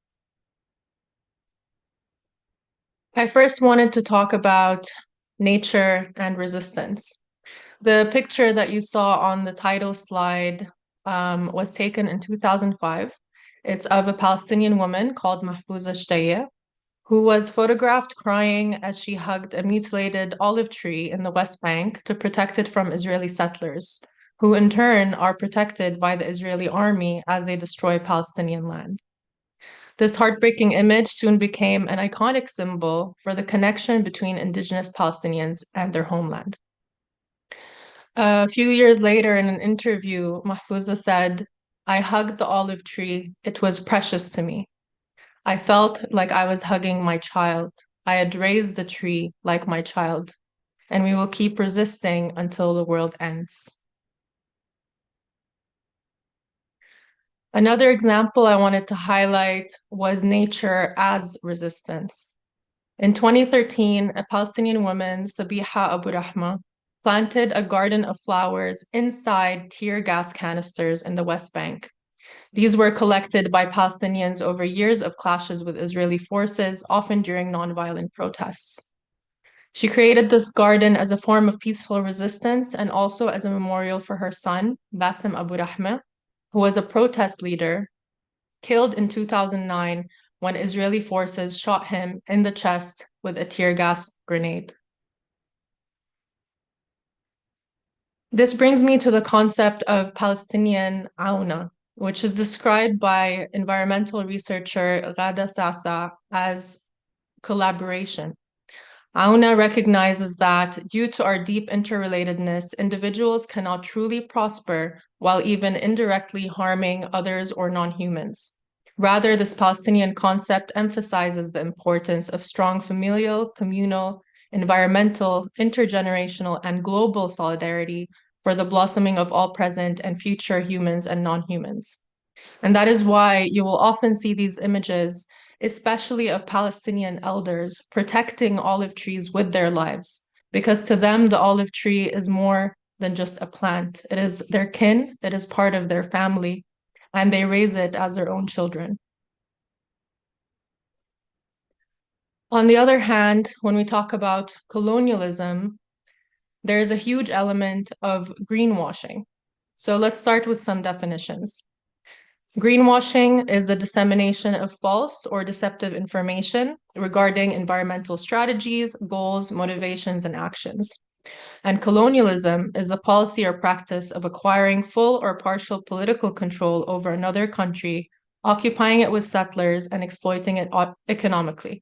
I first wanted to talk about nature and resistance. The picture that you saw on the title slide was taken in 2005, It's of a Palestinian woman called Mahfouza Shtaya, who was photographed crying as she hugged a mutilated olive tree in the West Bank to protect it from Israeli settlers, who in turn are protected by the Israeli army as they destroy Palestinian land. This heartbreaking image soon became an iconic symbol for the connection between indigenous Palestinians and their homeland. A few years later, in an interview, Mahfouza said, "I hugged the olive tree. It was precious to me. I felt like I was hugging my child. I had raised the tree like my child, and we will keep resisting until the world ends." Another example I wanted to highlight was nature as resistance. In 2013, a Palestinian woman, Sabiha Abu Rahma, planted a garden of flowers inside tear gas canisters in the West Bank. These were collected by Palestinians over years of clashes with Israeli forces, often during nonviolent protests. She created this garden as a form of peaceful resistance and also as a memorial for her son, Bassem Abu Rahma, who was a protest leader, killed in 2009 when Israeli forces shot him in the chest with a tear gas grenade. This brings me to the concept of Palestinian auna, which is described by environmental researcher Ghada Sasa as collaboration. Auna recognizes that due to our deep interrelatedness, individuals cannot truly prosper while even indirectly harming others or non-humans. Rather, this Palestinian concept emphasizes the importance of strong familial, communal, environmental, intergenerational, and global solidarity for the blossoming of all present and future humans and non-humans. And that is why you will often see these images, especially of Palestinian elders protecting olive trees with their lives, because to them, the olive tree is more than just a plant. It is their kin, it is part of their family, and they raise it as their own children. On the other hand, when we talk about colonialism, there is a huge element of greenwashing. So let's start with some definitions. Greenwashing is the dissemination of false or deceptive information regarding environmental strategies, goals, motivations, and actions. And colonialism is the policy or practice of acquiring full or partial political control over another country, occupying it with settlers, and exploiting it economically.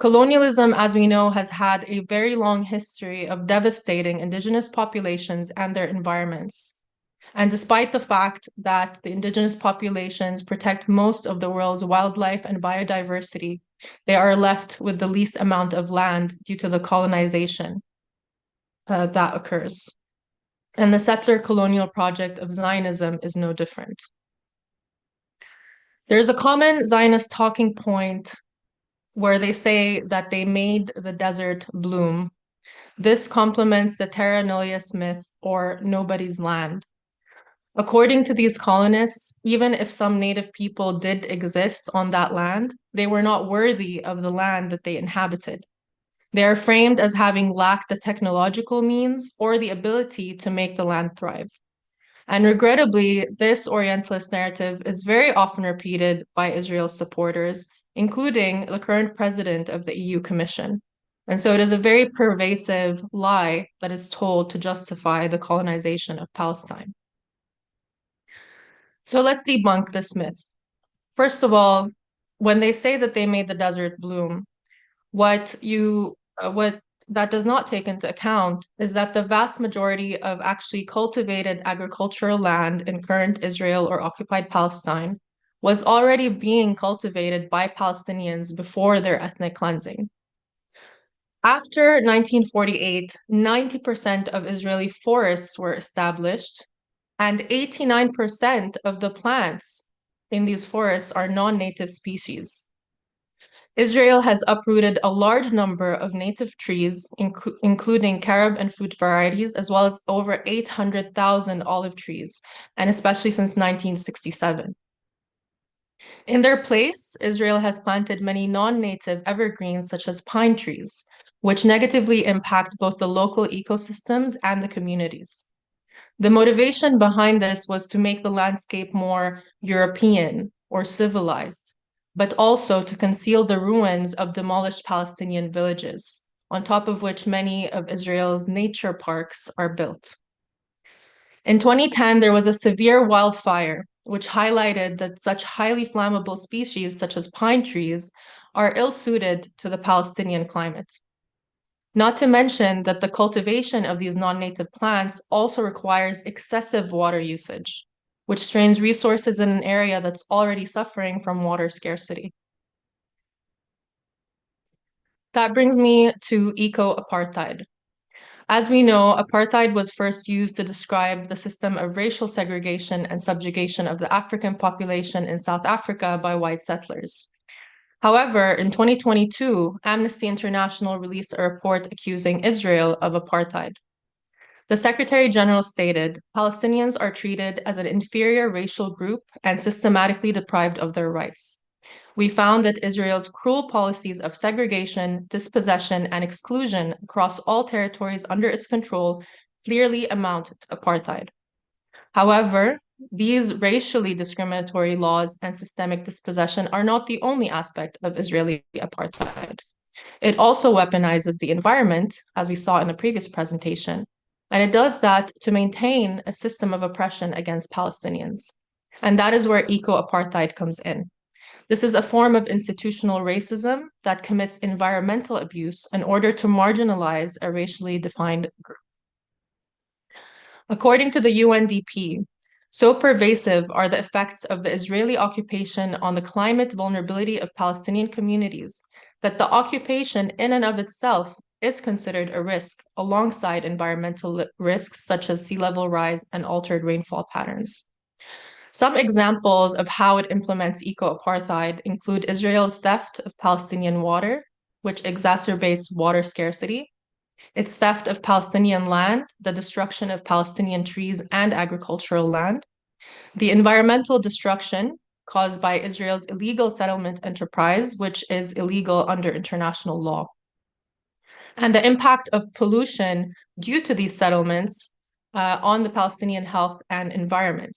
Colonialism, as we know, has had a very long history of devastating indigenous populations and their environments. And despite the fact that the indigenous populations protect most of the world's wildlife and biodiversity, they are left with the least amount of land due to the colonization that occurs. And the settler colonial project of Zionism is no different. There's a common Zionist talking point where they say that they made the desert bloom. This complements the terra nullius myth, or nobody's land. According to these colonists, even if some native people did exist on that land, they were not worthy of the land that they inhabited. They are framed as having lacked the technological means or the ability to make the land thrive. And regrettably, this Orientalist narrative is very often repeated by Israel's supporters, including the current president of the EU Commission. And so it is a very pervasive lie that is told to justify the colonization of Palestine. So let's debunk this myth. First of all, when they say that they made the desert bloom, what that does not take into account is that the vast majority of actually cultivated agricultural land in current Israel or occupied Palestine was already being cultivated by Palestinians before their ethnic cleansing. After 1948, 90% of Israeli forests were established, and 89% of the plants in these forests are non-native species. Israel has uprooted a large number of native trees, including carob and fruit varieties, as well as over 800,000 olive trees, and especially since 1967. In their place, Israel has planted many non-native evergreens, such as pine trees, which negatively impact both the local ecosystems and the communities. The motivation behind this was to make the landscape more European, or civilized, but also to conceal the ruins of demolished Palestinian villages, on top of which many of Israel's nature parks are built. In 2010, there was a severe wildfire, which highlighted that such highly flammable species, such as pine trees, are ill-suited to the Palestinian climate. Not to mention that the cultivation of these non-native plants also requires excessive water usage, which strains resources in an area that's already suffering from water scarcity. That brings me to eco-apartheid. As we know, apartheid was first used to describe the system of racial segregation and subjugation of the African population in South Africa by white settlers. However, in 2022, Amnesty International released a report accusing Israel of apartheid. The Secretary General stated, Palestinians are treated as an inferior racial group and systematically deprived of their rights. We found that Israel's cruel policies of segregation, dispossession, and exclusion across all territories under its control clearly amount to apartheid. However, these racially discriminatory laws and systemic dispossession are not the only aspect of Israeli apartheid. It also weaponizes the environment, as we saw in the previous presentation, and it does that to maintain a system of oppression against Palestinians. And that is where eco-apartheid comes in. This is a form of institutional racism that commits environmental abuse in order to marginalize a racially defined group. According to the UNDP, so pervasive are the effects of the Israeli occupation on the climate vulnerability of Palestinian communities that the occupation in and of itself is considered a risk alongside environmental risks such as sea level rise and altered rainfall patterns. Some examples of how it implements eco-apartheid include Israel's theft of Palestinian water, which exacerbates water scarcity, its theft of Palestinian land, the destruction of Palestinian trees and agricultural land, the environmental destruction caused by Israel's illegal settlement enterprise, which is illegal under international law, and the impact of pollution due to these settlements on the Palestinian health and environment.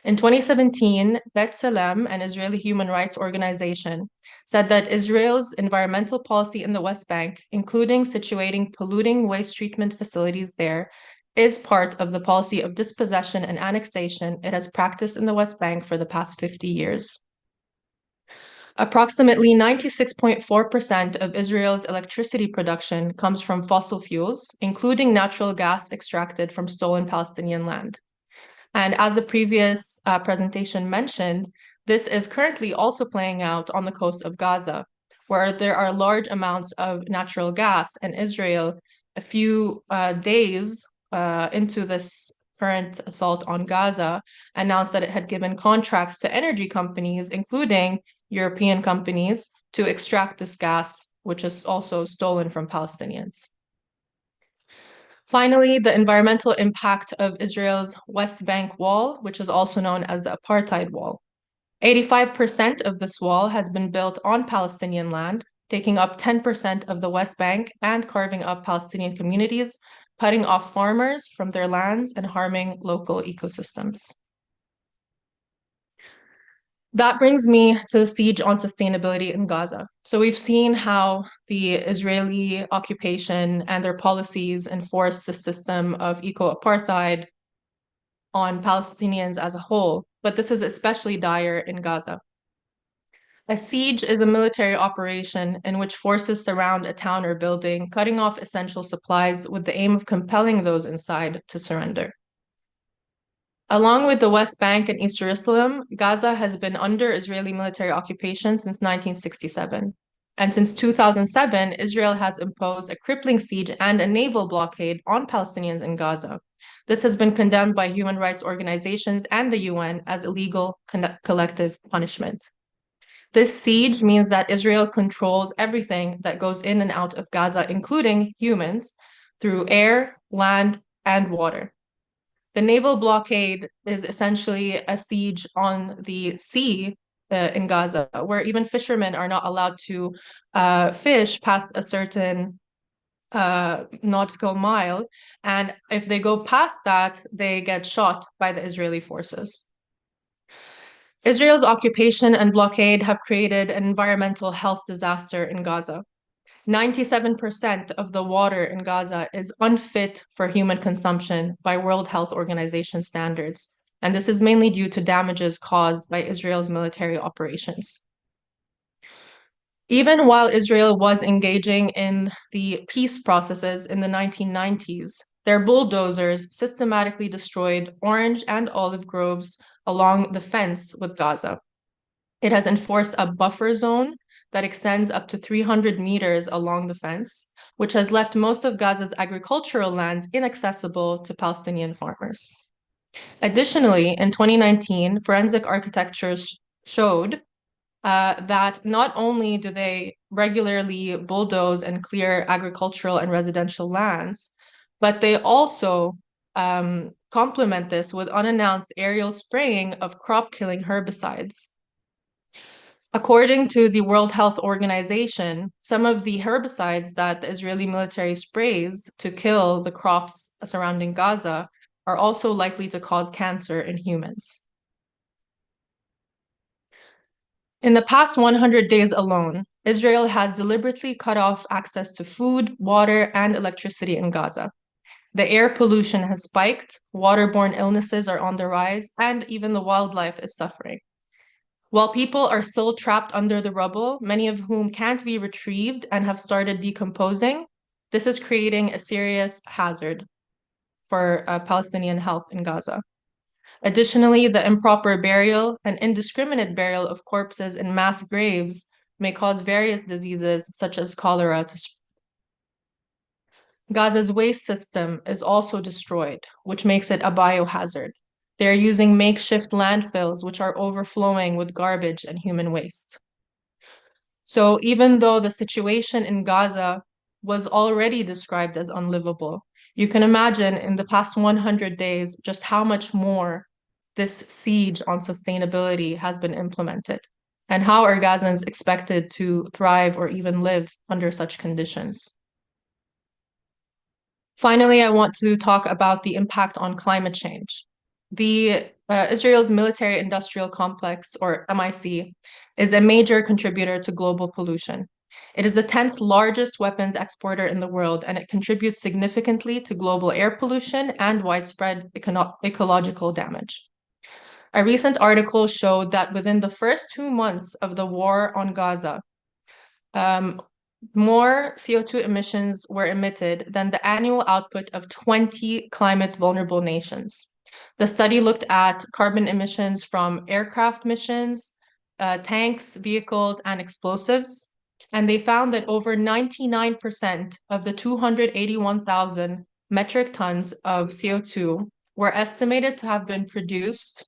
In 2017, B'Tselem, an Israeli human rights organization, said that Israel's environmental policy in the West Bank, including situating polluting waste treatment facilities there, is part of the policy of dispossession and annexation it has practiced in the West Bank for the past 50 years. Approximately 96.4% of Israel's electricity production comes from fossil fuels, including natural gas extracted from stolen Palestinian land. And as the previous presentation mentioned, this is currently also playing out on the coast of Gaza, where there are large amounts of natural gas, and Israel, a few days into this current assault on Gaza, announced that it had given contracts to energy companies, including European companies, to extract this gas, which is also stolen from Palestinians. Finally, the environmental impact of Israel's West Bank wall, which is also known as the apartheid wall. 85% of this wall has been built on Palestinian land, taking up 10% of the West Bank and carving up Palestinian communities, cutting off farmers from their lands and harming local ecosystems. That brings me to the siege on sustainability in Gaza. So we've seen how the Israeli occupation and their policies enforce the system of eco-apartheid on Palestinians as a whole, but this is especially dire in Gaza. A siege is a military operation in which forces surround a town or building, cutting off essential supplies with the aim of compelling those inside to surrender. Along with the West Bank and East Jerusalem, Gaza has been under Israeli military occupation since 1967. And since 2007, Israel has imposed a crippling siege and a naval blockade on Palestinians in Gaza. This has been condemned by human rights organizations and the UN as illegal collective punishment. This siege means that Israel controls everything that goes in and out of Gaza, including humans, through air, land, and water. The naval blockade is essentially a siege on the sea in Gaza, where even fishermen are not allowed to fish past a certain nautical mile. And if they go past that, they get shot by the Israeli forces. Israel's occupation and blockade have created an environmental health disaster in Gaza. 97% of the water in Gaza is unfit for human consumption by World Health Organization standards, and this is mainly due to damages caused by Israel's military operations. Even while Israel was engaging in the peace processes in the 1990s, their bulldozers systematically destroyed orange and olive groves along the fence with Gaza. It has enforced a buffer zone that extends up to 300 meters along the fence, which has left most of Gaza's agricultural lands inaccessible to Palestinian farmers. Additionally, in 2019, forensic architecture showed that not only do they regularly bulldoze and clear agricultural and residential lands, but they also complement this with unannounced aerial spraying of crop-killing herbicides. According to the World Health Organization, some of the herbicides that the Israeli military sprays to kill the crops surrounding Gaza are also likely to cause cancer in humans. In the past 100 days alone, Israel has deliberately cut off access to food, water, and electricity in Gaza. The air pollution has spiked, waterborne illnesses are on the rise, and even the wildlife is suffering. While people are still trapped under the rubble, many of whom can't be retrieved and have started decomposing, this is creating a serious hazard for Palestinian health in Gaza. Additionally, the improper burial and indiscriminate burial of corpses in mass graves may cause various diseases such as cholera to spread. Gaza's waste system is also destroyed, which makes it a biohazard. They are using makeshift landfills, which are overflowing with garbage and human waste. So even though the situation in Gaza was already described as unlivable, you can imagine in the past 100 days just how much more this siege on sustainability has been implemented, and how are Gazans expected to thrive or even live under such conditions. Finally, I want to talk about the impact on climate change. Israel's military-industrial complex, or MIC, is a major contributor to global pollution. It is the 10th largest weapons exporter in the world, and it contributes significantly to global air pollution and widespread ecological damage. A recent article showed that within the first 2 months of the war on Gaza, more CO2 emissions were emitted than the annual output of 20 climate-vulnerable nations. The study looked at carbon emissions from aircraft missions, tanks, vehicles, and explosives, and they found that over 99% of the 281,000 metric tons of CO2 were estimated to have been produced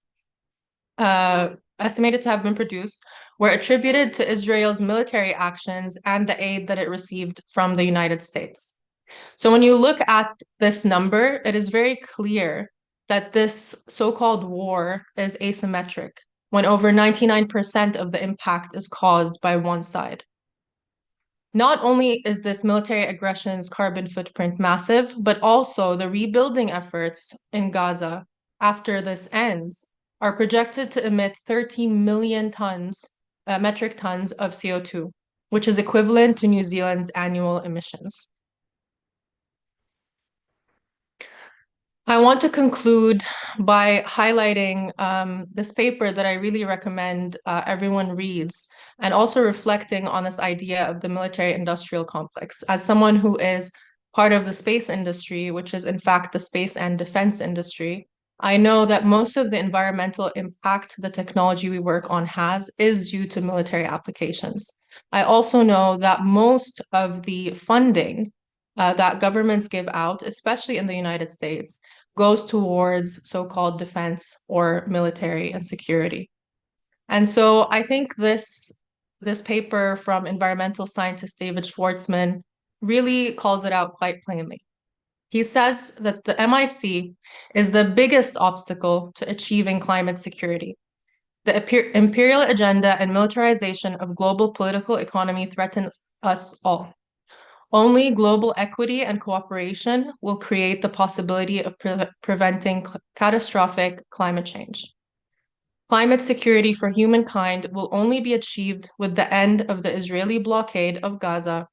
were attributed to Israel's military actions and the aid that it received from the United States. So when you look at this number, it is very clear that this so-called war is asymmetric, when over 99% of the impact is caused by one side. Not only is this military aggression's carbon footprint massive, but also the rebuilding efforts in Gaza after this ends are projected to emit 30 million metric tons of CO2, which is equivalent to New Zealand's annual emissions. I want to conclude by highlighting this paper that I really recommend everyone reads, and also reflecting on this idea of the military-industrial complex. As someone who is part of the space industry, which is in fact the space and defense industry, I know that most of the environmental impact the technology we work on has is due to military applications. I also know that most of the funding that governments give out, especially in the United States, goes towards so-called defense or military and security. And so I think this paper from environmental scientist David Schwartzman really calls it out quite plainly. He says that the MIC is the biggest obstacle to achieving climate security. The imperial agenda and militarization of global political economy threatens us all. Only global equity and cooperation will create the possibility of preventing catastrophic climate change. Climate security for humankind will only be achieved with the end of the Israeli blockade of Gaza,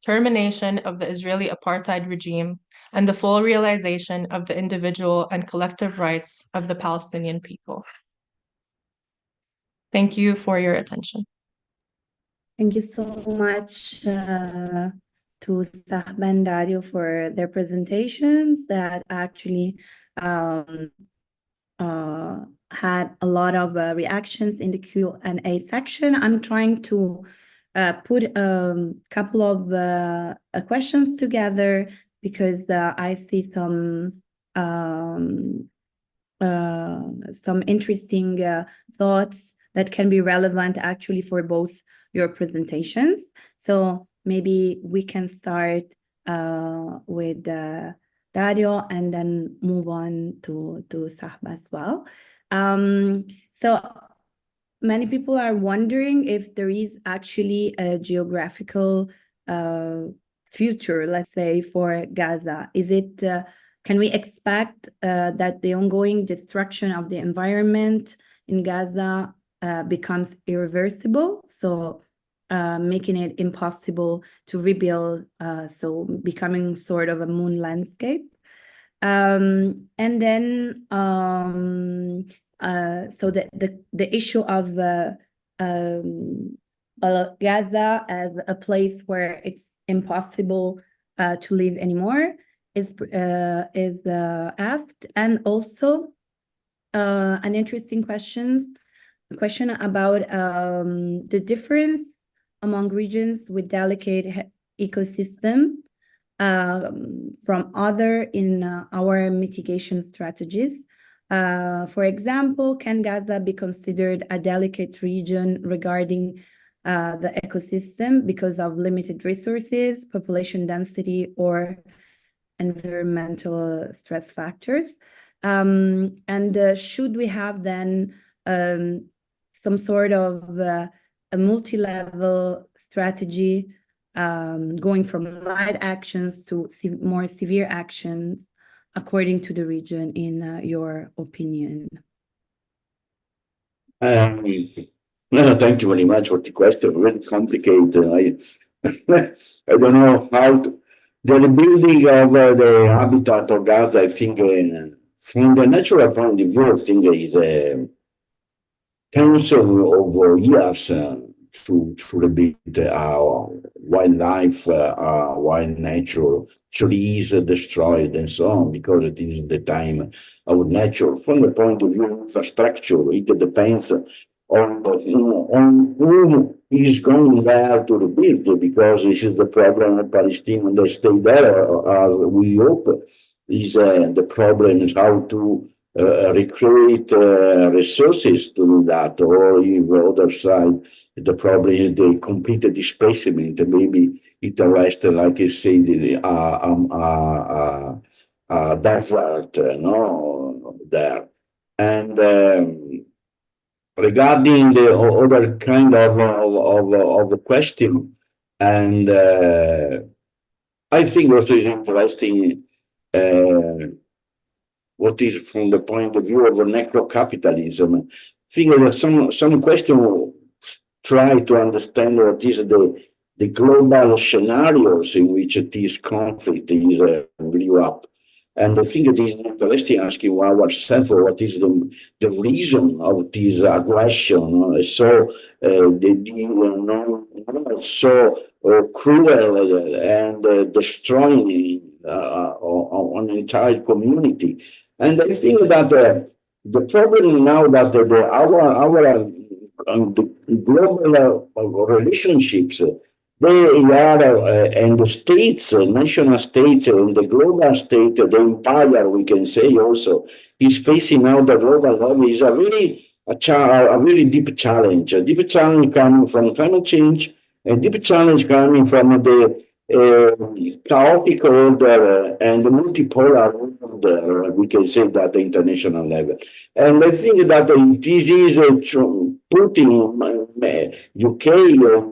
termination of the Israeli apartheid regime, and the full realization of the individual and collective rights of the Palestinian people. Thank you for your attention. Thank you so much to Sahba and Dario for their presentations that actually had a lot of reactions in the Q&A section. I'm trying to put a couple of questions together because I see some interesting thoughts that can be relevant actually for both your presentations. So maybe we can start with Dario and then move on to Sahba as well. So many people are wondering if there is actually a geographical future, let's say, for Gaza. Is it, can we expect that the ongoing destruction of the environment in Gaza becomes irreversible? So making it impossible to rebuild, so becoming sort of a moon landscape. And then, so the issue of Gaza as a place where it's impossible to live anymore is asked, and also an interesting question about the difference among regions with delicate ecosystem from other in our mitigation strategies. For example, can Gaza be considered a delicate region regarding the ecosystem because of limited resources, population density, or environmental stress factors? And should we have then some sort of a multi-level strategy going from light actions to more severe actions according to the region, in your opinion? No, thank you very much for the question. Very complicated. I don't know how to. The rebuilding of the habitat of Gaza, I think, from the natural point of view, I think is tens of years to rebuild our wildlife, wild nature, trees destroyed and so on, because it is the time of nature. From the point of view of infrastructure, it depends on whom is going there to rebuild, because this is the problem of Palestinians that stay there, as we hope, is the problem is how to recreate resources to do that, or if the other side, the problem is the complete displacement. Maybe it arrests, like I said, desert, no, there. And regarding the other kind of the question, and I think also is interesting what is from the point of view of necro-capitalism. I think that some question try to understand what is the global scenarios in which this conflict is blew up. And I think it is interesting asking ourselves what is the reason of this aggression. So so cruel and destroying an entire community. And I think that the problem now that the global relationships, they are, and the states, national states, and the global state, the empire, we can say also, is facing now the global level is a very deep challenge. A deep challenge coming from climate change, a deep challenge coming from the chaotic order and the multipolar order, we can say that at the international level. And I think that this is putting UK,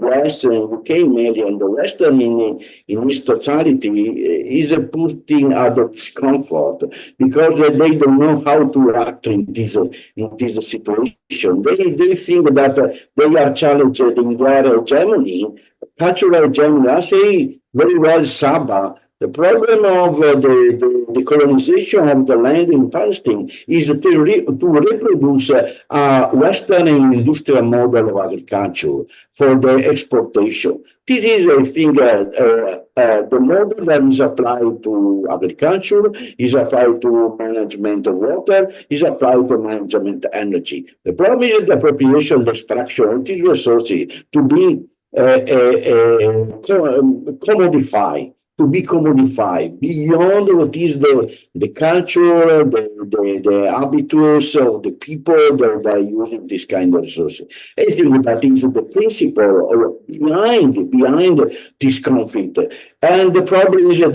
West, UK media, and the Western in its totality is putting out of discomfort because they don't know how to act in this situation. They think that they are challenged in their hegemony, cultural hegemony. I say very well, Saba. The problem of the colonization of the land in Palestine is to reproduce a Western industrial model of agriculture for the exportation. This is, I think, the model that is applied to agriculture, is applied to management of water, is applied to management of energy. The problem is the appropriation, destruction of these resources to be commodified. To be commodified beyond what is the culture, the habitus of the people that are using this kind of resources. I think that is the principle behind this conflict. And the problem is that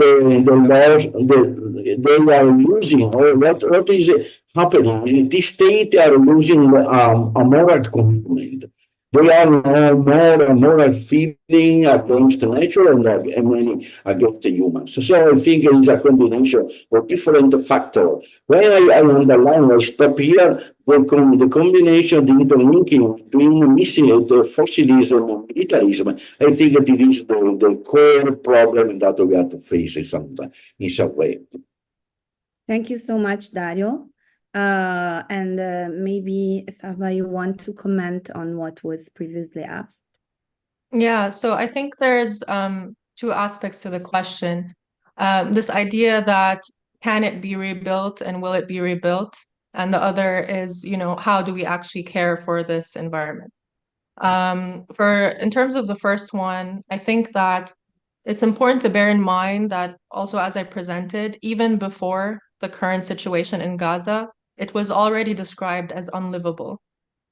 they are losing, or what is happening? The state are losing a moral commitment. They are more and more feeling against nature and many against the humans. So I think it is a combination of different factors. When I underline, I stop here, the combination, the interlinking between missing the fossilism and militarism, I think that it is the core problem that we have to face in some way. Thank you so much, Dario. And maybe, Saba, you want to comment on what was previously asked? Yeah, so I think there's two aspects to the question. This idea that can it be rebuilt and will it be rebuilt? And the other is, how do we actually care for this environment? In terms of the first one, I think that it's important to bear in mind that also, as I presented, even before the current situation in Gaza, it was already described as unlivable.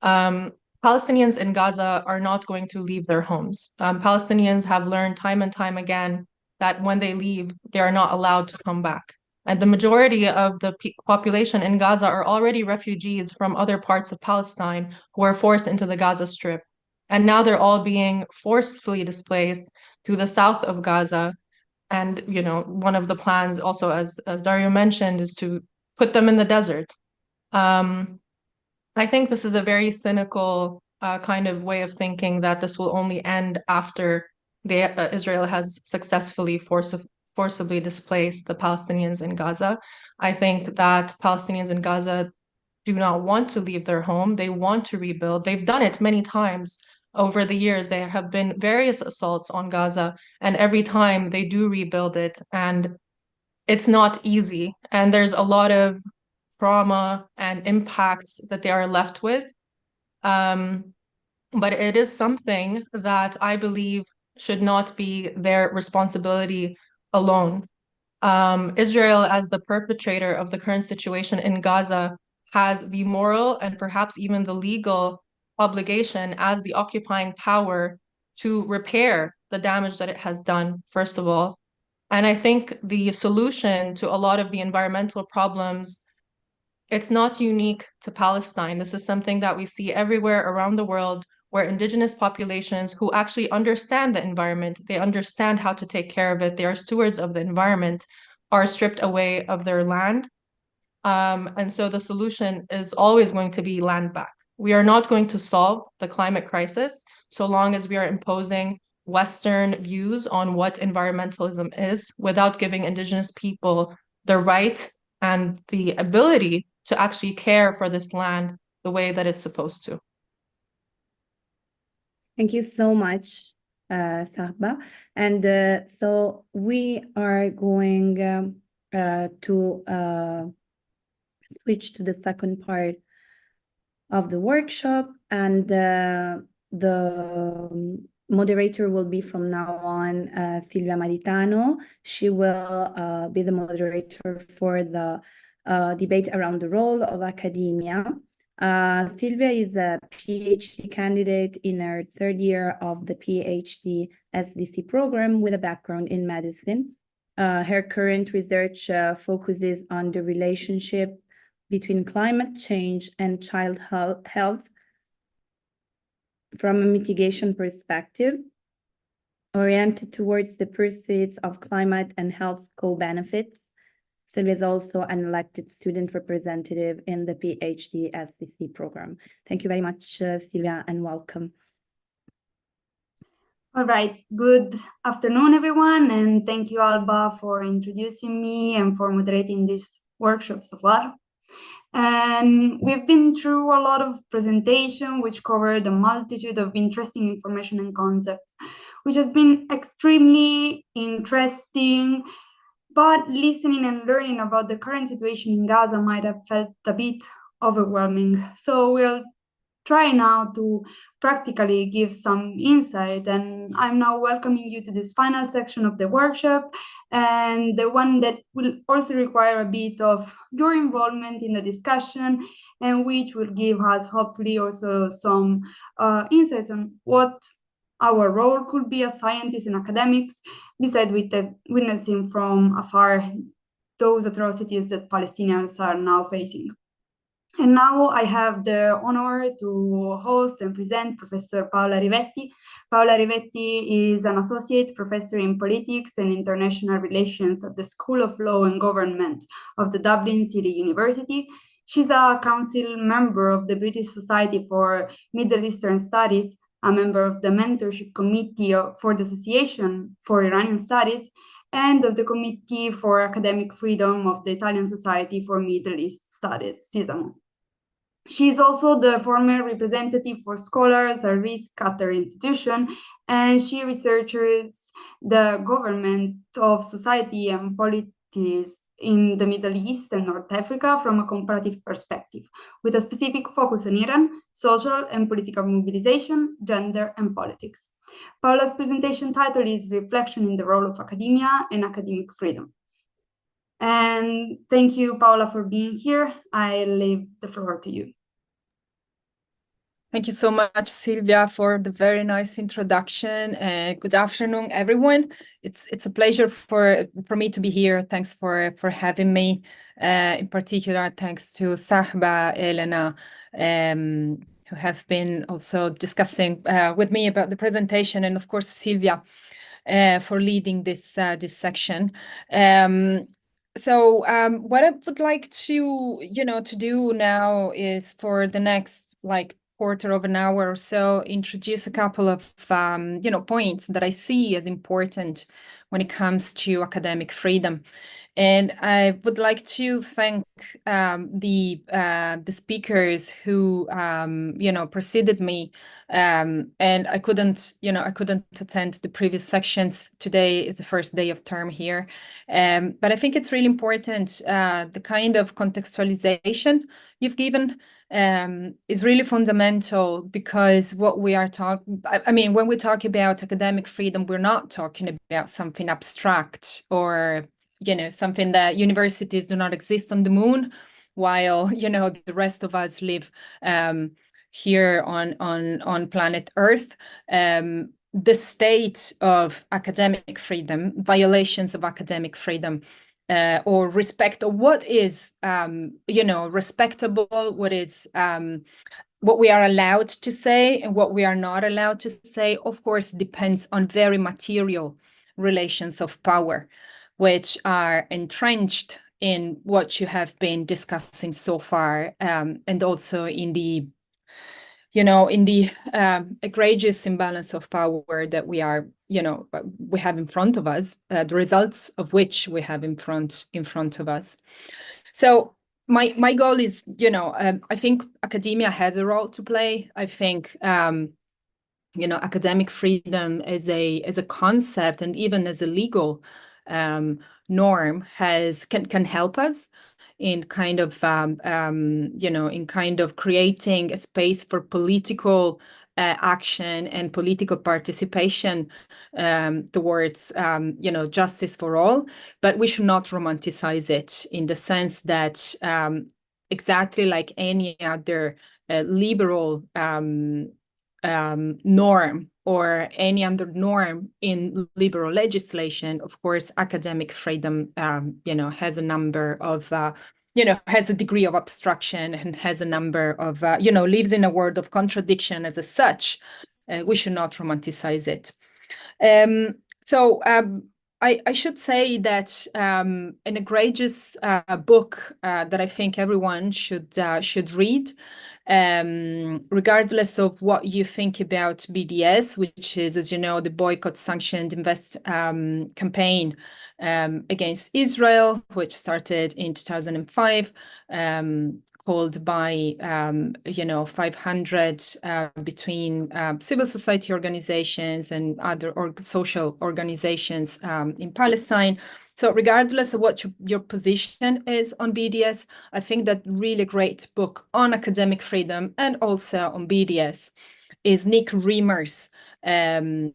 Palestinians in Gaza are not going to leave their homes. Palestinians have learned time and time again that when they leave, they are not allowed to come back. And the majority of the population in Gaza are already refugees from other parts of Palestine who were forced into the Gaza Strip. And now they're all being forcefully displaced to the south of Gaza. And, one of the plans also, as Dario mentioned, is to put them in the desert. I think this is a very cynical kind of way of thinking that this will only end after Israel has successfully forcibly displaced the Palestinians in Gaza. I think that Palestinians in Gaza do not want to leave their home. They want to rebuild. They've done it many times over the years. There have been various assaults on Gaza, and every time they do rebuild it, and it's not easy. And there's a lot of trauma and impacts that they are left with. But it is something that I believe should not be their responsibility alone. Israel, as the perpetrator of the current situation in Gaza, has the moral and perhaps even the legal obligation as the occupying power to repair the damage that it has done, first of all. And I think the solution to a lot of the environmental problems, it's not unique to Palestine. This is something that we see everywhere around the world, where indigenous populations who actually understand the environment, they understand how to take care of it, they are stewards of the environment, are stripped away of their land. And so the solution is always going to be land back. We are not going to solve the climate crisis so long as we are imposing Western views on what environmentalism is without giving indigenous people the right and the ability to actually care for this land the way that it's supposed to. Thank you so much, Sahba. And so we are going to switch to the second part of the workshop, and the moderator will be from now on Silvia Maritano. She will be the moderator for the debate around the role of academia. Silvia is a PhD candidate in her third year of the PhD SDC program with a background in medicine. Her current research focuses on the relationship between climate change and child health. from a mitigation perspective, oriented towards the pursuits of climate and health co-benefits. Sylvia is also an elected student representative in the PhD SCC program. Thank you very much, Sylvia, and welcome. All right, good afternoon, everyone, and thank you, Alba, for introducing me and for moderating this workshop so far. And we've been through a lot of presentation, which covered a multitude of interesting information and concepts, which has been extremely interesting, but listening and learning about the current situation in Gaza might have felt a bit overwhelming. So we'll try now to practically give some insight, and I'm now welcoming you to this final section of the workshop, and the one that will also require a bit of your involvement in the discussion, and which will give us hopefully also some insights on what our role could be as scientists and academics, besides witnessing from afar those atrocities that Palestinians are now facing. And now I have the honor to host and present Professor Paola Rivetti. Paola Rivetti is an associate professor in politics and international relations at the School of Law and Government of the Dublin City University. She's a council member of the British Society for Middle Eastern Studies, a member of the mentorship committee for the Association for Iranian Studies, and of the Committee for Academic Freedom of the Italian Society for Middle East Studies, SISAMO. She is also the former representative for scholars at risk at her institution, and she researches the government of society and politics in the Middle East and North Africa from a comparative perspective, with a specific focus on Iran, social and political mobilization, gender, and politics. Paola's presentation title is Reflection in the Role of Academia and Academic Freedom. And thank you, Paola, for being here. I leave the floor to you. Thank you so much, Sylvia, for the very nice introduction. Good afternoon, everyone. It's a pleasure for me to be here. Thanks for having me. In particular, thanks to Sahba, Elena, who have been also discussing with me about the presentation, and of course, Sylvia, for leading this section. So what I would like to do now is for the next quarter of an hour or so, introduce a couple of points that I see as important when it comes to academic freedom. And I would like to thank the speakers who preceded me, and I couldn't attend the previous sections. Today is the first day of term here, but I think it's really important. The kind of contextualization you've given is really fundamental, because what we are when we talk about academic freedom, we're not talking about something abstract or something that universities do not exist on the moon, while the rest of us live here on planet Earth. The state of academic freedom, violations of academic freedom, or respect of what is respectable, what is what we are allowed to say and what we are not allowed to say, of course, depends on very material relations of power, which are entrenched in what you have been discussing so far, and also in the egregious imbalance of power that we have in front of us, the results of which we have in front of us. So my goal is, I think academia has a role to play. I think academic freedom as a concept and even as a legal norm can help us in kind of creating a space for political action and political participation towards justice for all. But we should not romanticize it, in the sense that exactly like any other liberal norm or any other norm in liberal legislation, of course, academic freedom, has a number of has a degree of abstraction and has a number of, lives in a world of contradiction as such. We should not romanticize it. So I should say that an egregious book that I think everyone should read, regardless of what you think about BDS, which is, as you know, the Boycott, Sanctioned, Invest campaign against Israel, which started in 2005, called by 500 between civil society organizations and other social organizations in Palestine. So regardless of what your position is on BDS, I think that really great book on academic freedom and also on BDS is Nick Reamer's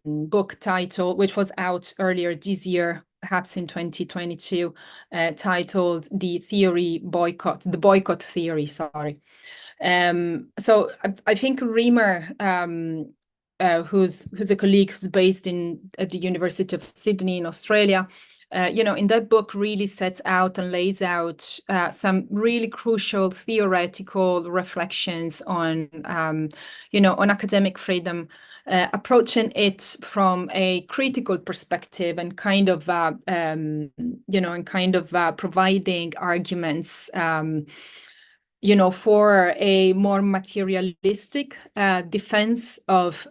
book title, which was out earlier this year, perhaps in 2022, titled The Boycott Theory, sorry. So I think Reamer, who's a colleague who's based at the University of Sydney in Australia, in that book really sets out and lays out some really crucial theoretical reflections on, on academic freedom, approaching it from a critical perspective and kind of, providing arguments, for a more materialistic defense of,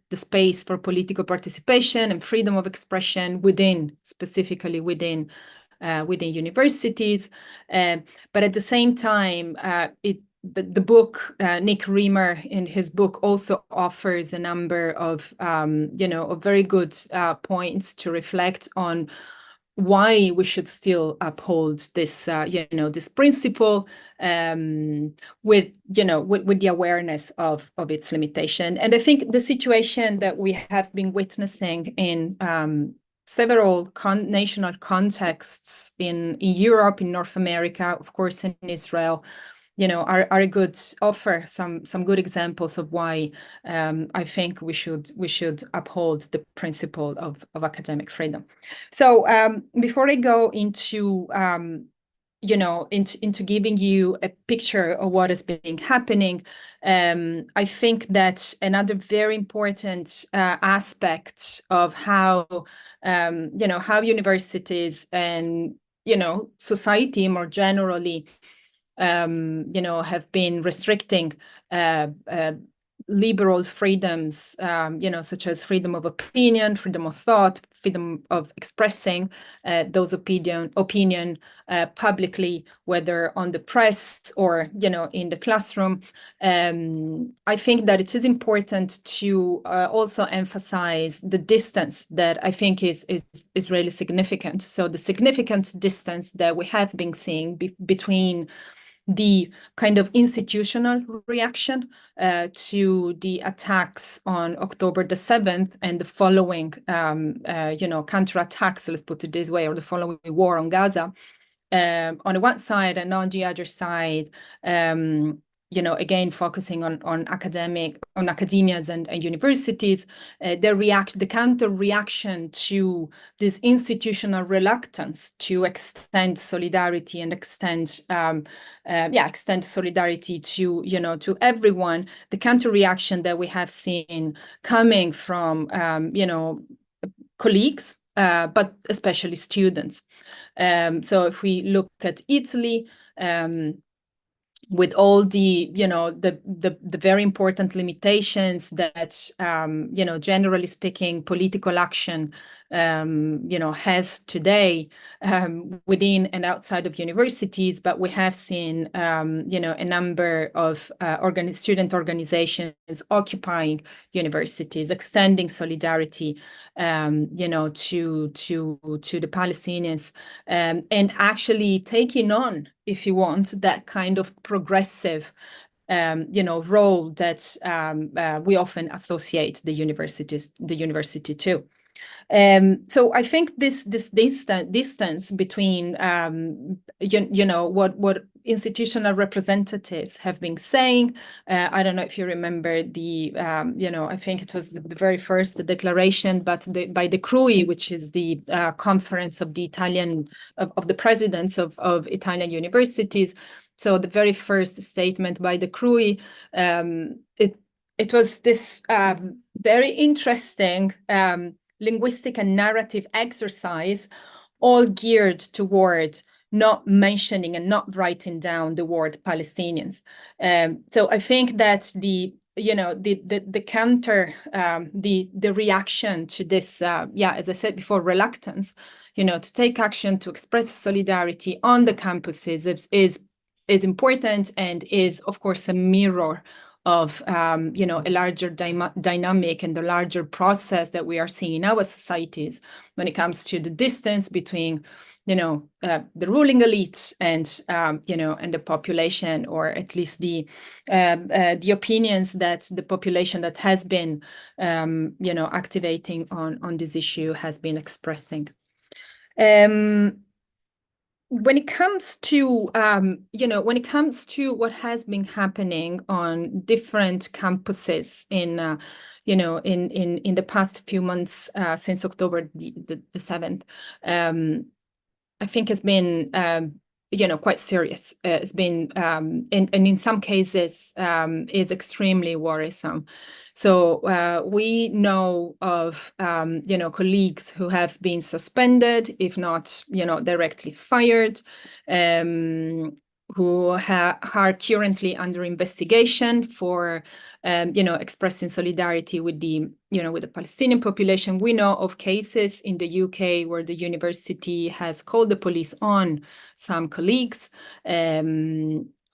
the space for political participation and freedom of expression specifically within universities. But at the same time, the book, Nick Reamer in his book also offers a number of, of very good points to reflect on why we should still uphold this, this principle with the awareness of its limitation. And I think the situation that we have been witnessing in several national contexts in Europe, in North America, of course, in Israel, are a good offer some good examples of why I think we should uphold the principle of academic freedom. So before I go into into giving you a picture of what has been happening, I think that another very important aspect of how how universities and society more generally have been restricting liberal freedoms, such as freedom of opinion, freedom of thought, freedom of expressing those opinion publicly, whether on the press or in the classroom. I think that it is important to also emphasize the distance that I think is really significant. So the significant distance that we have been seeing between the kind of institutional reaction to the attacks on October the 7th and the following, counterattacks, let's put it this way, or the following war on Gaza, on the one side, and on the other side, again, focusing on academias and universities, the counter reaction to this institutional reluctance to extend solidarity and extend solidarity to everyone. The counter reaction that we have seen coming from colleagues, but especially students. So if we look at Italy, with all the the very important limitations that generally speaking political action has today within and outside of universities, but we have seen a number of student organizations occupying universities, extending solidarity to the Palestinians, and actually taking on, if you want, that kind of progressive role that we often associate the university to. So I think this distance between what institutional representatives have been saying. I don't know if you remember the, I think it was the very first declaration, but by the CRUI, which is the conference of the Italian, of the presidents of Italian universities. So the very first statement by the CRUI, it was this very interesting linguistic and narrative exercise, all geared toward not mentioning and not writing down the word Palestinians. So I think that the counter, the reaction to this, as I said before, reluctance, to take action, to express solidarity on the campuses is important, and is, of course, a mirror of a larger dynamic and the larger process that we are seeing in our societies when it comes to the distance between the ruling elite and and the population, or at least the opinions that the population that has been activating on this issue has been expressing. When it comes to what has been happening on different campuses in the past few months since October the 7th, I think has been quite serious. It's been and in some cases is extremely worrisome. So we know of colleagues who have been suspended, if not directly fired, who are currently under investigation for expressing solidarity with the Palestinian population. We know of cases in the UK where the university has called the police on some colleagues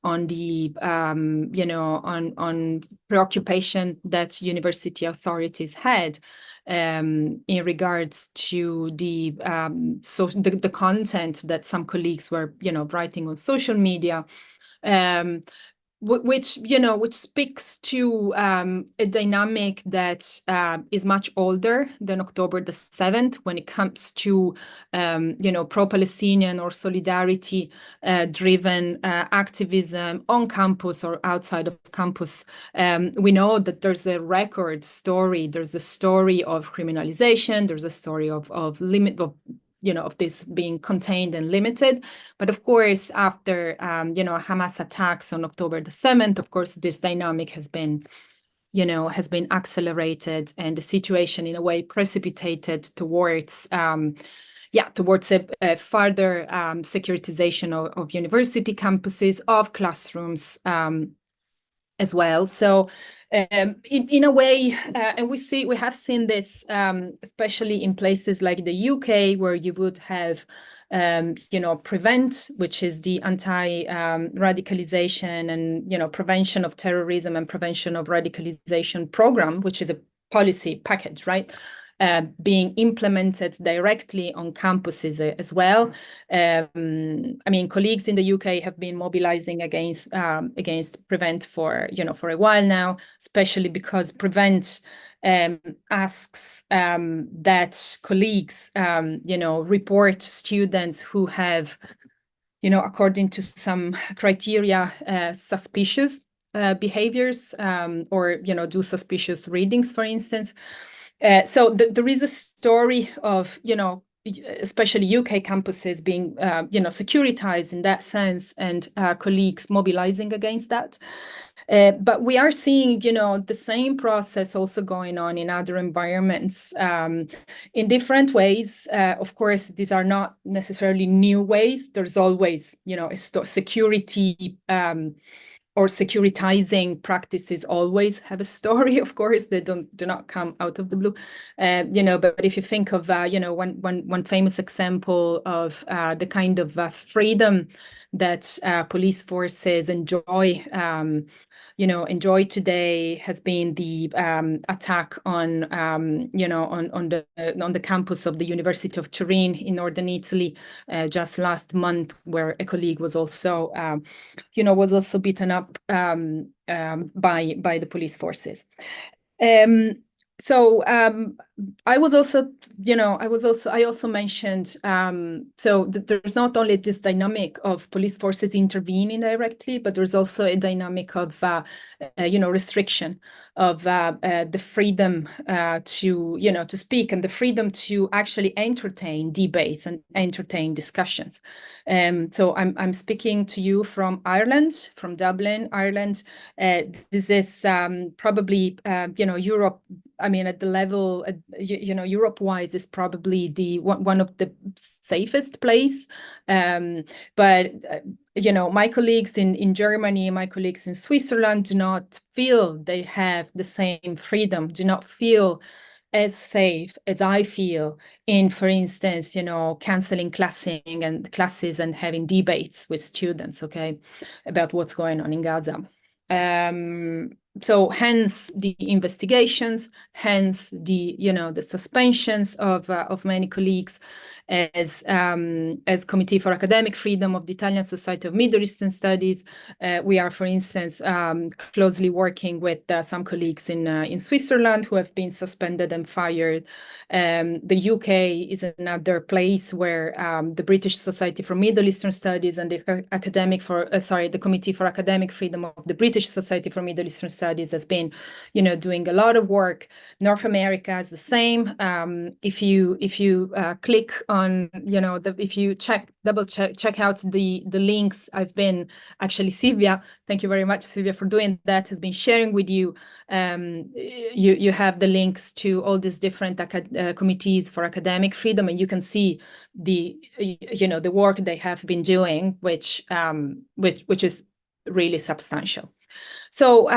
on the on preoccupation that university authorities had in regards to the the content that some colleagues were writing on social media, which speaks to a dynamic that is much older than October the 7th when it comes to pro-Palestinian or solidarity driven activism on campus or outside of campus. We know that there's a record story. There's a story of criminalization. There's a story of this being contained and limited. But of course, after, Hamas attacks on October the 7th, of course, this dynamic has been accelerated, and the situation in a way precipitated towards towards a further securitization of university campuses, of classrooms as well. So in a way, and we have seen this, especially in places like the UK, where you would have, PREVENT, which is the anti-radicalization and, prevention of terrorism and prevention of radicalization program, which is a policy package, right? Being implemented directly on campuses as well. I mean, colleagues in the UK have been mobilizing against PREVENT for a while now, especially because PREVENT asks that colleagues report students who have according to some criteria suspicious behaviors, or do suspicious readings, for instance. So there is a story of, especially UK campuses being, securitized in that sense, and colleagues mobilizing against that. But we are seeing, the same process also going on in other environments in different ways. Of course, these are not necessarily new ways. There's always, security or securitizing practices always have a story. Of course, they do not come out of the blue, But if you think of, one famous example of the kind of freedom that police forces enjoy today has been the attack on on the campus of the University of Turin in northern Italy just last month, where a colleague was also beaten up by the police forces. So I was also, I also mentioned, so there's not only this dynamic of police forces intervening directly, but there's also a dynamic of, restriction of the freedom to speak and the freedom to actually entertain debates and entertain discussions. So I'm speaking to you from Ireland, from Dublin, Ireland. This is probably, Europe. I mean, at the level, Europe-wise is probably the one of the safest place. But my colleagues in Germany, my colleagues in Switzerland do not feel they have the same freedom, do not feel as safe as I feel in, for instance, canceling classes and having debates with students, okay, about what's going on in Gaza. So hence the investigations, hence the suspensions of many colleagues. As Committee for Academic Freedom of the Italian Society of Middle Eastern Studies, we are, for instance, closely working with some colleagues in Switzerland who have been suspended and fired. The UK is another place where the British Society for Middle Eastern Studies and the Committee for Academic Freedom of the British Society for Middle Eastern Studies has been, doing a lot of work. North America is the same. If you click on, if you double check out the links, I've been actually Silvia. Thank you very much, Silvia, for doing that. Has been sharing with you. You have the links to all these different committees for academic freedom, and you can see the work they have been doing, which is really substantial. So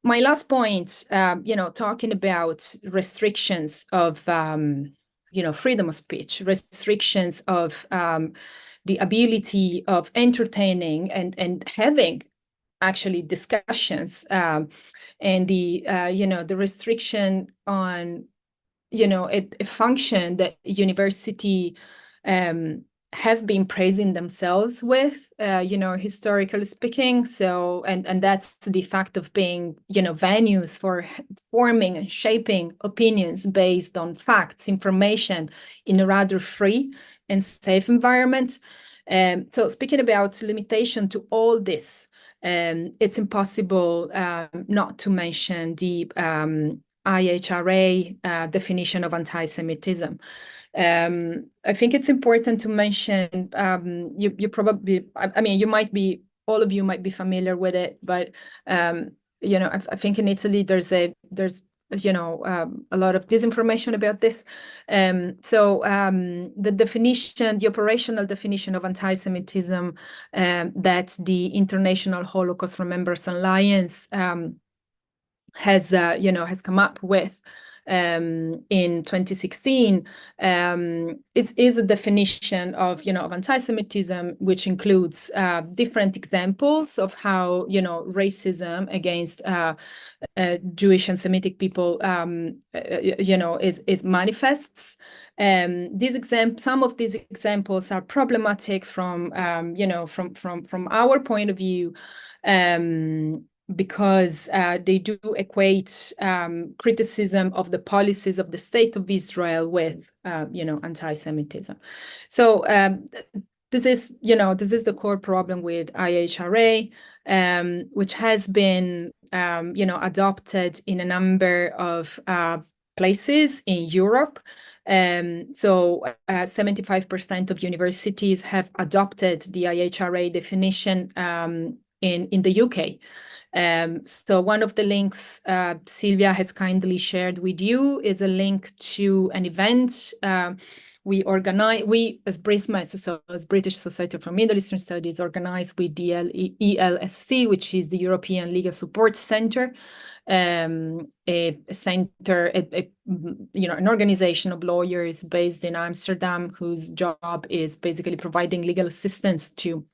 my last point, talking about restrictions of freedom of speech, restrictions of the ability of entertaining and having actually discussions, and the restriction on a function that university have been praising themselves with, historically speaking. So, and that's the fact of being, venues for forming and shaping opinions based on facts, information in a rather free and safe environment. So speaking about limitation to all this, it's impossible not to mention the IHRA definition of anti-Semitism. I think it's important to mention, you probably, all of you might be familiar with it, but I think in Italy there's a lot of disinformation about this. So the operational definition of anti-Semitism that the International Holocaust Remembrance Alliance has come up with in 2016 is a definition of anti-Semitism, which includes different examples of how racism against Jewish and Semitic people is manifests. Some of these examples are problematic from our point of view, because they do equate criticism of the policies of the State of Israel with anti-Semitism. So this is the core problem with IHRA, which has been adopted in a number of places in Europe. So 75% of universities have adopted the IHRA definition in the UK. So one of the links Silvia has kindly shared with you is a link to an event we as BRISMAS, so as British Society for Middle Eastern Studies, organized with the ELSC, which is the European Legal Support Center, a center, an organization of lawyers based in Amsterdam, whose job is basically providing legal assistance to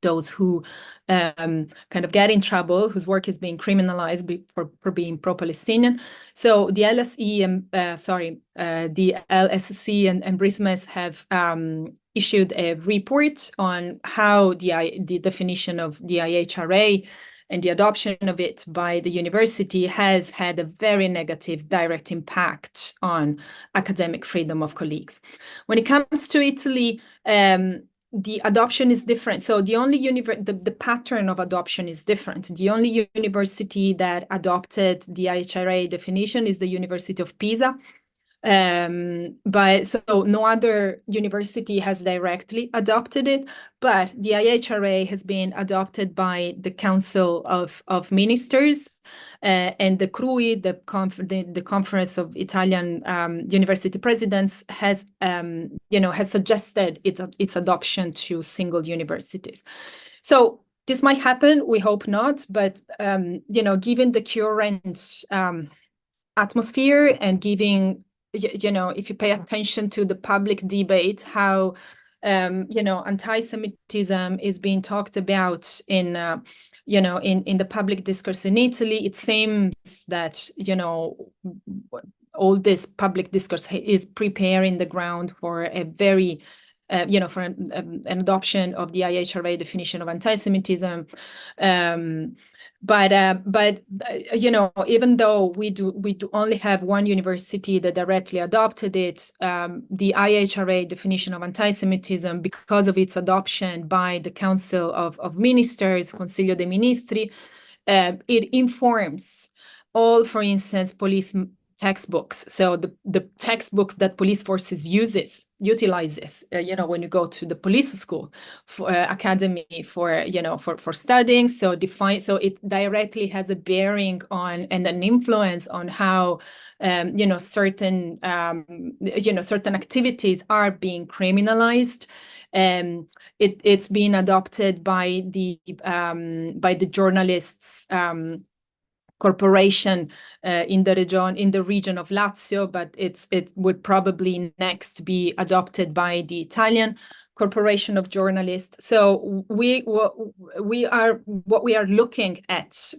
those who kind of get in trouble, whose work is being criminalized for being pro-Palestinian. So the LSE and the LSC and BRISMAS have issued a report on how the definition of the IHRA and the adoption of it by the university has had a very negative direct impact on academic freedom of colleagues. When it comes to Italy, the adoption is different. So the pattern of adoption is different. The only university that adopted the IHRA definition is the University of Pisa. But so no other university has directly adopted it, but the IHRA has been adopted by the Council of Ministers, and the CRUI, the Conference of Italian University Presidents, has suggested its adoption to single universities. So this might happen. We hope not, but given the current atmosphere and giving, if you pay attention to the public debate, how anti-Semitism is being talked about in the public discourse in Italy, it seems that all this public discourse is preparing the ground for a very for an adoption of the IHRA definition of anti-Semitism. But even though we do only have one university that directly adopted it, the IHRA definition of anti-Semitism, because of its adoption by the Council of Ministers, Consiglio dei Ministri, it informs all, for instance, police textbooks. So the textbooks that police forces utilizes, when you go to the police school for, academy for studying. So it directly has a bearing on and an influence on how certain activities are being criminalized. It's been adopted by the journalists corporation in the region of Lazio, but it would probably next be adopted by the Italian Corporation of Journalists. So what we are looking at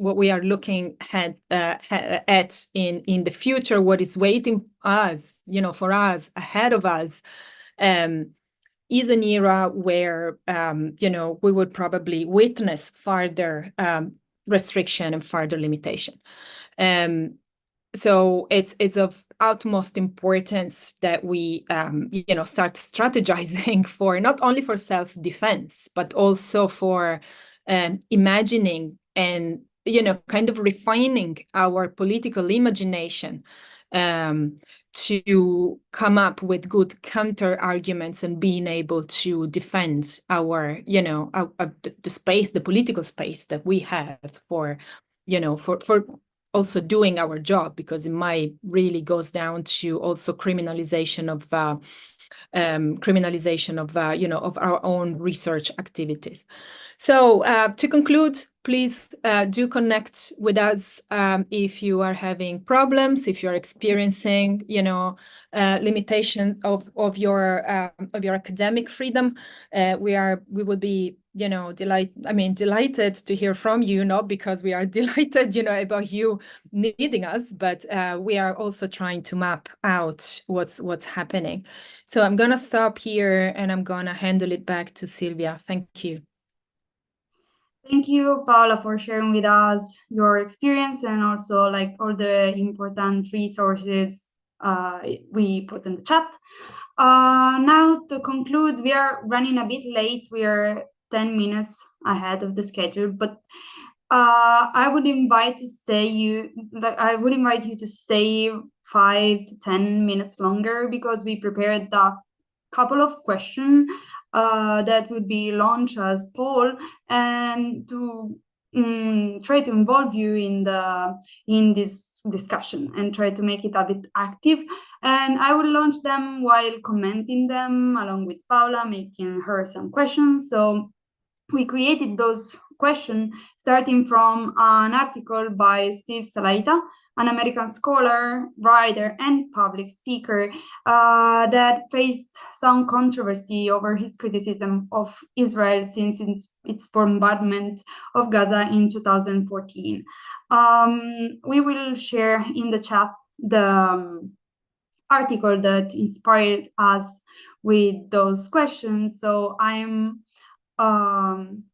in the future, what is waiting us, for us, ahead of us, is an era where we would probably witness further restriction and further limitation. So it's of utmost importance that we start strategizing for not only for self-defense, but also for imagining and kind of refining our political imagination to come up with good counter arguments and being able to defend our, the political space that we have for also doing our job, because it might really goes down to also criminalization of our own research activities. So to conclude, please do connect with us if you are having problems, if you're experiencing, limitation of your academic freedom. We would be, delighted to hear from you, not because we are delighted, about you needing us, but we are also trying to map out what's happening. So I'm gonna stop here and I'm gonna handle it back to Silvia. Thank you. Thank you, Paola, for sharing with us your experience and also all the important resources we put in the chat. Now to conclude, we are running a bit late. We are 10 minutes ahead of the schedule, but I would invite you to stay 5 to 10 minutes longer, because we prepared a couple of questions that would be launched as poll, and to try to involve you in this discussion and try to make it a bit active. And I will launch them while commenting them along with Paola, making her some questions. So we created those questions starting from an article by Steve Salaita, an American scholar, writer, and public speaker that faced some controversy over his criticism of Israel since its bombardment of Gaza in 2014. We will share in the chat the article that inspired us with those questions. So I'm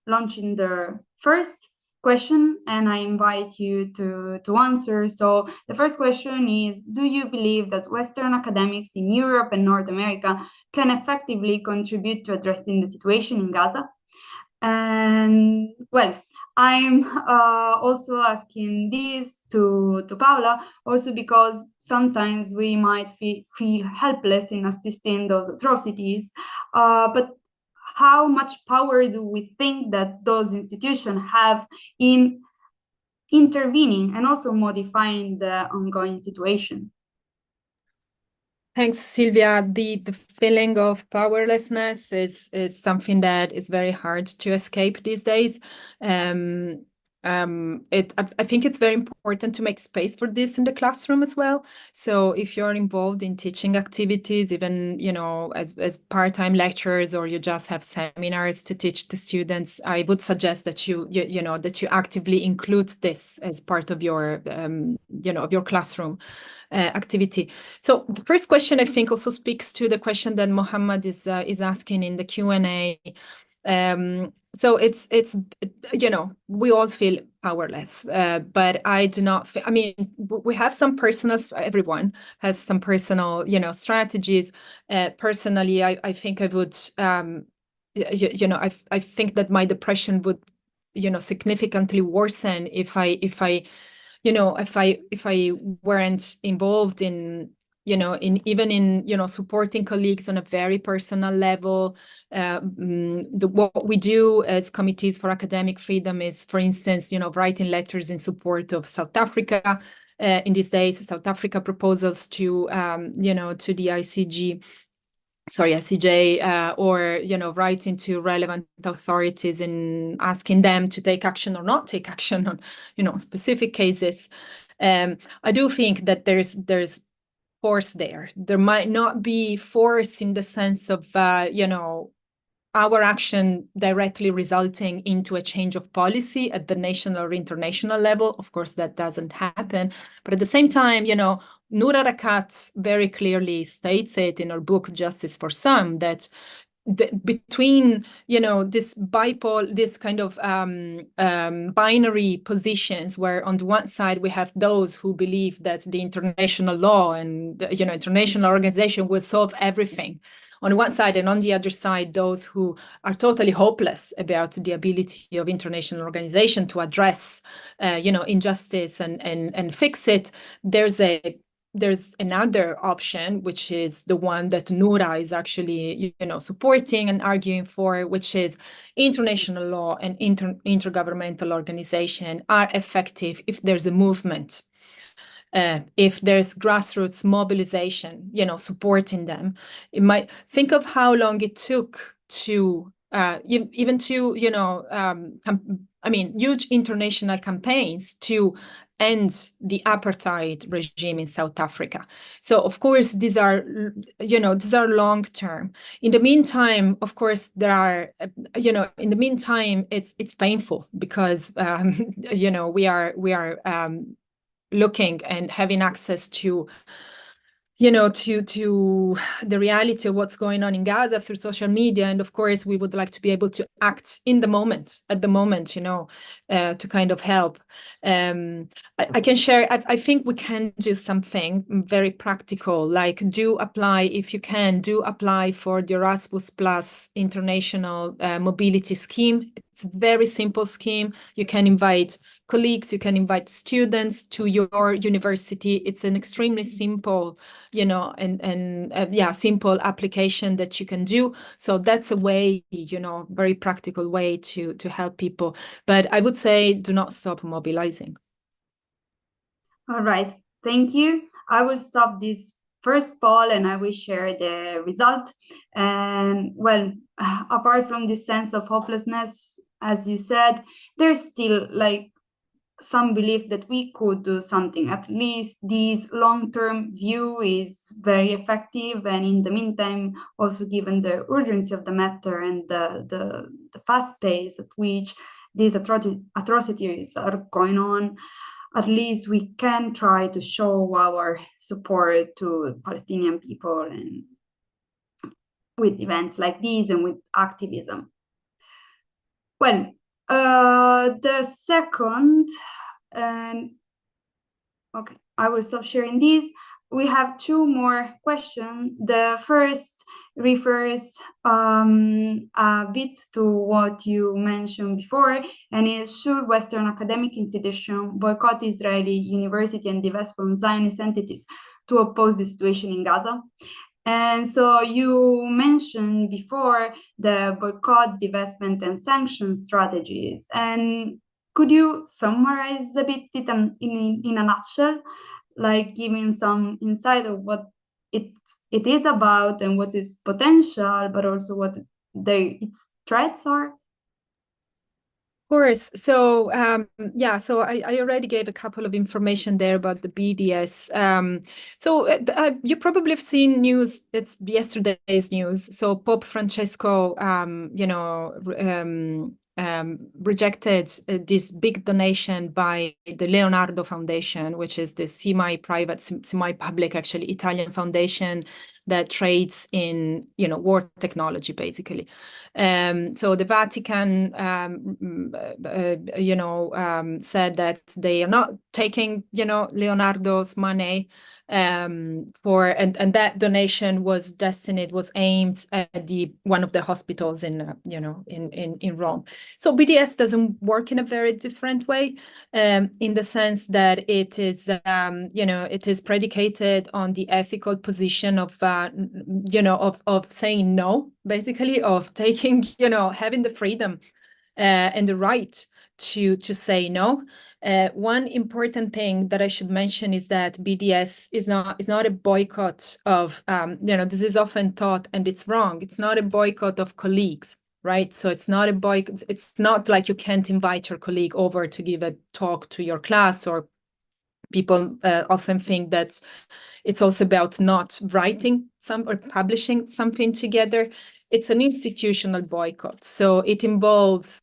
launching the first. question, and I invite you to answer. So the first question is, do you believe that Western academics in Europe and North America can effectively contribute to addressing the situation in Gaza? And well, I'm also asking this to Paola, also because sometimes we might feel helpless in assisting those atrocities, but how much power do we think that those institutions have in intervening and also modifying the ongoing situation? Thanks, Silvia. The feeling of powerlessness is something that is very hard to escape these days. I think it's very important to make space for this in the classroom as well. So if you're involved in teaching activities, even, you know, as part-time lecturers, or you just have seminars to teach the students, I would suggest that you know, that you actively include this as part of your, you know, of your classroom activity. So the first question, I think, also speaks to the question that Mohammed is asking in the Q&A. So it's you know, we all feel powerless, but I do not I mean, we have some personal, everyone has some personal, you know, strategies. Personally, I think I would, you know, I think that my depression would, you know, significantly worsen if I you know, if I weren't involved in, you know, even in, you know, supporting colleagues on a very personal level. What we do as committees for academic freedom is, for instance, you know, writing letters in support of South Africa. In these days, South Africa proposals to, you know, to the ICJ, or, you know, writing to relevant authorities and asking them to take action or not take action on, you know, specific cases. I do think that there's force there. There might not be force in the sense of, you know, our action directly resulting into a change of policy at the national or international level. Of course, that doesn't happen. But at the same time, you know, Noura Rakat very clearly states it in her book, Justice for Some, that between, you know, this kind of binary positions, where on the one side we have those who believe that the international law and, you know, international organization will solve everything on one side, and on the other side, those who are totally hopeless about the ability of international organization to address, you know, injustice and fix it. There's another option, which is the one that Noura is actually, you know, supporting and arguing for, which is international law and intergovernmental organization are effective if there's a movement. If there's grassroots mobilization, you know, supporting them. It might think of how long it took to even to, you know, I mean, huge international campaigns to end the apartheid regime in South Africa. So of course, these are, you know, these are long term. In the meantime, of course, there are, you know, in the meantime, it's painful because, you know, we are looking and having access to, you know, to the reality of what's going on in Gaza through social media. And of course, we would like to be able to act in the moment, at the moment, you know, to kind of help. I can share, I think we can do something very practical, like do apply, if you can, do apply for the Erasmus Plus International Mobility Scheme. It's a very simple scheme. You can invite colleagues, you can invite students to your university. It's an extremely simple, you know, and yeah, simple application that you can do. So that's a way, you know, very practical way to help people. But I would say do not stop mobilizing. All right, thank you. I will stop this first poll and I will share the result. And well, apart from this sense of hopelessness, as you said, there's still like some belief that we could do something. At least this long-term view is very effective, and in the meantime, also given the urgency of the matter and the fast pace at which these atrocities are going on, at least we can try to show our support to Palestinian people and with events like these and with activism. Well, The second, and okay, I will stop sharing these. We have two more questions. The first refers a bit to what you mentioned before, and is, should Western academic institutions boycott Israeli university and divest from Zionist entities to oppose the situation in Gaza? And so you mentioned before the boycott, divestment, and sanction strategies. And could you summarize a bit in a nutshell, like giving some insight of what it is about and what its potential, but also what its threats are? Course. So yeah, so I already gave a couple of information there about the BDS. You probably have seen news. It's yesterday's news. So Pope Francesco, rejected this big donation by the Leonardo Foundation, which is the semi-private, semi-public, actually, Italian foundation that trades in, war technology, basically. So the Vatican, said that they are not taking, Leonardo's money and that donation was aimed at one of the hospitals in Rome. So BDS doesn't work in a very different way, in the sense that it is, it is predicated on the ethical position of saying no, basically, of taking, having the freedom and the right to say no. One important thing that I should mention is that BDS is not a boycott of, this is often thought, and it's wrong. It's not a boycott of colleagues, right? So it's not a boycott. It's not like you can't invite your colleague over to give a talk to your class, or people often think that it's also about not writing or publishing something together. It's an institutional boycott. So it involves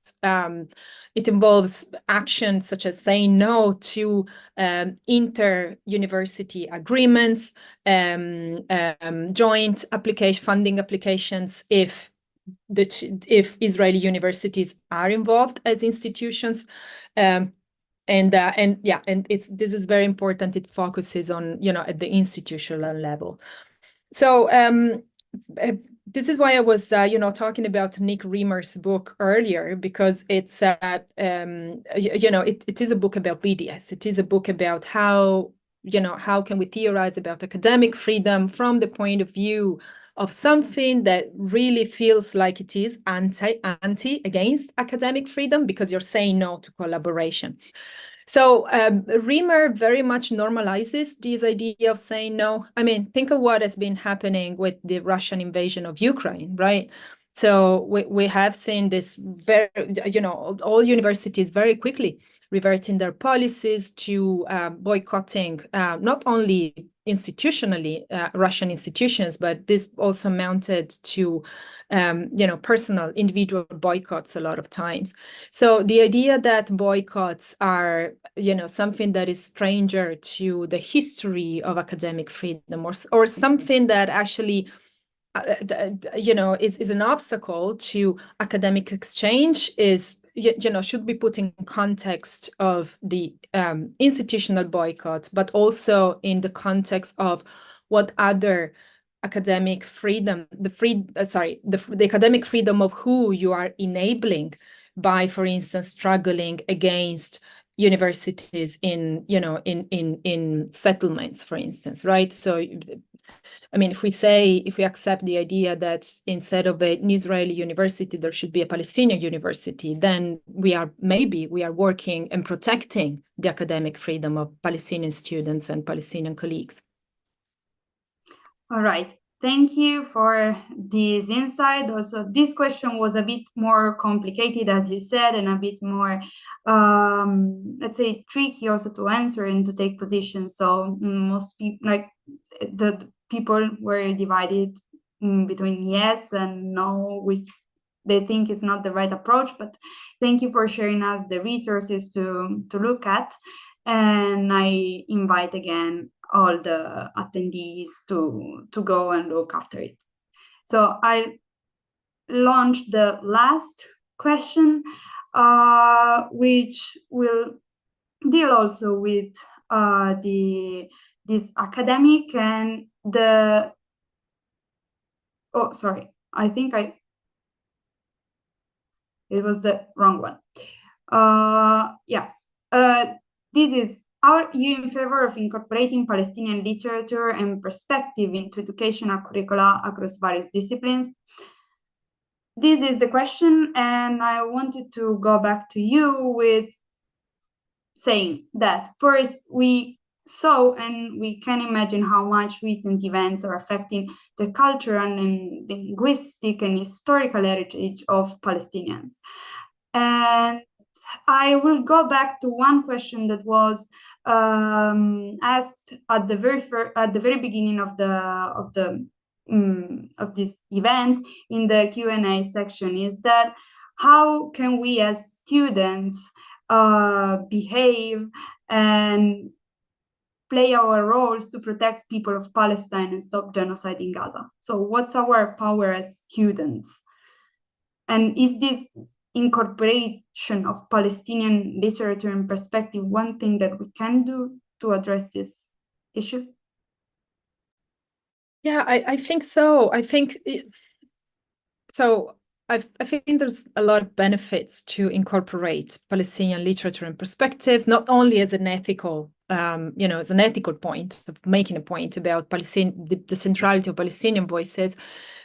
action such as saying no to inter-university agreements, joint funding applications if Israeli universities are involved as institutions. This is very important. It focuses on, at the institutional level. So this is why I was, talking about Nick Reamer's book earlier, because it's, it is a book about BDS. It is a book about how can we theorize about academic freedom from the point of view of something that really feels like it is against academic freedom, because you're saying no to collaboration. So Reamer very much normalizes this idea of saying no. I mean, think of what has been happening with the Russian invasion of Ukraine, right? So we have seen this very, all universities very quickly reverting their policies to boycotting not only institutionally Russian institutions, but this also mounted to personal, individual boycotts a lot of times. So the idea that boycotts are, something that is stranger to the history of academic freedom, or something that actually, is an obstacle to academic exchange, is, should be put in context of the institutional boycott, but also in the context of what other academic freedom, the academic freedom of who you are enabling by, for instance, struggling against universities in settlements, for instance, right? So, I mean, if we accept the idea that instead of an Israeli university, there should be a Palestinian university, then we are working and protecting the academic freedom of Palestinian students and Palestinian colleagues. All right. Thank you for this insight. Also, this question was a bit more complicated, as you said, and a bit more, let's say, tricky also to answer and to take position. So most people, like the people, were divided between yes and no, which they think is not the right approach. But thank you for sharing us the resources to look at. And I invite again all the attendees to go and look after it. So I launched the last question. which will deal also with this academic and the I think it was the wrong one. This is, are you in favor of incorporating Palestinian literature and perspective into educational curricula across various disciplines? This is the question, and I wanted to go back to you with saying that first we saw and we can imagine how much recent events are affecting the cultural and linguistic and historical heritage of Palestinians. And I will go back to one question that was asked at the very beginning of this event in the Q&A section, is that how can we as students behave and play our roles to protect people of Palestine and stop genocide in Gaza? So what's our power as students? And is this incorporation of Palestinian literature and perspective one thing that we can do to address this issue? Yeah, I think so. I think I think there's a lot of benefits to incorporate Palestinian literature and perspectives, not only as an ethical, as an ethical point of making a point about the centrality of Palestinian voices,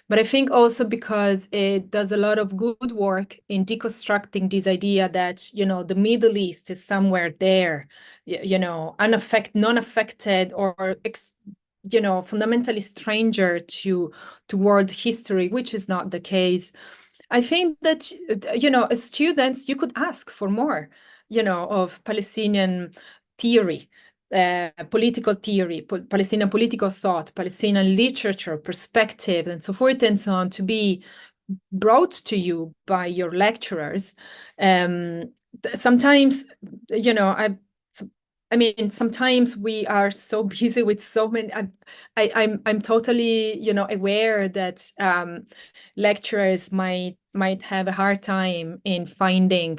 but I think also because it does a lot of good work in deconstructing this idea that, the Middle East is somewhere there, non-affected or fundamentally stranger to world history, which is not the case. I think that, as students, you could ask for more, of Palestinian theory, political theory, Palestinian political thought, Palestinian literature, perspective, and so forth and so on, to be brought to you by your lecturers. Sometimes, sometimes we are so busy with so many. I'm totally, aware that lecturers might have a hard time in finding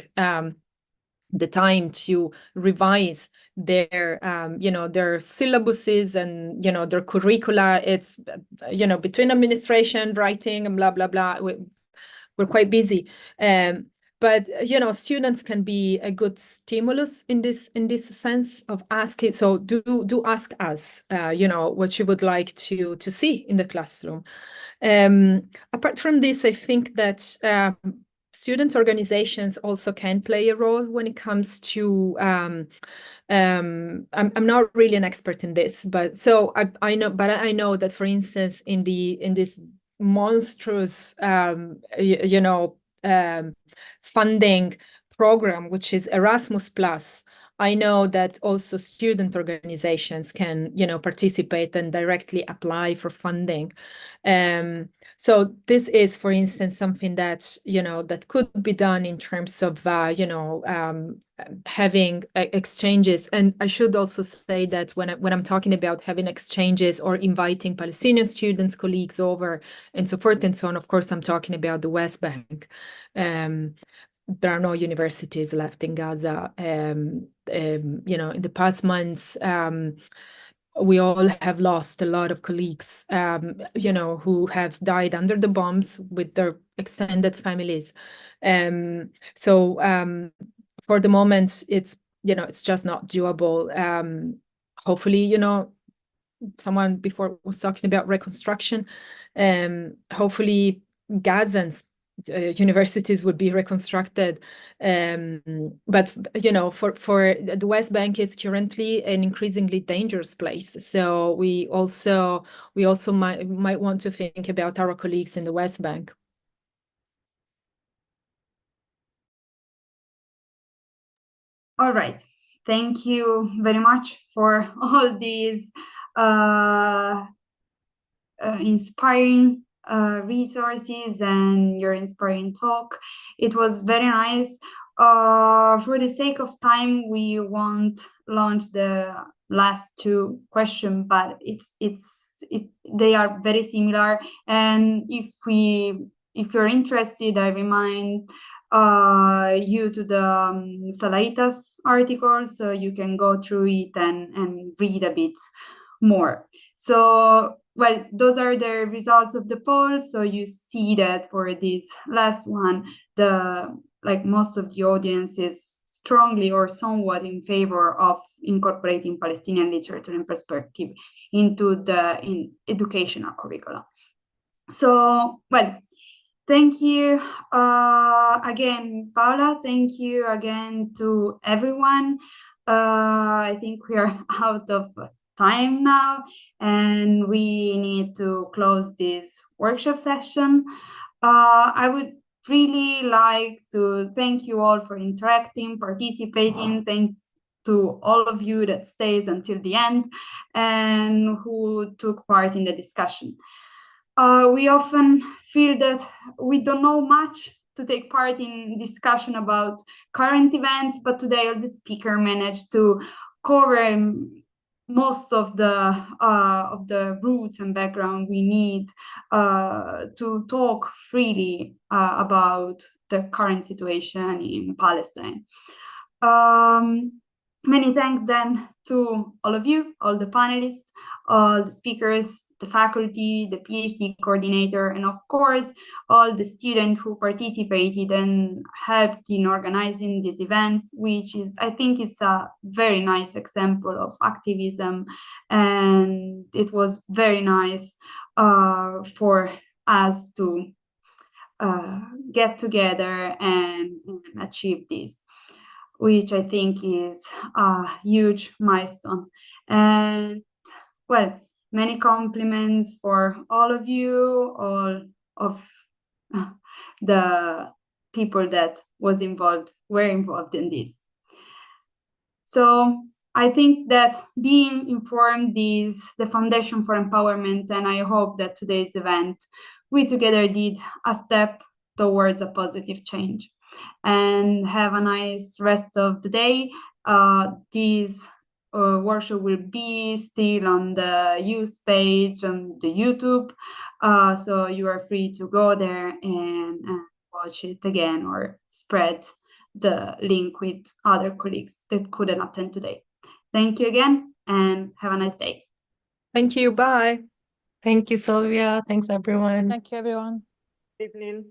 the time to revise their their syllabuses and their curricula. It's between administration, writing, and blah blah blah. We're quite busy. But students can be a good stimulus in this sense of asking. So do ask us, what you would like to see in the classroom. Apart from this, I think that student organizations also can play a role when it comes to. I'm not really an expert in this, but so I know that, for instance, in this monstrous funding program, which is Erasmus Plus, I know that also student organizations can participate and directly apply for funding. So this is, for instance, something that that could be done in terms of having exchanges. And I should also say that when I'm talking about having exchanges or inviting Palestinian students, colleagues over, and so forth and so on, of course, I'm talking about the West Bank. There are no universities left in Gaza. In the past months, we all have lost a lot of colleagues, who have died under the bombs with their extended families. For the moment, it's just not doable. Hopefully, someone before was talking about reconstruction. Hopefully, Gazans universities would be reconstructed, but for the West Bank is currently an increasingly dangerous place. So we also might want to think about our colleagues in the West Bank. All right, thank you very much for all these inspiring resources and your inspiring talk. It was very nice. For the sake of time, we won't launch the last two questions, but they are very similar. And if you're interested, I remind you to the Salaitas article, so you can go through it and read a bit more. So, well, those are the results of the poll. So you see that for this last one, most of the audience is strongly or somewhat in favor of incorporating Palestinian literature and perspective into the educational curricula. So, well, thank you again, Paula. Thank you again to everyone. I think we are out of time now, and we need to close this workshop session. I would really like to thank you all for interacting, participating. Thanks to all of you that stays until the end and who took part in the discussion. We often feel that we don't know much to take part in discussion about current events, but today all the speakers managed to cover most of the roots and background we need to talk freely about the current situation in Palestine. Many thanks then to all of you, all the panelists, all the speakers, the faculty, the PhD coordinator, and of course, all the students who participated and helped in organizing these events, which is, I think it's a very nice example of activism. And it was very nice for us to get together and achieve this, which I think is a huge milestone. And well, many compliments for all of you, all of the people that were involved in this. So I think that being informed is the foundation for empowerment, and I hope that today's event, we together did a step towards a positive change. And have a nice rest of the day. This workshop will be still on the use page on the YouTube, so you are free to go there and watch it again or spread the link with other colleagues that couldn't attend today. Thank you again and have a nice day. Thank you. Bye. Thank you, Sylvia. Thanks, everyone. Thank you, everyone. Good evening.